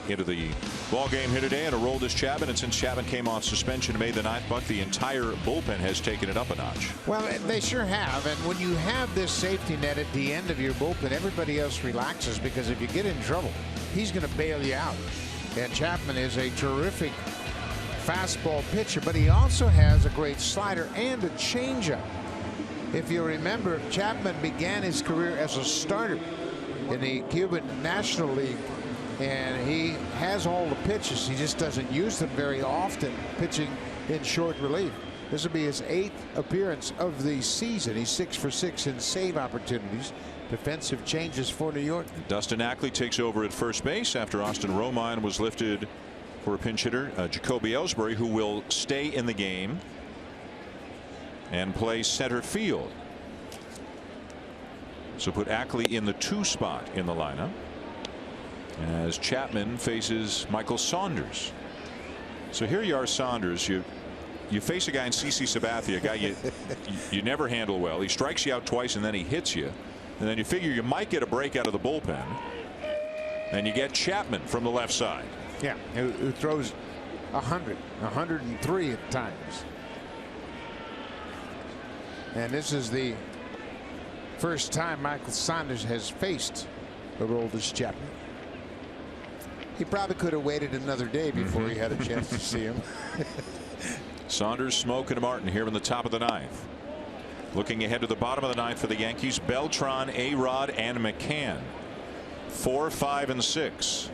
Into the ball game here today, and Aroldis Chapman, and since Chapman came off suspension May the 9th, Buck, the entire bullpen has taken it up a notch. Well, they sure have, and when you have this safety net at the end of your bullpen, everybody else relaxes, because if you get in trouble, he's going to bail you out. And Chapman is a terrific fastball pitcher, but he also has a great slider and a changeup. If you remember, Chapman began his career as a starter in the Cuban National League, and he has all the pitches. He just doesn't use them very often, pitching in short relief. This will be his 8th appearance of the season. He's 6 for 6 in save opportunities. Defensive changes for New York. Dustin Ackley takes over at first base after Austin Romine was lifted for a pinch hitter. Jacoby Ellsbury, who will stay in the game and play center field. So put Ackley in the 2 spot in the lineup as Chapman faces Michael Saunders. So here you are, Saunders. You face a guy in CC Sabathia, a guy you never handle well. He strikes you out twice and then he hits you. And then you figure you might get a break out of the bullpen. And you get Chapman from the left side. Yeah, who throws 100, 103 at times. And this is the first time Michael Saunders has faced Aroldis Chapman. He probably could have waited another day before he had a chance to see him. Saunders, Smoke, and Martin here in the top of the 9th. Looking ahead to the bottom of the 9th for the Yankees, Beltran, A-Rod, and McCann. 4, 5, and 6.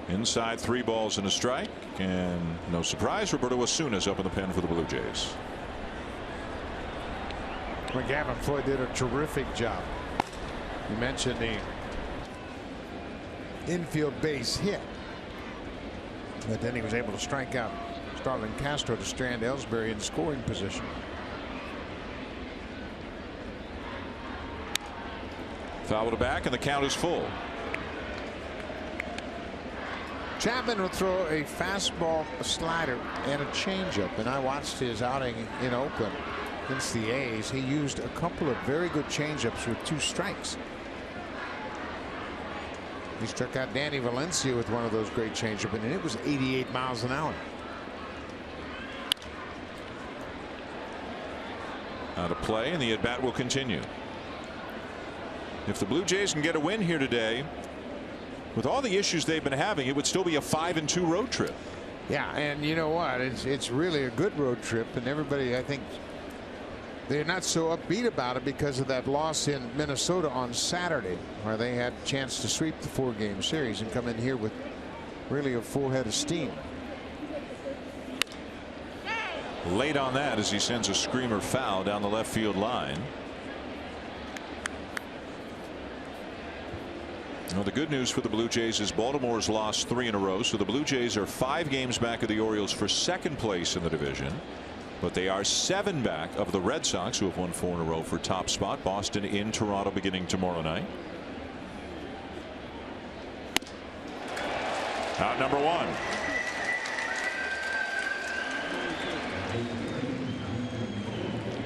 Inside, 3 balls and a strike, and no surprise, Roberto Osuna's up in the pen for the Blue Jays. Gavin Floyd did a terrific job. You mentioned the infield base hit, but then he was able to strike out Starlin Castro to strand Ellsbury in scoring position. Foul to back, and the count is full. Chapman will throw a fastball, a slider, and a changeup. And I watched his outing in Oakland against the A's. He used a couple of very good changeups with 2 strikes. He struck out Danny Valencia with one of those great changeups, and it was 88 miles an hour. Out of play, and the at bat will continue. If the Blue Jays can get a win here today, with all the issues they've been having, it would still be a 5-2 road trip. Yeah, and you know what? It's really a good road trip, and everybody, I think, they're not so upbeat about it because of that loss in Minnesota on Saturday, where they had a chance to sweep the 4-game series and come in here with really a full head of steam. Late on that as he sends a screamer foul down the left field line. Well, the good news for the Blue Jays is Baltimore's lost 3 in a row, so the Blue Jays are 5 games back of the Orioles for 2nd place in the division, but they are 7 back of the Red Sox, who have won 4 in a row for top spot. Boston in Toronto beginning tomorrow night. Out number 1.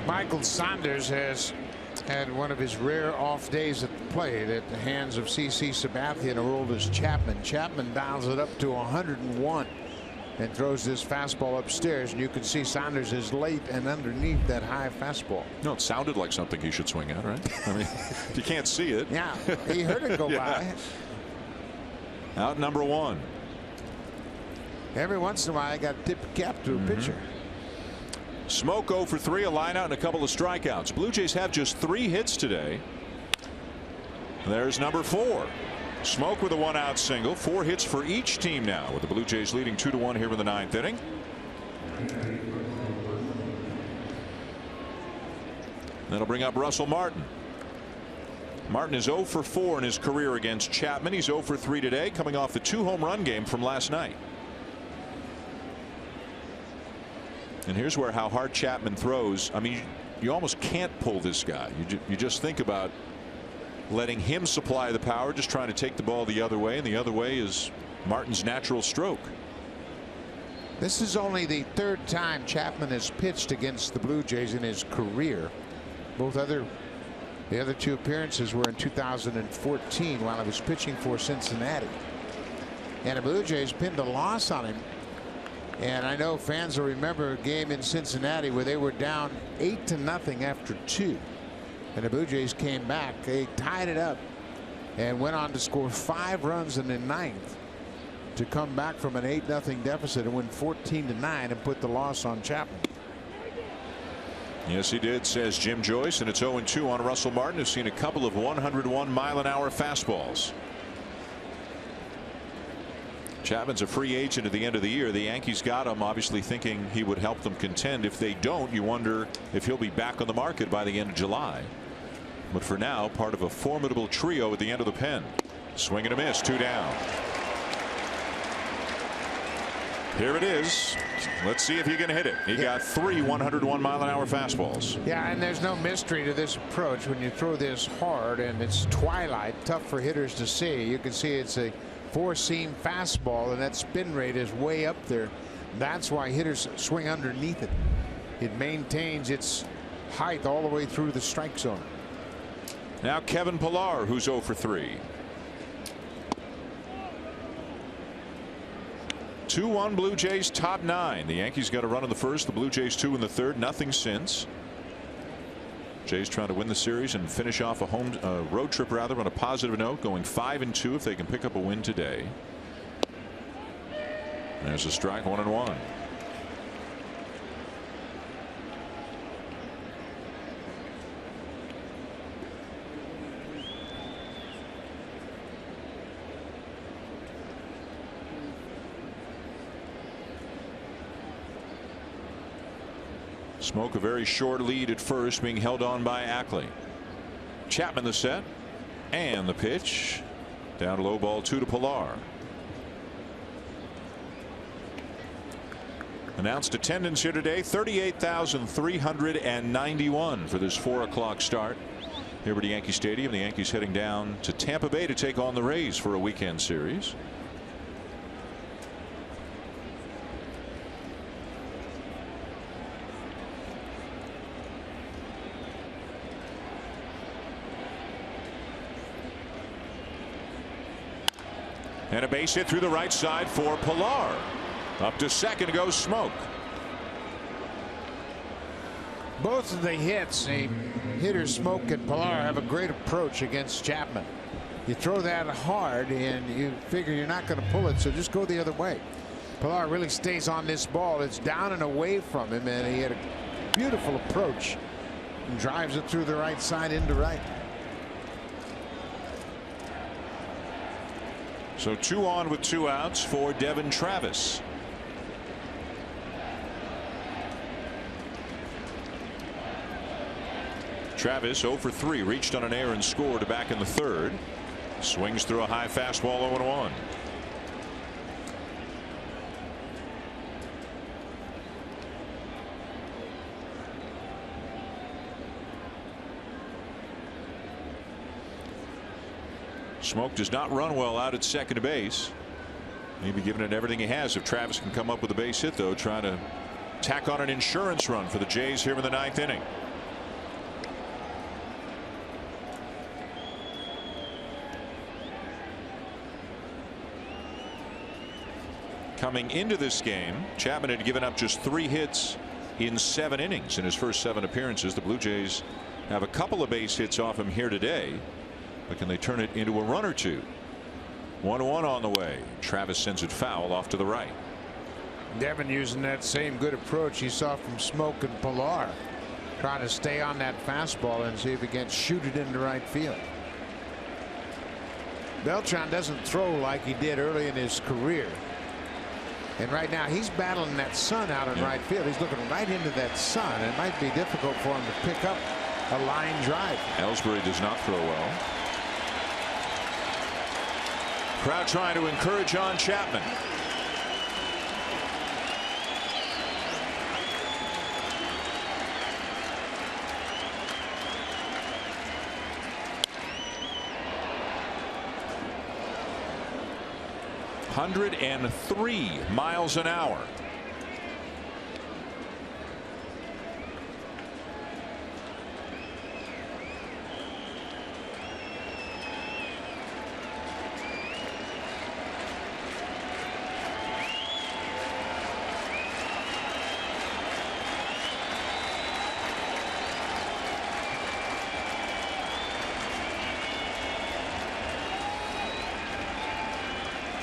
Michael Saunders has had one of his rare off days at the plate at the hands of CC Sabathia and Aroldis Chapman. Chapman dials it up to 101 and throws this fastball upstairs, and you can see Saunders is late and underneath that high fastball. No, it sounded like something he should swing at, right? I mean, you can't see it. Yeah, he heard it go yeah. by. Out number 1. Every once in a while, I got to tip the cap to a pitcher. Smoke 0 for 3, a line out and a couple of strikeouts. Blue Jays have just 3 hits today. There's number 4. Smoke with a 1-out single. 4 hits for each team now, with the Blue Jays leading 2-1 here in the 9th inning. That'll bring up Russell Martin. Martin is 0 for 4 in his career against Chapman. He's 0 for 3 today, coming off the 2-home run game from last night. And here's where how hard Chapman throws. I mean, you almost can't pull this guy. You just think about letting him supply the power, just trying to take the ball the other way, and the other way is Martin's natural stroke. This is only the 3rd time Chapman has pitched against the Blue Jays in his career. The other 2 appearances were in 2014 while he was pitching for Cincinnati. And the Blue Jays pinned a loss on him. And I know fans will remember a game in Cincinnati where they were down 8-0 after 2. And the Blue Jays came back. They tied it up and went on to score 5 runs in the 9th to come back from an 8-0 deficit and win 14-9 and put the loss on Chapman. Yes, he did, says Jim Joyce, and it's 0-2 on Russell Martin, who's seen a couple of 101-mile-an-hour fastballs. Chapman's a free agent at the end of the year. The Yankees got him, obviously thinking he would help them contend. If they don't, you wonder if he'll be back on the market by the end of July. But for now, part of a formidable trio at the end of the pen. Swing and a miss, 2 down. Here it is. Let's see if he can hit it. He got 3 101-mile-an-hour fastballs. Yeah, and there's no mystery to this approach. When you throw this hard and it's twilight, tough for hitters to see. You can see it's a 4-seam fastball, and that spin rate is way up there. That's why hitters swing underneath it. It maintains its height all the way through the strike zone. Now Kevin Pillar, who's 0 for 3. 2-1 Blue Jays top 9. The Yankees got a run in the first, the Blue Jays 2 in the third. Nothing since. Jays trying to win the series and finish off a road trip rather on a positive note, going 5-2 if they can pick up a win today. There's a strike, 1-1. Smoke a very short lead at first, being held on by Ackley. Chapman the set and the pitch. Down low, ball 2 to Pillar. Announced attendance here today, 38,391 for this 4 o'clock start here at Yankee Stadium. The Yankees heading down to Tampa Bay to take on the Rays for a weekend series. And a base hit through the right side for Pillar. Up to second goes Smoke. Both of the hits, the hitters Smoke and Pillar, have a great approach against Chapman. You throw that hard and you figure you're not going to pull it, so just go the other way. Pillar really stays on this ball. It's down and away from him, and he had a beautiful approach and drives it through the right side into right. So 2 on with 2 outs for Devin Travis. Travis 0 for 3, reached on an error and scored back in the third. Swings through a high fastball, 0-1. Smoke does not run well out at second base. Maybe giving it everything he has. If Travis can come up with a base hit, though, trying to tack on an insurance run for the Jays here in the 9th inning. Coming into this game, Chapman had given up just 3 hits in 7 innings in his first 7 appearances. The Blue Jays have a couple of base hits off him here today. But can they turn it into a run or two? 1-1 on the way. Travis sends it foul off to the right. Devin using that same good approach he saw from Smoke and Pillar, trying to stay on that fastball and see if he can shoot it into right field. Beltran doesn't throw like he did early in his career, and right now he's battling that sun out in right field. He's looking right into that sun. It might be difficult for him to pick up a line drive. Ellsbury does not throw well. Crowd trying to encourage on Chapman. (103 miles an hour).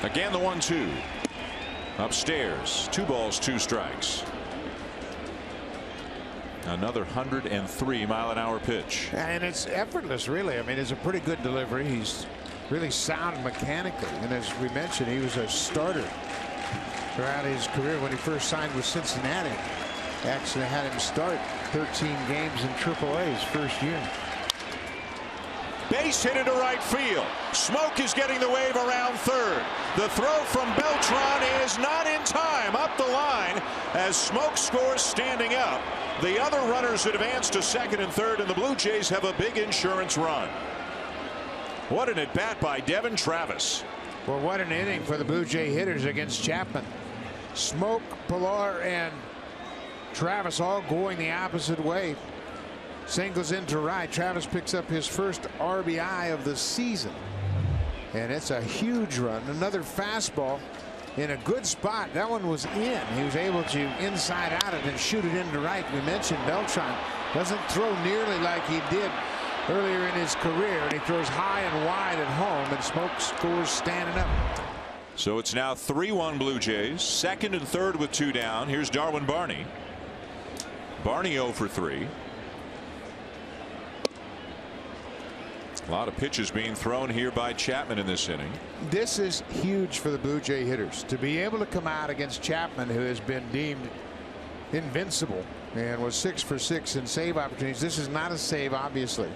Again, the 1-2 upstairs. 2 balls, 2 strikes. Another 103-mile-an-hour pitch. And it's effortless, really. I mean, it's a pretty good delivery. He's really sound mechanically. And as we mentioned, he was a starter throughout his career when he first signed with Cincinnati. Actually had him start 13 games in AAA his first year. Base hit into right field. Smoke is getting the wave around third. The throw from Beltran is not in time up the line as Smoke scores standing up. The other runners advance to second and third, and the Blue Jays have a big insurance run. What an at-bat by Devin Travis. Well, what an inning for the Blue Jay hitters against Chapman. Smoke, Pilar, and Travis all going the opposite way. Singles into right. Travis picks up his first RBI of the season. And it's a huge run. Another fastball in a good spot. That one was in. He was able to inside out it and shoot it into right. We mentioned Beltran doesn't throw nearly like he did earlier in his career, and he throws high and wide at home, and Smoke scores standing up. So it's now 3-1 Blue Jays. Second and third with 2 down. Here's Darwin Barney. Barney 0 for 3. A lot of pitches being thrown here by Chapman in this inning. This is huge for the Blue Jay hitters to be able to come out against Chapman, who has been deemed invincible and was 6 for 6 in save opportunities. This is not a save, obviously,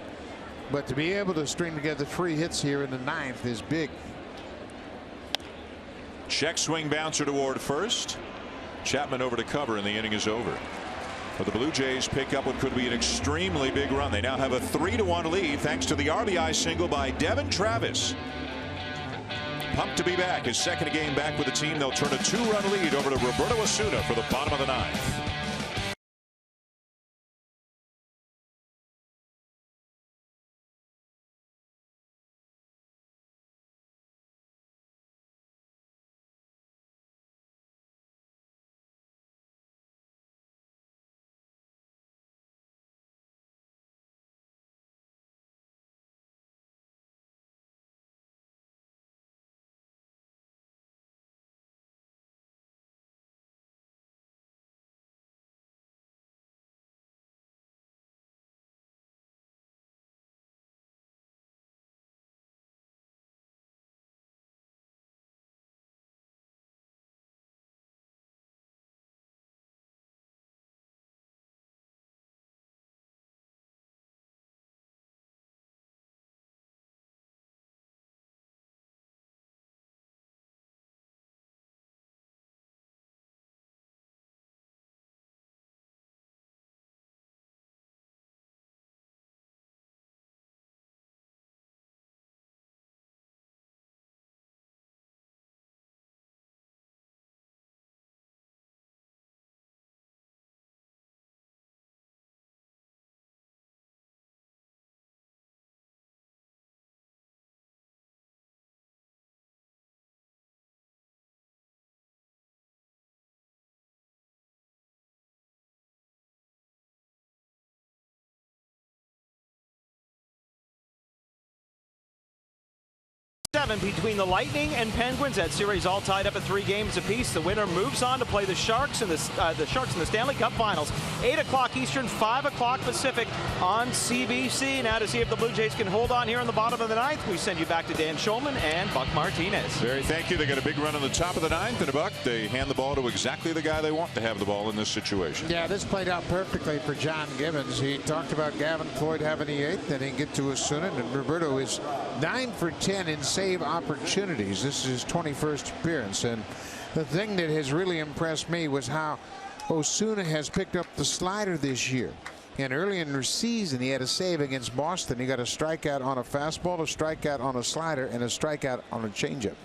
but to be able to string together 3 hits here in the 9th is big. Check swing bouncer toward first. Chapman over to cover, and the inning is over. But the Blue Jays pick up what could be an extremely big run. They now have a 3-1 lead thanks to the RBI single by Devin Travis. Pumped to be back. His second game back with the team. They'll turn a 2-run lead over to Roberto Osuna for the bottom of the 9th. Between the Lightning and Penguins. That series all tied up at 3 games apiece. The winner moves on to play the Sharks in the Stanley Cup Finals. 8 o'clock Eastern, 5 o'clock Pacific on CBC. Now to see if the Blue Jays can hold on here in the bottom of the 9th, we send you back to Dan Schulman and Buck Martinez. Barry, thank you. They got a big run on the top of the 9th, and Buck, they hand the ball to exactly the guy they want to have the ball in this situation. Yeah, this played out perfectly for John Gibbons. He talked about Gavin Floyd having the 8th, then he get to Osuna, and Roberto is 9 for 10 in save opportunities. This is his 21st appearance, and the thing that has really impressed me was how Osuna has picked up the slider this year. And early in the season, he had a save against Boston. He got a strikeout on a fastball, a strikeout on a slider, and a strikeout on a changeup.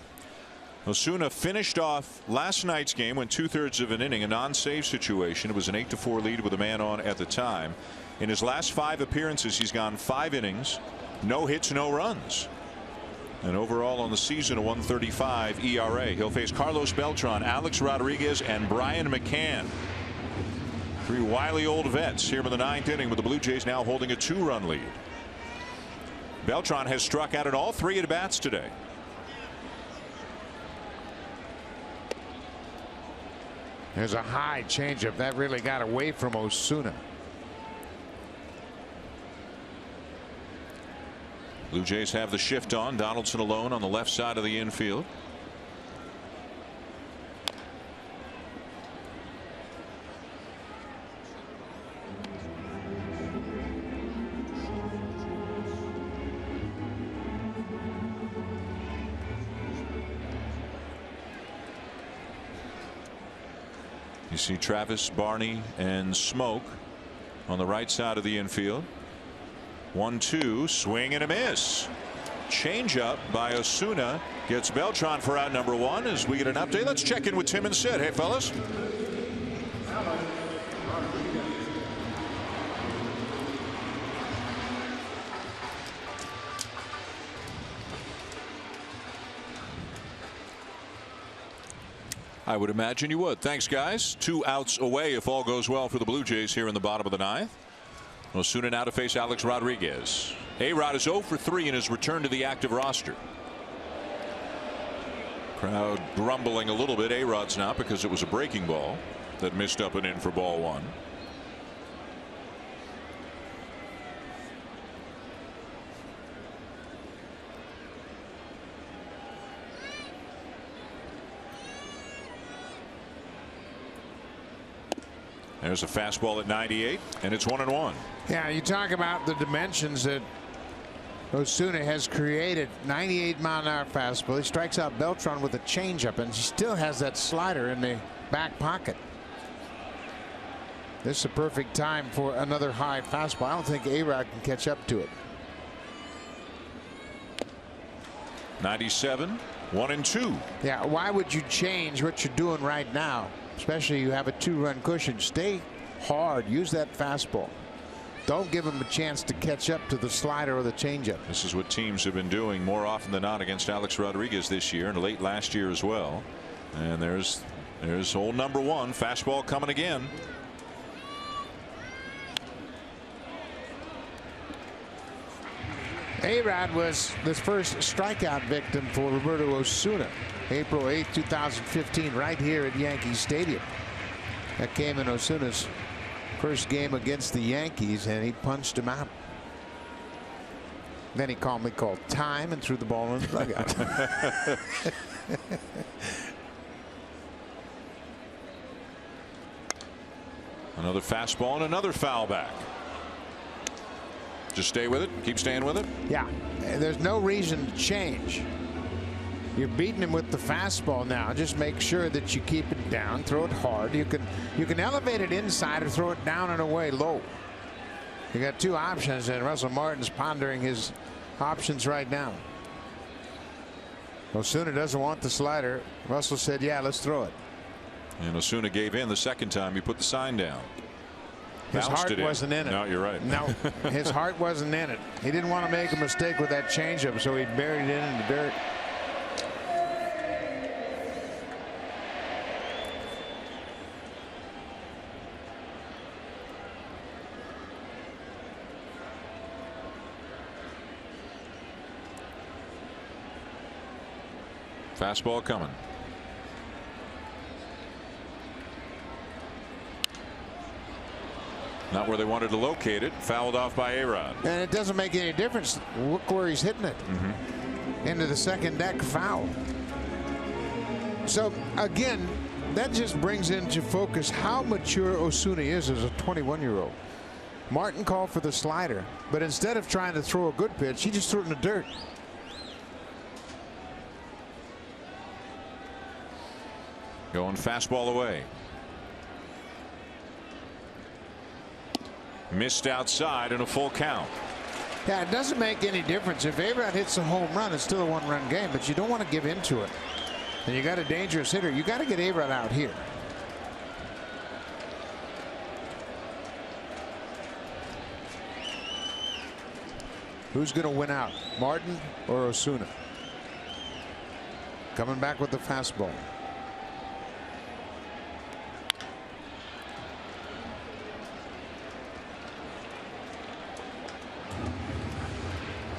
Osuna finished off last night's game, went 2/3 of an inning, a non-save situation. It was an 8-4 lead with a man on at the time. In his last 5 appearances, he's gone 5 innings, no hits, no runs. And overall on the season, a 1.35 ERA. He'll face Carlos Beltran, Alex Rodriguez, and Brian McCann. 3 wily old vets here in the 9th inning, with the Blue Jays now holding a 2-run lead. Beltran has struck out at all 3 at-bats today. There's a high changeup that really got away from Osuna. Blue Jays have the shift on. Donaldson alone on the left side of the infield. You see Travis, Barney, and Smoke on the right side of the infield. 1-2, swing and a miss. Change up by Osuna gets Beltran for out number 1. As we get an update, let's check in with Tim and Sid. Hey, fellas. I would imagine you would. Thanks, guys. 2 outs away if all goes well for the Blue Jays here in the bottom of the 9th. Osuna now to face Alex Rodriguez. A-Rod is 0 for 3 in his return to the active roster. Crowd grumbling a little bit. A-Rod's not, because it was a breaking ball that missed up and in for ball 1. There's a fastball at 98, and it's 1-1. Yeah, you talk about the dimensions that Osuna has created. 98-mile-an-hour fastball. He strikes out Beltran with a changeup, and he still has that slider in the back pocket. This is a perfect time for another high fastball. I don't think A-Rod can catch up to it. 97, 1-2. Yeah, why would you change what you're doing right now? Especially you have a 2-run cushion. Stay hard. Use that fastball. Don't give him a chance to catch up to the slider or the changeup. This is what teams have been doing more often than not against Alex Rodriguez this year and late last year as well. And there's hole number 1. Fastball coming again. A-Rod was the first strikeout victim for Roberto Osuna. April 8th, 2015, right here at Yankee Stadium. That came in Osuna's first game against the Yankees, and he punched him out. Then he calmly called time and threw the ball in the dugout. Another fastball and another foul back. Just stay with it. Keep staying with it. Yeah, there's no reason to change. You're beating him with the fastball now. Just make sure that you keep it down. Throw it hard. You can elevate it inside or throw it down and away low. You got 2 options, and Russell Martin's pondering his options right now. Osuna doesn't want the slider. Russell said, yeah, let's throw it. And Osuna gave in the second time he put the sign down. His heart wasn't in it. No, you're right. No, his heart wasn't in it. He didn't want to make a mistake with that changeup, so he buried it in the dirt. Fastball coming. Not where they wanted to locate it. Fouled off by A-Rod. And it doesn't make any difference. Look where he's hitting it. Into the second deck, foul. So again, that just brings into focus how mature Osuna is as a 21-year-old. Martin called for the slider, but instead of trying to throw a good pitch, he just threw it in the dirt. Going fastball away. Missed outside and a full count. Yeah, it doesn't make any difference. If A-Rod hits a home run, it's still a 1-run game, but you don't want to give into it. And you got a dangerous hitter. You got to get A-Rod out here. Who's going to win out, Martin or Osuna? Coming back with the fastball.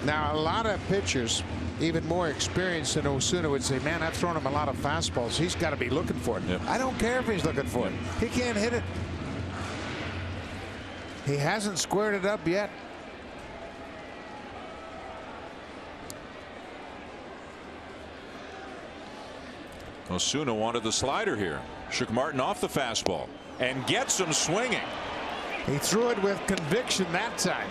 Now, a lot of pitchers, even more experienced than Osuna, would say, man, I've thrown him a lot of fastballs. He's got to be looking for it. Yep. I don't care if he's looking for it. He can't hit it. He hasn't squared it up yet. Osuna wanted the slider here. Shook Martin off the fastball and gets him swinging. He threw it with conviction that time.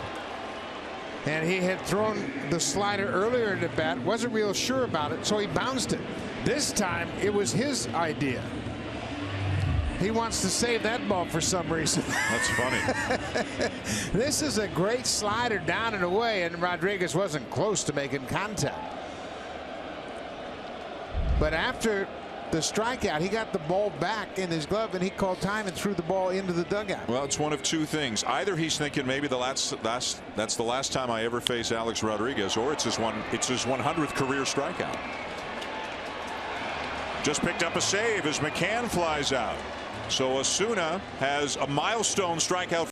And he had thrown the slider earlier in the bat, wasn't real sure about it, so he bounced it. This time it was his idea. He wants to save that ball for some reason. That's funny. This is a great slider down and away, and Rodriguez wasn't close to making contact. But after the strikeout, he got the ball back in his glove, and he called time and threw the ball into the dugout. Well, it's one of two things. Either he's thinking maybe that's the last time I ever face Alex Rodriguez, or it's his 100th career strikeout. Just picked up a save as McCann flies out. So Osuna has a milestone strikeout.